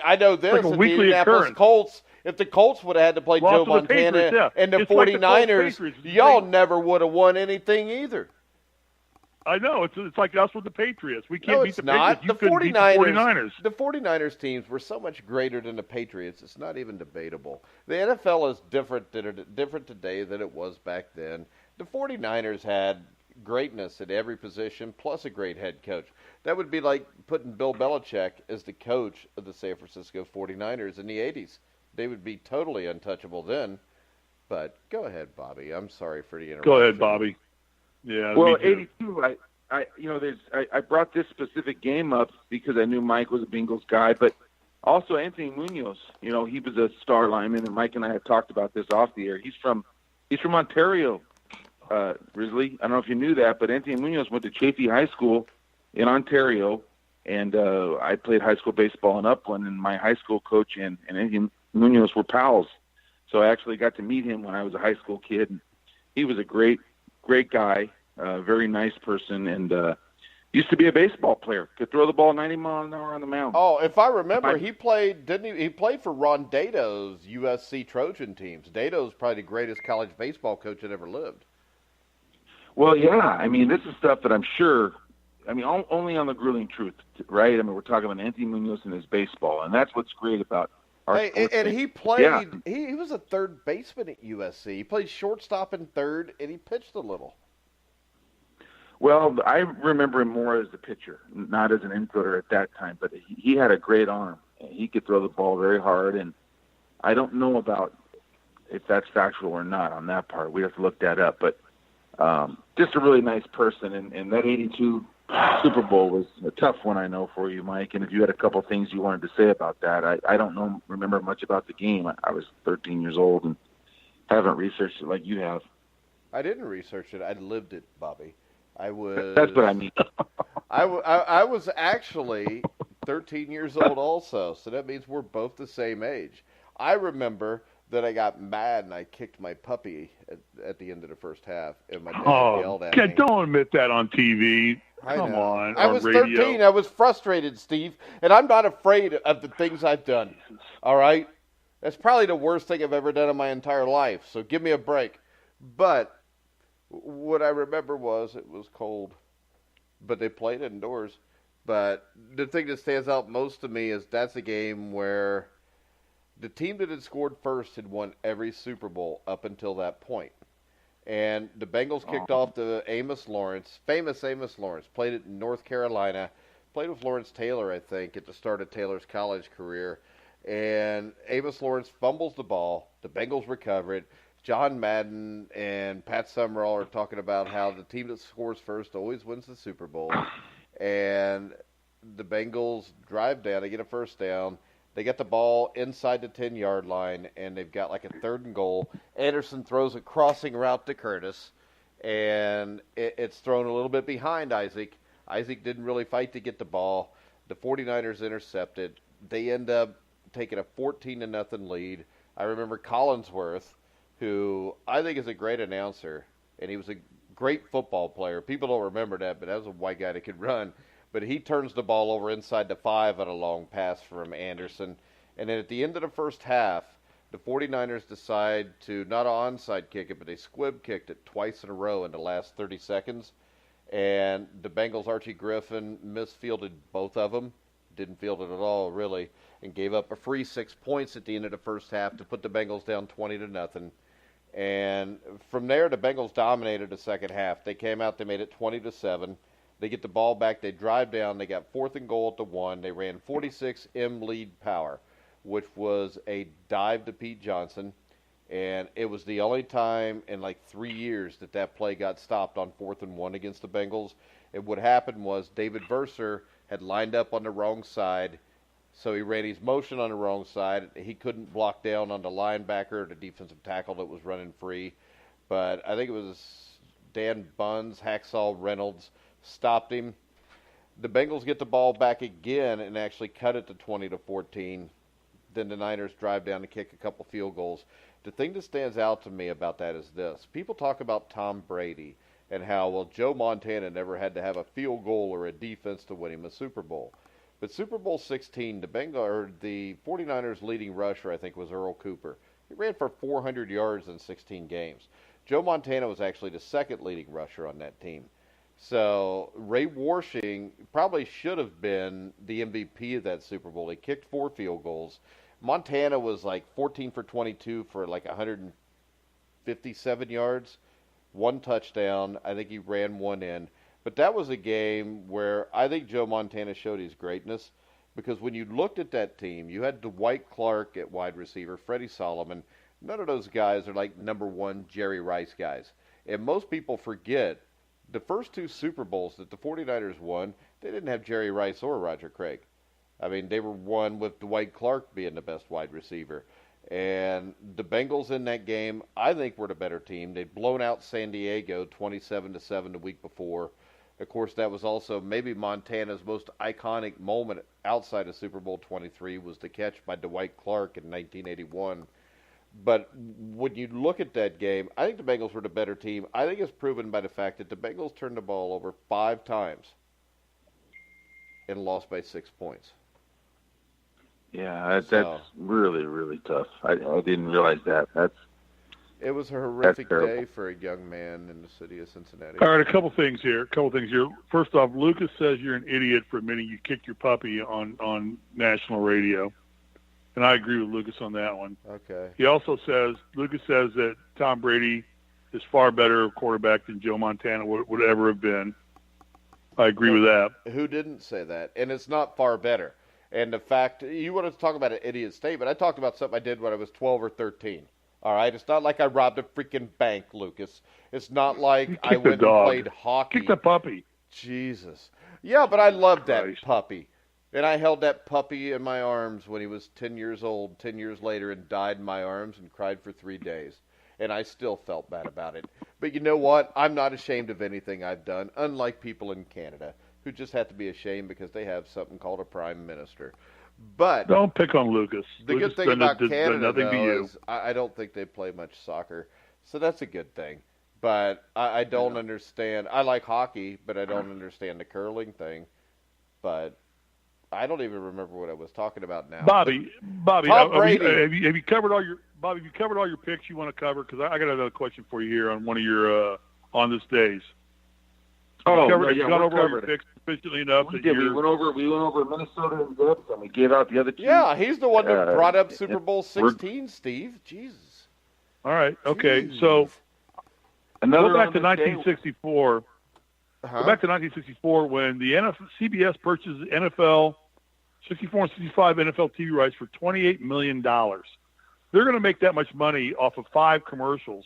I know this. Like a weekly occurrence. Colts, if the Colts would have had to play Joe Montana and the 49ers, y'all never would have won anything either. I know. It's like us with the Patriots. We can't beat the not. Patriots. The 49ers. The 49ers teams were so much greater than the Patriots. It's not even debatable. The NFL is different today than it was back then. The 49ers had greatness at every position, plus a great head coach. That would be like putting Bill Belichick as the coach of the San Francisco 49ers in the 80s. They would be totally untouchable then. But go ahead, Bobby. I'm sorry for the interruption. Go ahead, Bobby. Yeah. Well, 82. I brought this specific game up because I knew Mike was a Bengals guy, but also Anthony Munoz. He was a star lineman, and Mike and I have talked about this off the air. He's from Ontario. Risley, I don't know if you knew that, but Anthony Munoz went to Chaffey High School in Ontario, and I played high school baseball in Upland, and my high school coach and Anthony Munoz were pals. So I actually got to meet him when I was a high school kid, and he was a great guy, very nice person, and used to be a baseball player. Could throw the ball 90 miles an hour on the mound. Oh, if I remember, he played, didn't he? He played for Ron Dato's USC Trojan teams. Dato's probably the greatest college baseball coach that ever lived. Well, yeah. I mean, this is stuff that I'm sure. I mean, only on the Grueling Truth, right? I mean, we're talking about Anthony Munoz and his baseball, and that's what's great about our sports. And he played. Yeah. He was a third baseman at USC. He played shortstop and third, and he pitched a little. Well, I remember him more as a pitcher, not as an infielder at that time. But he had a great arm. He could throw the ball very hard, and I don't know about if that's factual or not on that part. We have to look that up, but. Just a really nice person, and that 82 Super Bowl was a tough one, I know, for you, Mike. And if you had a couple things you wanted to say about that, I don't remember much about the game. I was 13 years old and haven't researched it like you have. I didn't research it. I lived it, Bobby. That's what I mean. I was actually 13 years old also, so that means we're both the same age. I remember that I got mad and I kicked my puppy at the end of the first half, and my dad yelled at me. Don't admit that on TV. Come on. I was 13. I was frustrated, Steve, and I'm not afraid of the things I've done. All right? That's probably the worst thing I've ever done in my entire life, so give me a break. But what I remember was it was cold, but they played indoors. But the thing that stands out most to me is that's a game where the team that had scored first had won every Super Bowl up until that point. And the Bengals kicked off to famous Amos Lawrence, played it in North Carolina, played with Lawrence Taylor, I think, at the start of Taylor's college career. And Amos Lawrence fumbles the ball. The Bengals recover it. John Madden and Pat Summerall are talking about how the team that scores first always wins the Super Bowl. And the Bengals drive down. They get a first down. They get the ball inside the 10-yard line, and they've got like a 3rd and goal. Anderson throws a crossing route to Curtis, and it's thrown a little bit behind Isaac. Isaac didn't really fight to get the ball. The 49ers intercepted. They end up taking a 14-0 lead. I remember Collinsworth, who I think is a great announcer, and he was a great football player. People don't remember that, but that was a white guy that could run. But he turns the ball over inside the 5 on a long pass from Anderson. And then at the end of the first half, the 49ers decide to not onside kick it, but they squib kicked it twice in a row in the last 30 seconds. And the Bengals' Archie Griffin misfielded both of them, didn't field it at all, really, and gave up a free 6 points at the end of the first half to put the Bengals down 20-0. And from there, the Bengals dominated the second half. They came out, they made it 20-7. They get the ball back. They drive down. They got 4th and goal at the 1. They ran 46 M lead power, which was a dive to Pete Johnson. And it was the only time in like 3 years that play got stopped on 4th and 1 against the Bengals. And what happened was David Verser had lined up on the wrong side, so he ran his motion on the wrong side. He couldn't block down on the linebacker or the defensive tackle that was running free. But I think it was Dan Bunz, Hacksaw Reynolds, stopped him. The Bengals get the ball back again and actually cut it to 20-14. Then the Niners drive down to kick a couple field goals. The thing that stands out to me about that is this. People talk about Tom Brady and how, well, Joe Montana never had to have a field goal or a defense to win him a Super Bowl. But Super Bowl 16, the 49ers' leading rusher, I think, was Earl Cooper. He ran for 400 yards in 16 games. Joe Montana was actually the second leading rusher on that team. So Ray Warshing probably should have been the MVP of that Super Bowl. He kicked 4 field goals. Montana was like 14 for 22 for like 157 yards, 1 touchdown. I think he ran 1 in. But that was a game where I think Joe Montana showed his greatness, because when you looked at that team, you had Dwight Clark at wide receiver, Freddie Solomon. None of those guys are like number 1 Jerry Rice guys. And most people forget the first 2 Super Bowls that the 49ers won, they didn't have Jerry Rice or Roger Craig. I mean, they were won with Dwight Clark being the best wide receiver. And the Bengals in that game, I think, were the better team. They'd blown out San Diego 27-7 the week before. Of course, that was also maybe Montana's most iconic moment outside of Super Bowl 23 was the catch by Dwight Clark in 1981. But when you look at that game, I think the Bengals were the better team. I think it's proven by the fact that the Bengals turned the ball over 5 times and lost by 6 points. Yeah, that's really, really tough. I didn't realize that. It was a horrific day for a young man in the city of Cincinnati. All right, a couple things here. First off, Lucas says you're an idiot for admitting you kicked your puppy on national radio. And I agree with Lucas on that one. Okay. He also says, Lucas says that Tom Brady is far better quarterback than Joe Montana would ever have been. I agree with that. Who didn't say that? And it's not far better. And the fact, you want to talk about an idiot statement. I talked about something I did when I was 12 or 13. All right? It's not like I robbed a freaking bank, Lucas. It's not like I went and played hockey. Kick the puppy. Jesus. Yeah, but I loved that puppy. And I held that puppy in my arms when he was 10 years old, 10 years later, and died in my arms and cried for 3 days. And I still felt bad about it. But you know what? I'm not ashamed of anything I've done, unlike people in Canada who just have to be ashamed because they have something called a prime minister. But don't pick on Lucas. The good thing about Canada, though, is I don't think they play much soccer. So that's a good thing. But I don't understand. I like hockey, but I don't understand the curling thing. But I don't even remember what I was talking about now. Bobby, have you covered all your picks you want to cover? Because I got another question for you here on one of your on this days. We're over your picks sufficiently enough. We went over Minnesota and Dubs, and we gave out the other 2. Yeah, he's the one that brought up Super Bowl 16, Steve. Jesus. All right. Okay. Jeez. So go back to 1964. Go back to 1964 when the CBS purchased the NFL 64 and 65 NFL TV rights for $28 million. They're going to make that much money off of 5 commercials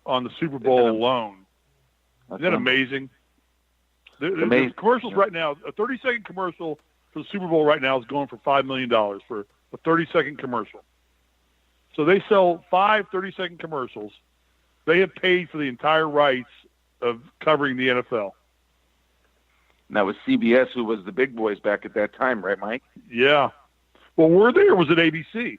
on the Super Bowl alone. Isn't that amazing? The commercials right now, a 30-second commercial for the Super Bowl right now is going for $5 million for a 30-second commercial. So they sell 5 30-second commercials. They have paid for the entire rights of covering the NFL. And that was CBS, who was the big boys back at that time, right, Mike? Yeah. Well, were they, or was it ABC?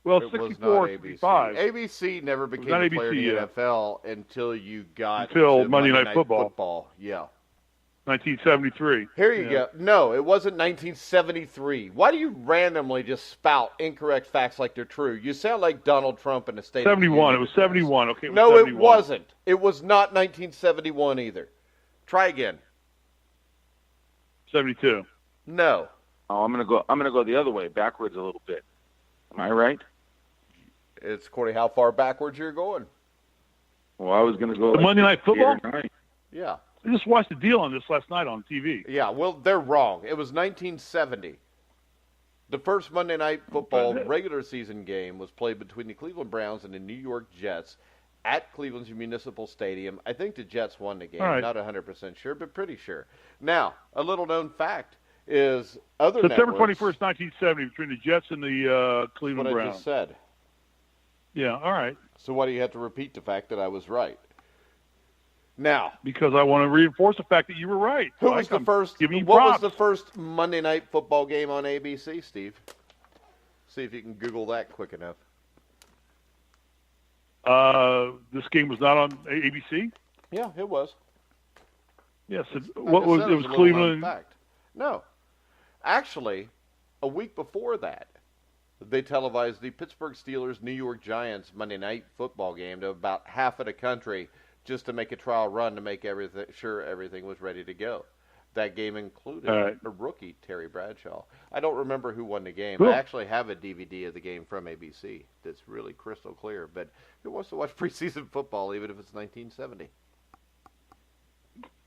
Well, it 64, 65. ABC never became a player in the NFL until you got to Monday Night Football. Yeah. 1973. Here you go. No, it wasn't 1973. Why do you randomly just spout incorrect facts like they're true? You sound like Donald Trump in the State 71. It was 71. Okay. No, 71. It wasn't. It was not 1971 either. Try again. 72. No. Oh, I'm gonna go the other way, backwards a little bit. Am I right? It's according to how far backwards you're going. Well, I was gonna go the Monday Night Football. Yeah. I just watched the deal on this last night on TV. Yeah, well, they're wrong. It was 1970. The first Monday Night Football regular season game was played between the Cleveland Browns and the New York Jets at Cleveland's Municipal Stadium. I think the Jets won the game. Right. Not 100% sure, but pretty sure. Now, a little-known fact is other September networks, 21st, 1970, between the Jets and the Cleveland Browns. What I just said. Yeah, all right. So why do you have to repeat the fact that I was right? Now, because I want to reinforce the fact that you were right. What was the first Monday Night Football game on ABC, Steve? See if you can Google that quick enough. This game was not on ABC? Yeah, it was. Yes. It was Cleveland. No. Actually, a week before that, they televised the Pittsburgh Steelers New York Giants Monday Night Football game to about half of the country just to make a trial run to make sure everything was ready to go. That game included a rookie, Terry Bradshaw. I don't remember who won the game. Cool. I actually have a DVD of the game from ABC that's really crystal clear. But who wants to watch preseason football, even if it's 1970?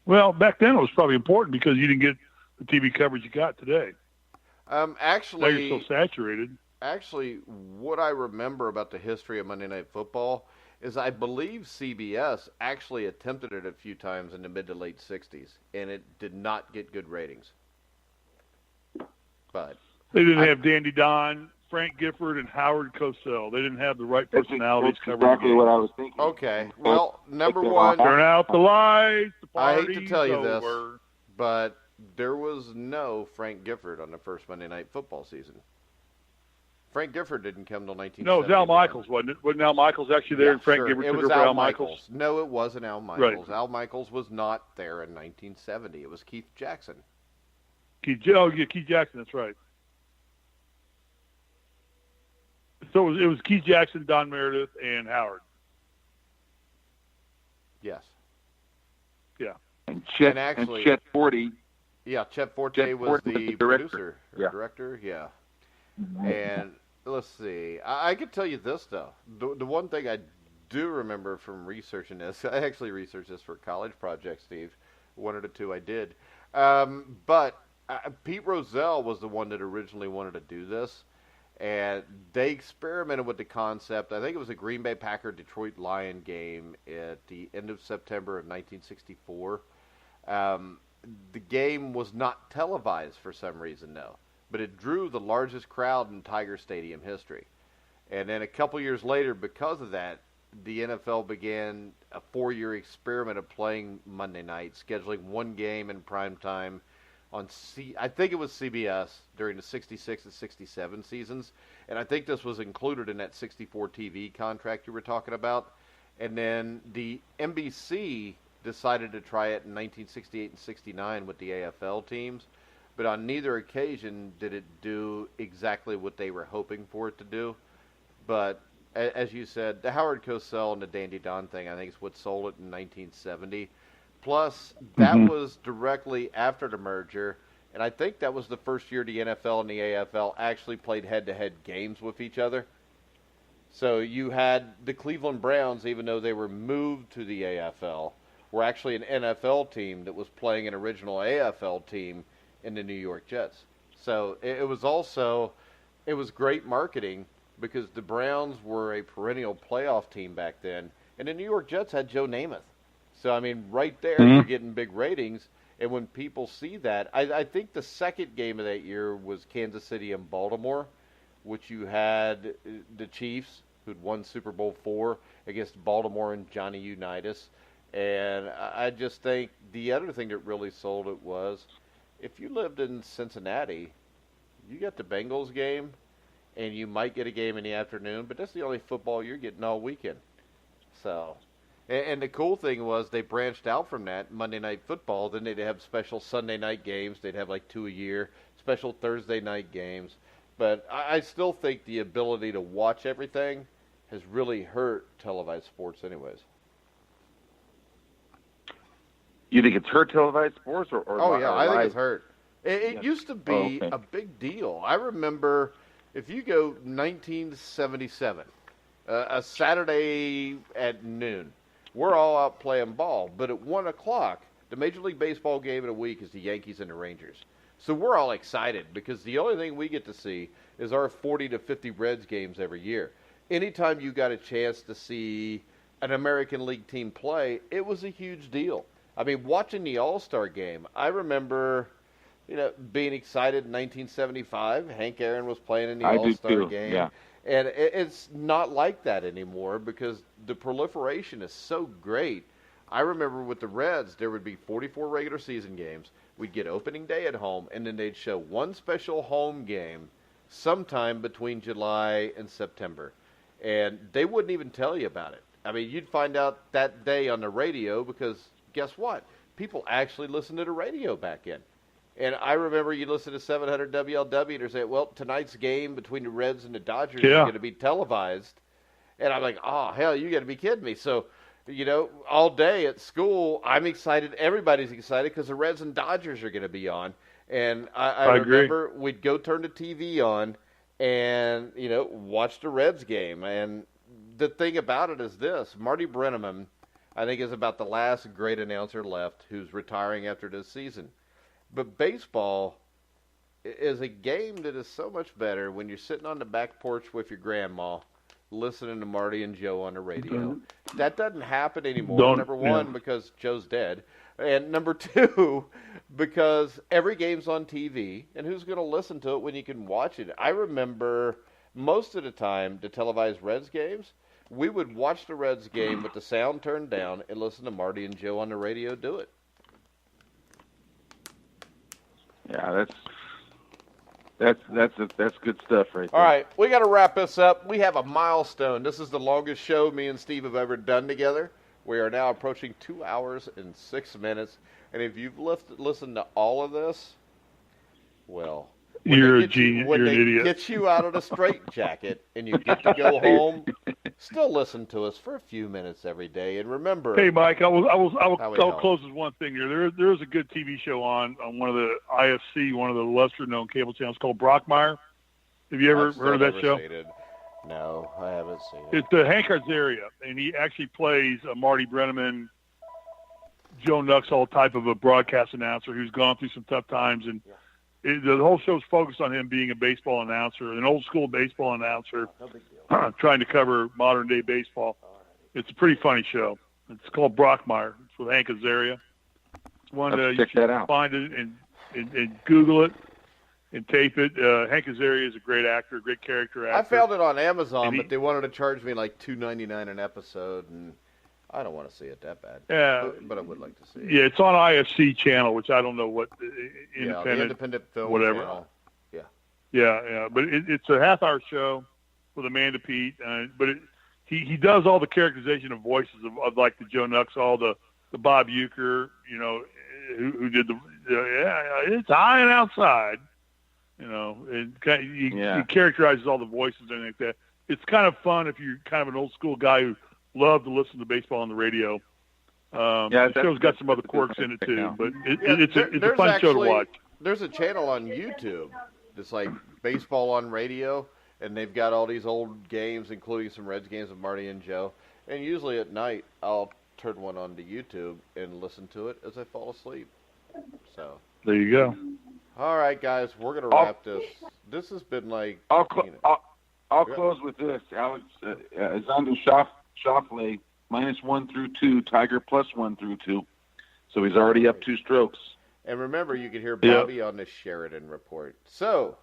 Well, back then it was probably important because you didn't get the TV coverage you got today. Actually, now you're so saturated. Actually, what I remember about the history of Monday Night Football is I believe CBS actually attempted it a few times in the mid to late 60s, and it did not get good ratings. But they didn't have Dandy Don, Frank Gifford, and Howard Cosell. They didn't have the right personalities covering exactly what I was thinking. Okay, well, number one, turn out the lights. The party's I hate to tell you over. this, but there was no Frank Gifford on the first Monday Night Football season. Frank Gifford didn't come until 1970. No, it was Al Michaels, wasn't it? Wasn't Al Michaels actually there and Frank Gifford took over Al Michaels? No, it wasn't Al Michaels. Right. Al Michaels was not there in 1970. It was Keith Jackson. Keith Jackson, that's right. So it was Keith Jackson, Don Meredith, and Howard. Yes. Yeah. And Chet Forte. Yeah, Chet Forte was the producer or director. Yeah. And let's see. I could tell you this, though. The one thing I do remember from researching this, I actually researched this for a college project, Steve. One or two I did. But Pete Rozelle was the one that originally wanted to do this. And they experimented with the concept. I think it was a Green Bay Packer-Detroit Lion game at the end of September of 1964. The game was not televised for some reason, though. But it drew the largest crowd in Tiger Stadium history. And then a couple years later, because of that, the NFL began a 4-year experiment of playing Monday night, scheduling one game in prime time on I think it was CBS during the 66 and 67 seasons. And I think this was included in that 64 TV contract you were talking about. And then the NBC decided to try it in 1968 and 69 with the AFL teams. But on neither occasion did it do exactly what they were hoping for it to do. But as you said, the Howard Cosell and the Dandy Don thing, I think, is what sold it in 1970. Plus, that was directly after the merger, and I think that was the first year the NFL and the AFL actually played head-to-head games with each other. So you had the Cleveland Browns, even though they were moved to the AFL, were actually an NFL team that was playing an original AFL team in the New York Jets. So it was great marketing because the Browns were a perennial playoff team back then, and the New York Jets had Joe Namath. So, I mean, right there, you're getting big ratings. And when people see that, I think the second game of that year was Kansas City and Baltimore, which you had the Chiefs, who'd won Super Bowl IV, against Baltimore and Johnny Unitas. And I just think the other thing that really sold it was, if you lived in Cincinnati, you got the Bengals game, and you might get a game in the afternoon, but that's the only football you're getting all weekend. So... And the cool thing was they branched out from that, Monday Night Football. Then they'd have special Sunday night games. They'd have like 2 a year, special Thursday night games. But I still think the ability to watch everything has really hurt televised sports anyways. You think it's hurt televised sports? Or I think it's hurt. It used to be a big deal. I remember if you go 1977, a Saturday at noon, we're all out playing ball, but at 1 o'clock, the Major League Baseball game of the week is the Yankees and the Rangers. So we're all excited because the only thing we get to see is our 40 to 50 Reds games every year. Anytime you got a chance to see an American League team play, it was a huge deal. I mean, watching the All-Star game, I remember, being excited in 1975. Hank Aaron was playing in the All-Star game. Yeah. And it's not like that anymore because the proliferation is so great I remember with the Reds, there would be 44 regular season games. We'd get opening day at home, and then they'd show one special home game sometime between July and September. And they wouldn't even tell you about it. I mean, you'd find out that day on the radio because guess what? People actually listened to the radio back in. And I remember you listen to 700 WLW and they say, well, tonight's game between the Reds and the Dodgers is going to be televised. And I'm like, oh, hell, you got to be kidding me. So, all day at school, I'm excited. Everybody's excited because the Reds and Dodgers are going to be on. And I remember we'd go turn the TV on and, watch the Reds game. And the thing about it is this. Marty Brennaman, I think, is about the last great announcer left who's retiring after this season. But baseball is a game that is so much better when you're sitting on the back porch with your grandma listening to Marty and Joe on the radio. That doesn't happen anymore, number one, because Joe's dead, and number two, because every game's on TV, and who's going to listen to it when you can watch it? I remember most of the time the televised Reds games, we would watch the Reds game with the sound turned down and listen to Marty and Joe on the radio do it. Yeah, that's good stuff right there. All right, we got to wrap this up. We have a milestone. This is the longest show me and Steve have ever done together. We are now approaching 2 hours and 6 minutes. And if you've listened to all of this, well, you're a genius. When you're they an idiot. get you out of the straitjacket and you get to go home, still listen to us for a few minutes every day. And remember, hey, Mike, I'll close with one thing here. There is a good TV show on one of the IFC, one of the lesser-known cable channels called Brockmire. Have you ever heard of that show? No, I haven't seen it. It's Hank Azaria, and he actually plays a Marty Brennaman, Joe Nuxhall type of a broadcast announcer who's gone through some tough times, and the whole show's focused on him being a baseball announcer, an old-school baseball announcer, trying to cover modern-day baseball. It's a pretty funny show. It's called Brockmire. It's with Hank Azaria. It's one you should find it and Google it and tape it. Hank Azaria is a great actor, great character actor. I found it on Amazon, but they wanted to charge me like $2.99 an episode, and I don't want to see it that bad. Yeah, but I would like to see it. Yeah, it's on IFC channel, which I don't know what independent film whatever. Channel. Yeah. But it's a half-hour show with Amanda Pete, but he does all the characterization of voices of like the Joe Nuxhall, the Bob Uecker, who did it's high and outside, and he characterizes all the voices and like that. It's kind of fun if you're kind of an old school guy who loved to listen to baseball on the radio. The show's got some other quirks in it too, but it's a fun show to watch. There's a channel on YouTube that's like baseball on radio, and they've got all these old games, including some Reds games of Marty and Joe. And usually at night, I'll turn one on to YouTube and listen to it as I fall asleep. So there you go. All right, guys, we're gonna wrap this. This has been like. I'll close with this. Alex Xander Schauffele -1 through 2, Tiger +1 through 2. So he's already up 2 strokes. And remember, you can hear Bobby on the Sheridan Report. So,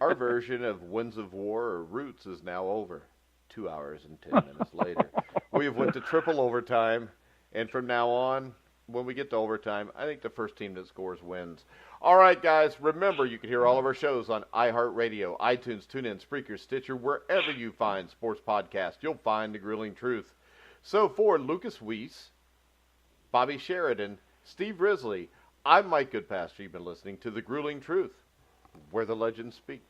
our version of Winds of War or Roots is now over. 2 hours and 10 minutes later. We have went to triple overtime, and from now on, when we get to overtime, I think the first team that scores wins. All right, guys, remember, you can hear all of our shows on iHeartRadio, iTunes, TuneIn, Spreaker, Stitcher, wherever you find sports podcasts, you'll find The Grueling Truth. So for Lukas Weese, Bobby Sheridan, Steve Risley, I'm Mike Goodpaster. You've been listening to The Grueling Truth, where the legends speak.